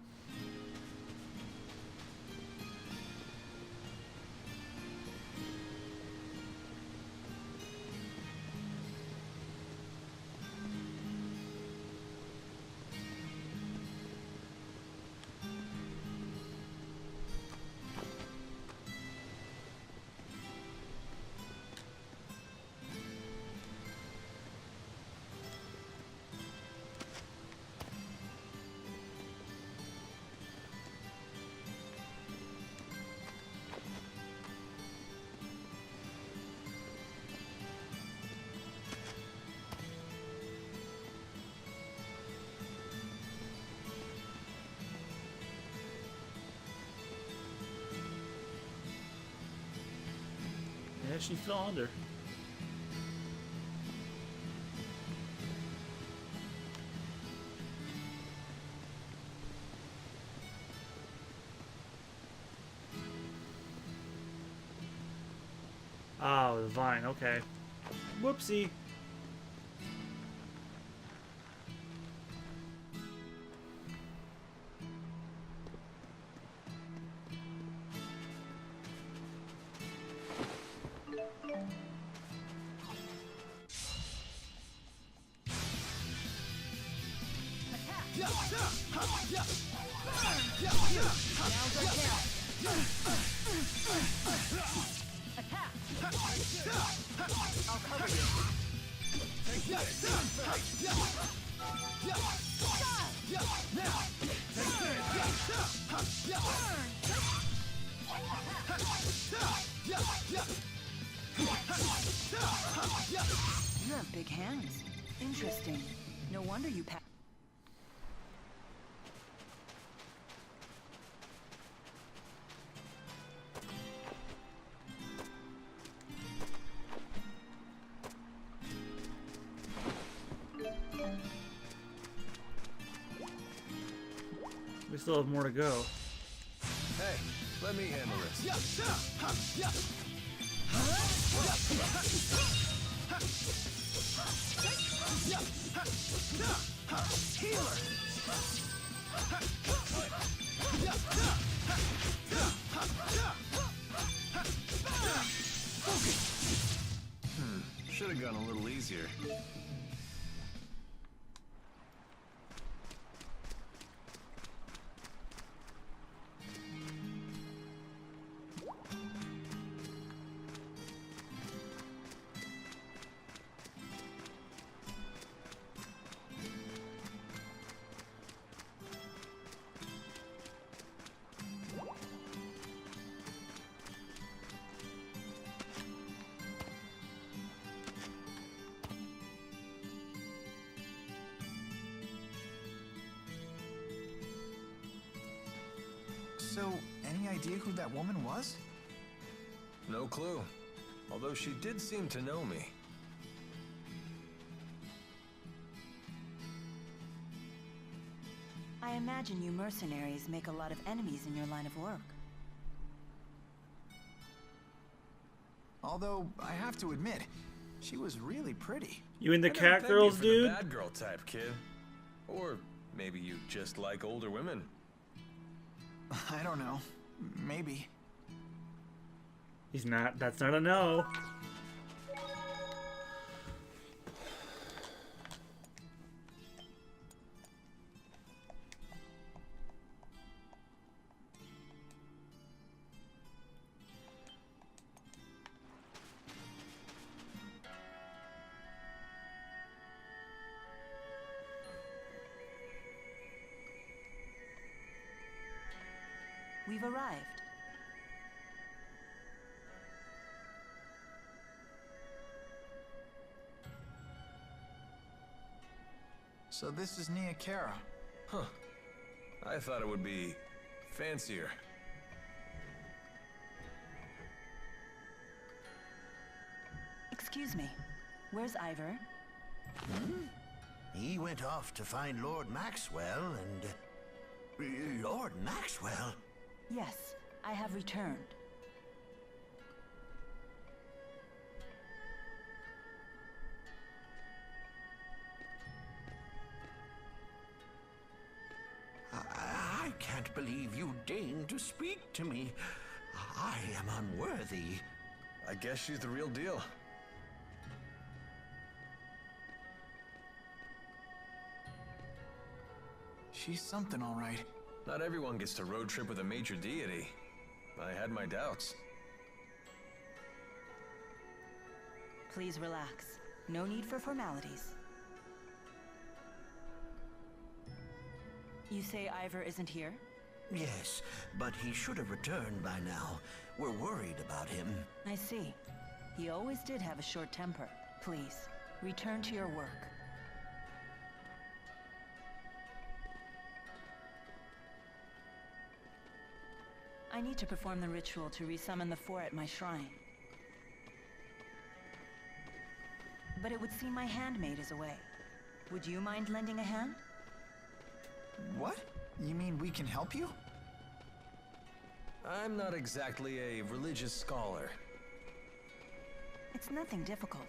Yeah, she fell under. Oh, the vine, okay. Whoopsie. I'll cover you. Take this. You have big hands. Interesting. No wonder you pack. We still have more to go. Hey, let me handle this. Should have gone a little easier. So, any idea who that woman was? No clue. Although she did seem to know me. I imagine you mercenaries make a lot of enemies in your line of work. Although, I have to admit, she was really pretty. You in the I never cat pegged you girls, for dude? The bad girl type, kid. Or maybe you just like older women. I don't know. Maybe. He's not. That's not a no. We've arrived. So this is Nia Kara. Huh. I thought it would be fancier. Excuse me. Where's Ivor? He went off to find Lord Maxwell and... Lord Maxwell? Yes, I have returned. I can't believe you deigned to speak to me. I am unworthy. I guess she's the real deal. She's something, all right. Not everyone gets to road trip with a major deity. I had my doubts. Please relax. No need for formalities. You say Ivor isn't here? Yes, but he should have returned by now. We're worried about him. I see. He always did have a short temper. Please, return to your work. I need to perform the ritual to resummon the four at my shrine. But it would seem my handmaid is away. Would you mind lending a hand? What? You mean we can help you? I'm not exactly a religious scholar. It's nothing difficult.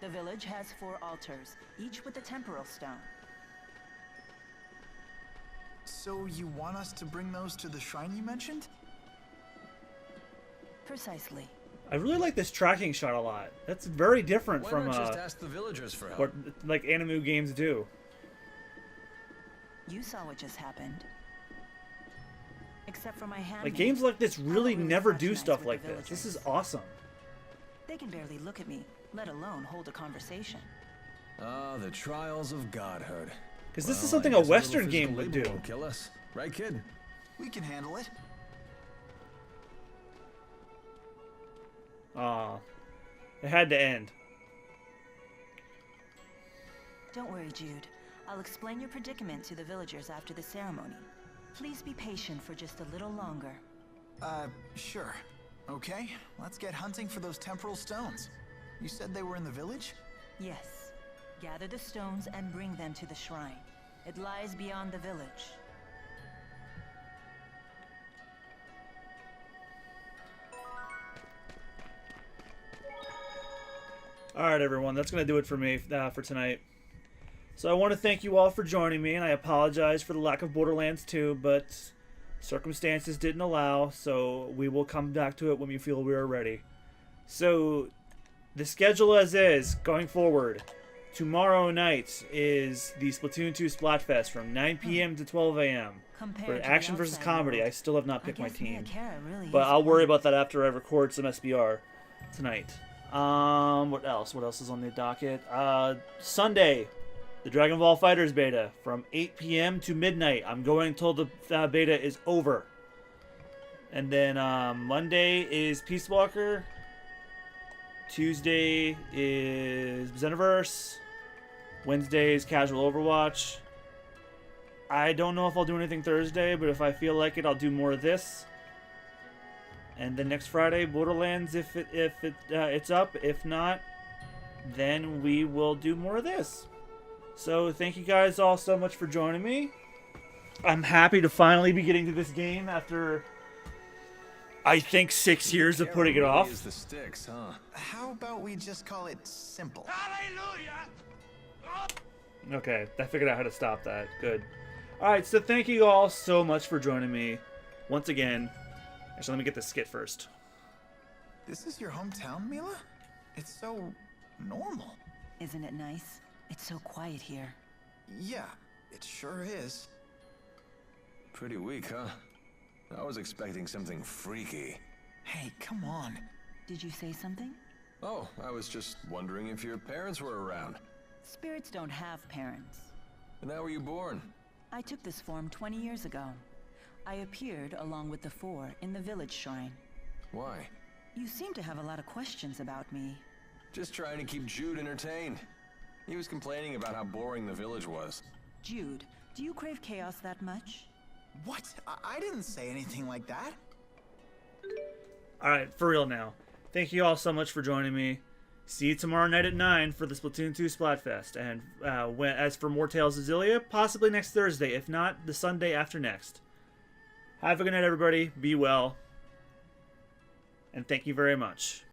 The village has 4 altars, each with a temporal stone. So you want us to bring those to the shrine you mentioned? Precisely. I really like this tracking shot a lot. That's very different Why from not just ask the villagers for help? what like Animu games do. You saw what just happened. Except for my handmaid. Like games like this really I don't never do fraternize stuff with like the this. This is villagers. awesome. They can barely look at me, let alone hold a conversation. Ah, the trials of godhood. Because this is Well, something I a guess little Western game physical would labor do. won't kill us, right, kid? We can handle it. Aw. It had to end. Don't worry, Jude. I'll explain your predicament to the villagers after the ceremony. Please be patient for just a little longer. Sure. Okay, let's get hunting for those temporal stones. You said they were in the village? Yes. Gather the stones and bring them to the shrine. It lies beyond the village. Alright, everyone. That's going to do it for me for tonight. So I want to thank you all for joining me, and I apologize for the lack of Borderlands 2, but circumstances didn't allow, so we will come back to it when we feel we are ready. So, the schedule as is going forward. Tomorrow night is the Splatoon 2 Splatfest from 9 p.m. to 12 a.m. For action versus comedy. I still have not picked my team. But I'll worry about that after I record some SBR tonight. What else? What else is on the docket? Sunday, the Dragon Ball FighterZ beta from 8 p.m. to midnight. I'm going until the beta is over. And then Monday is Peace Walker. Tuesday is Xenoverse. Wednesday is Casual Overwatch. I don't know if I'll do anything Thursday, but if I feel like it, I'll do more of this. And then next Friday, Borderlands, if it's up. If not, then we will do more of this. So thank you guys all so much for joining me. I'm happy to finally be getting to this game after, I think, 6 years of putting it off. The sticks, huh? How about we just call it simple? Okay, I figured out how to stop that. Good. Alright, so thank you all so much for joining me. Once again. Actually, let me get this skit first. This is your hometown, Mila? It's so normal. Isn't it nice? It's so quiet here. Yeah, it sure is. Pretty weak, huh? I was expecting something freaky. Hey, come on. Did you say something? Oh, I was just wondering if your parents were around. Spirits don't have parents. And how were you born? I took this form 20 years ago. I appeared along with the four in the village shrine. Why? You seem to have a lot of questions about me. Just trying to keep Jude entertained. He was complaining about how boring the village was. Jude, do you crave chaos that much? What? I didn't say anything like that. Alright, for real now. Thank you all so much for joining me. See you tomorrow night at 9 for the Splatoon 2 Splatfest. And as for more Tales of Xillia, possibly next Thursday. If not, the Sunday after next. Have a good night, everybody. Be well. And thank you very much.